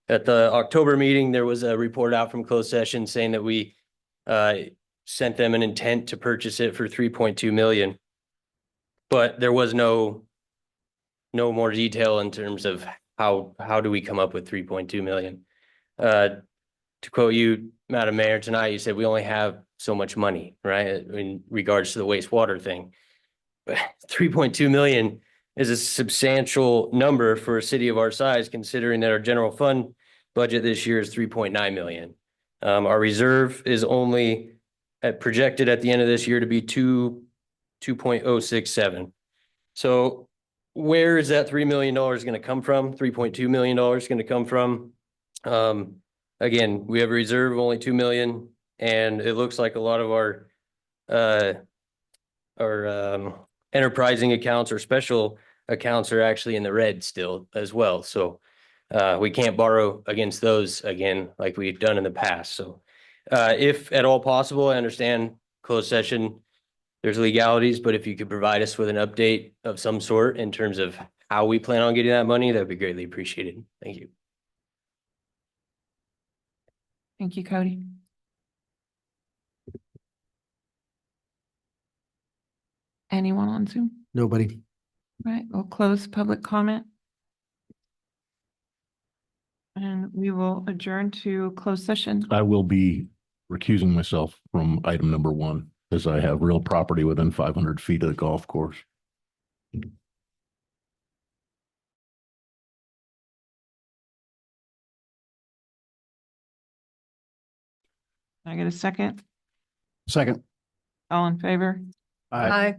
At the October meeting, there was a report out from closed session saying that we sent them an intent to purchase it for 3.2 million. But there was no more detail in terms of how do we come up with 3.2 million. To quote you, Madam Mayor, tonight, you said we only have so much money, right? In regards to the wastewater thing. But 3.2 million is a substantial number for a city of our size, considering that our general fund budget this year is 3.9 million. Our reserve is only projected at the end of this year to be 2.067. So where is that $3 million going to come from? $3.2 million going to come from? Again, we have a reserve of only 2 million, and it looks like a lot of our enterprising accounts or special accounts are actually in the red still as well. So we can't borrow against those again like we've done in the past. So if at all possible, I understand closed session, there's legalities, but if you could provide us with an update of some sort in terms of how we plan on getting that money, that'd be greatly appreciated. Thank you. Thank you, Cody. Anyone on Zoom? Nobody. Right, we'll close public comment. And we will adjourn to closed session. I will be recusing myself from item number 1 as I have real property within 500 feet of the golf course. Can I get a second? Second. All in favor? Aye.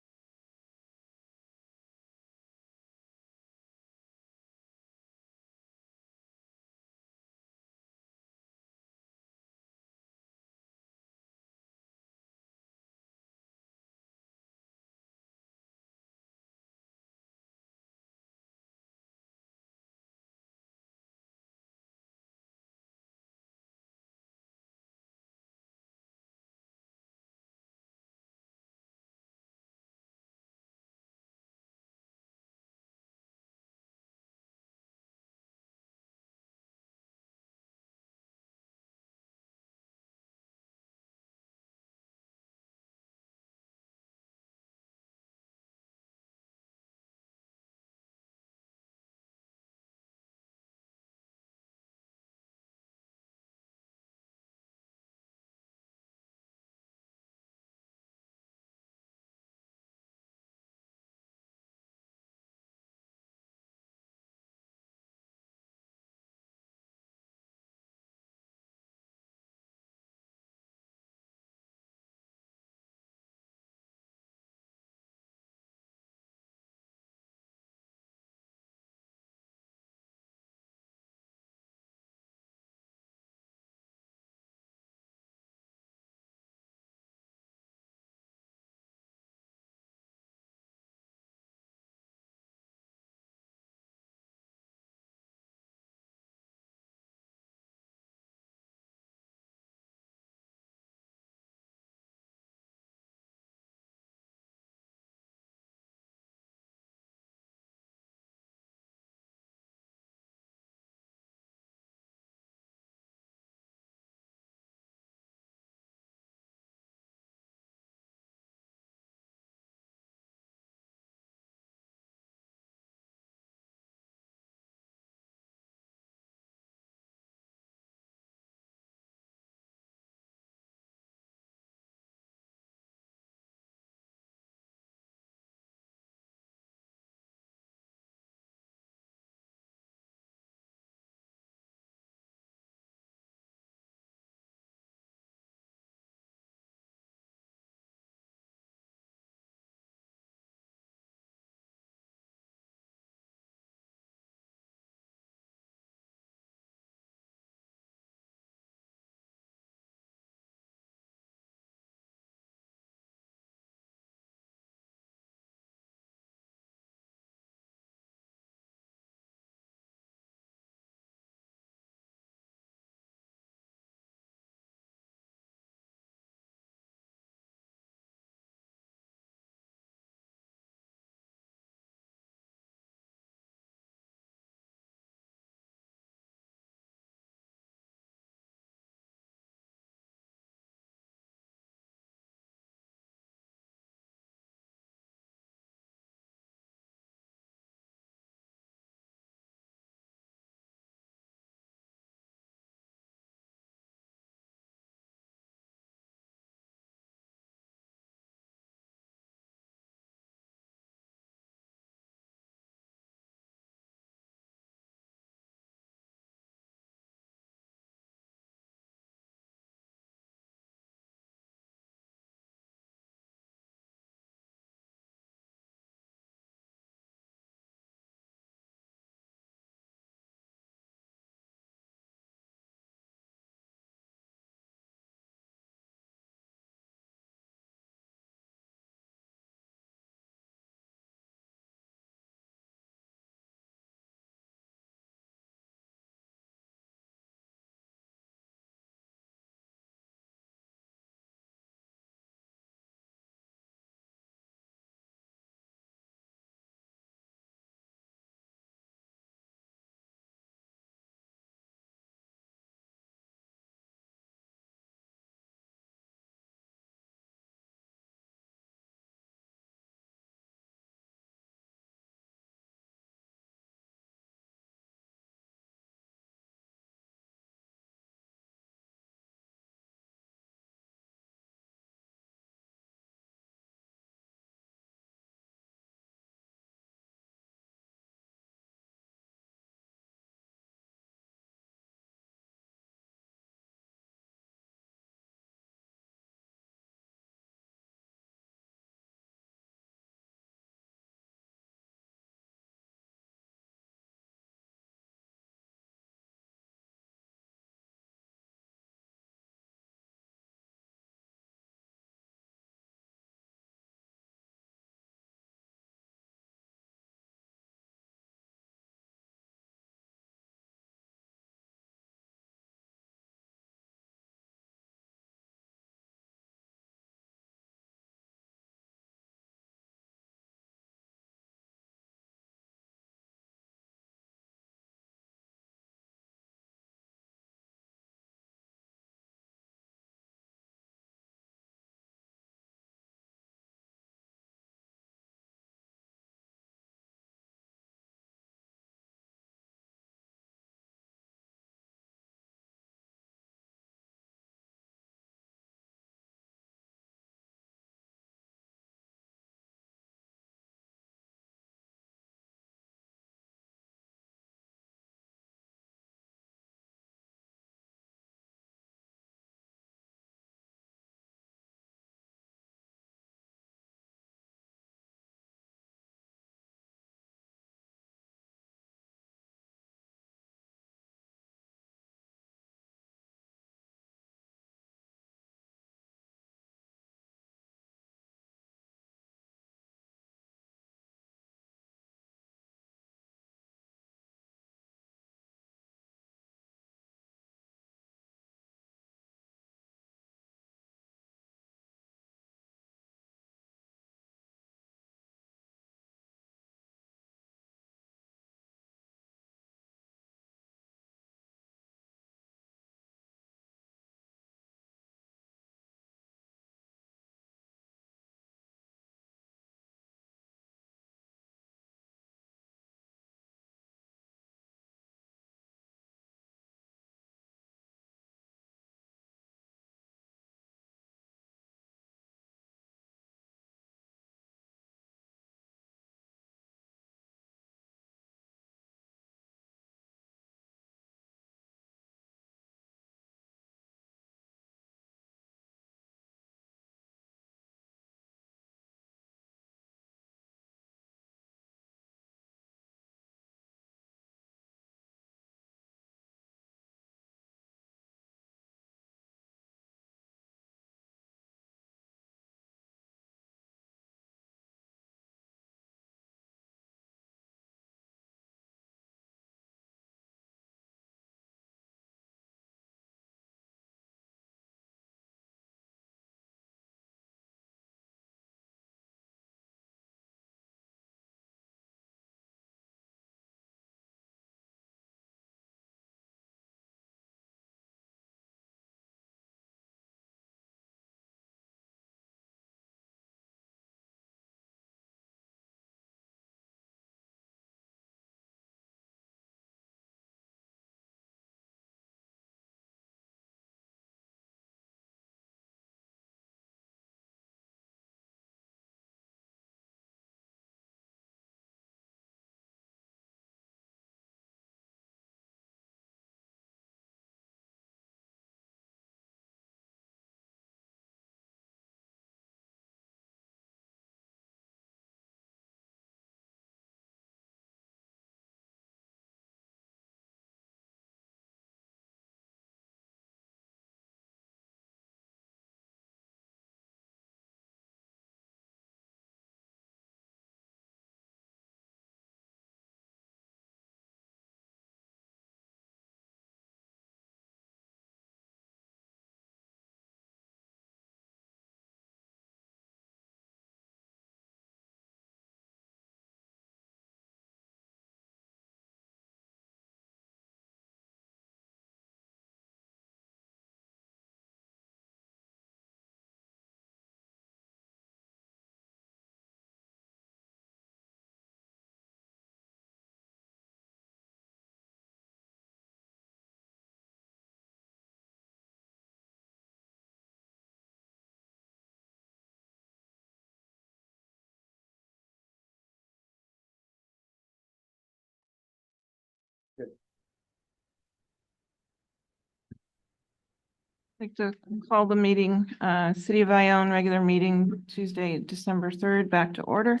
Like to call the meeting, City of Ione regular meeting Tuesday, December 3rd, back to order.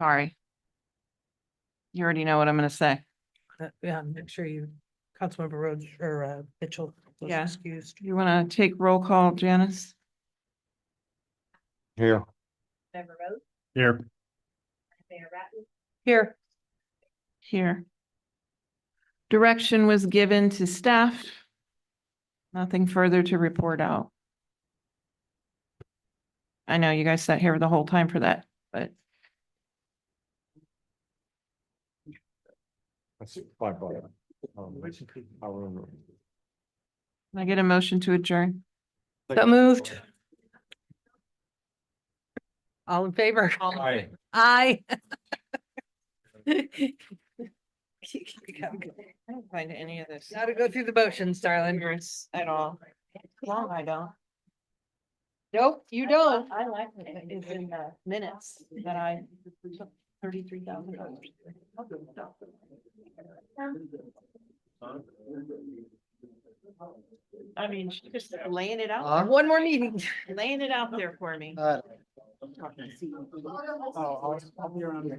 Sorry. You already know what I'm gonna say. Yeah, make sure you, Councilmember Rhodes or Mitchell was Yeah. excused. You wanna take roll call, Janice? Here. Member Rose, Here. Mayor Ratten, Here. Here. Direction was given to staff. Nothing further to report out. I know you guys sat here the whole time for that, but That's fine, but, I remember. can I get a motion to adjourn? So moved. All in favor? Aye. Aye. I don't find any of this Gotta go through the motions, darling. rigorous at all. Well, I don't. Nope, you don't. I like it. It's in the minutes that I took $33,000. I mean, she just laying it out, One more meeting. laying it out there for me. Oh, I'll be around.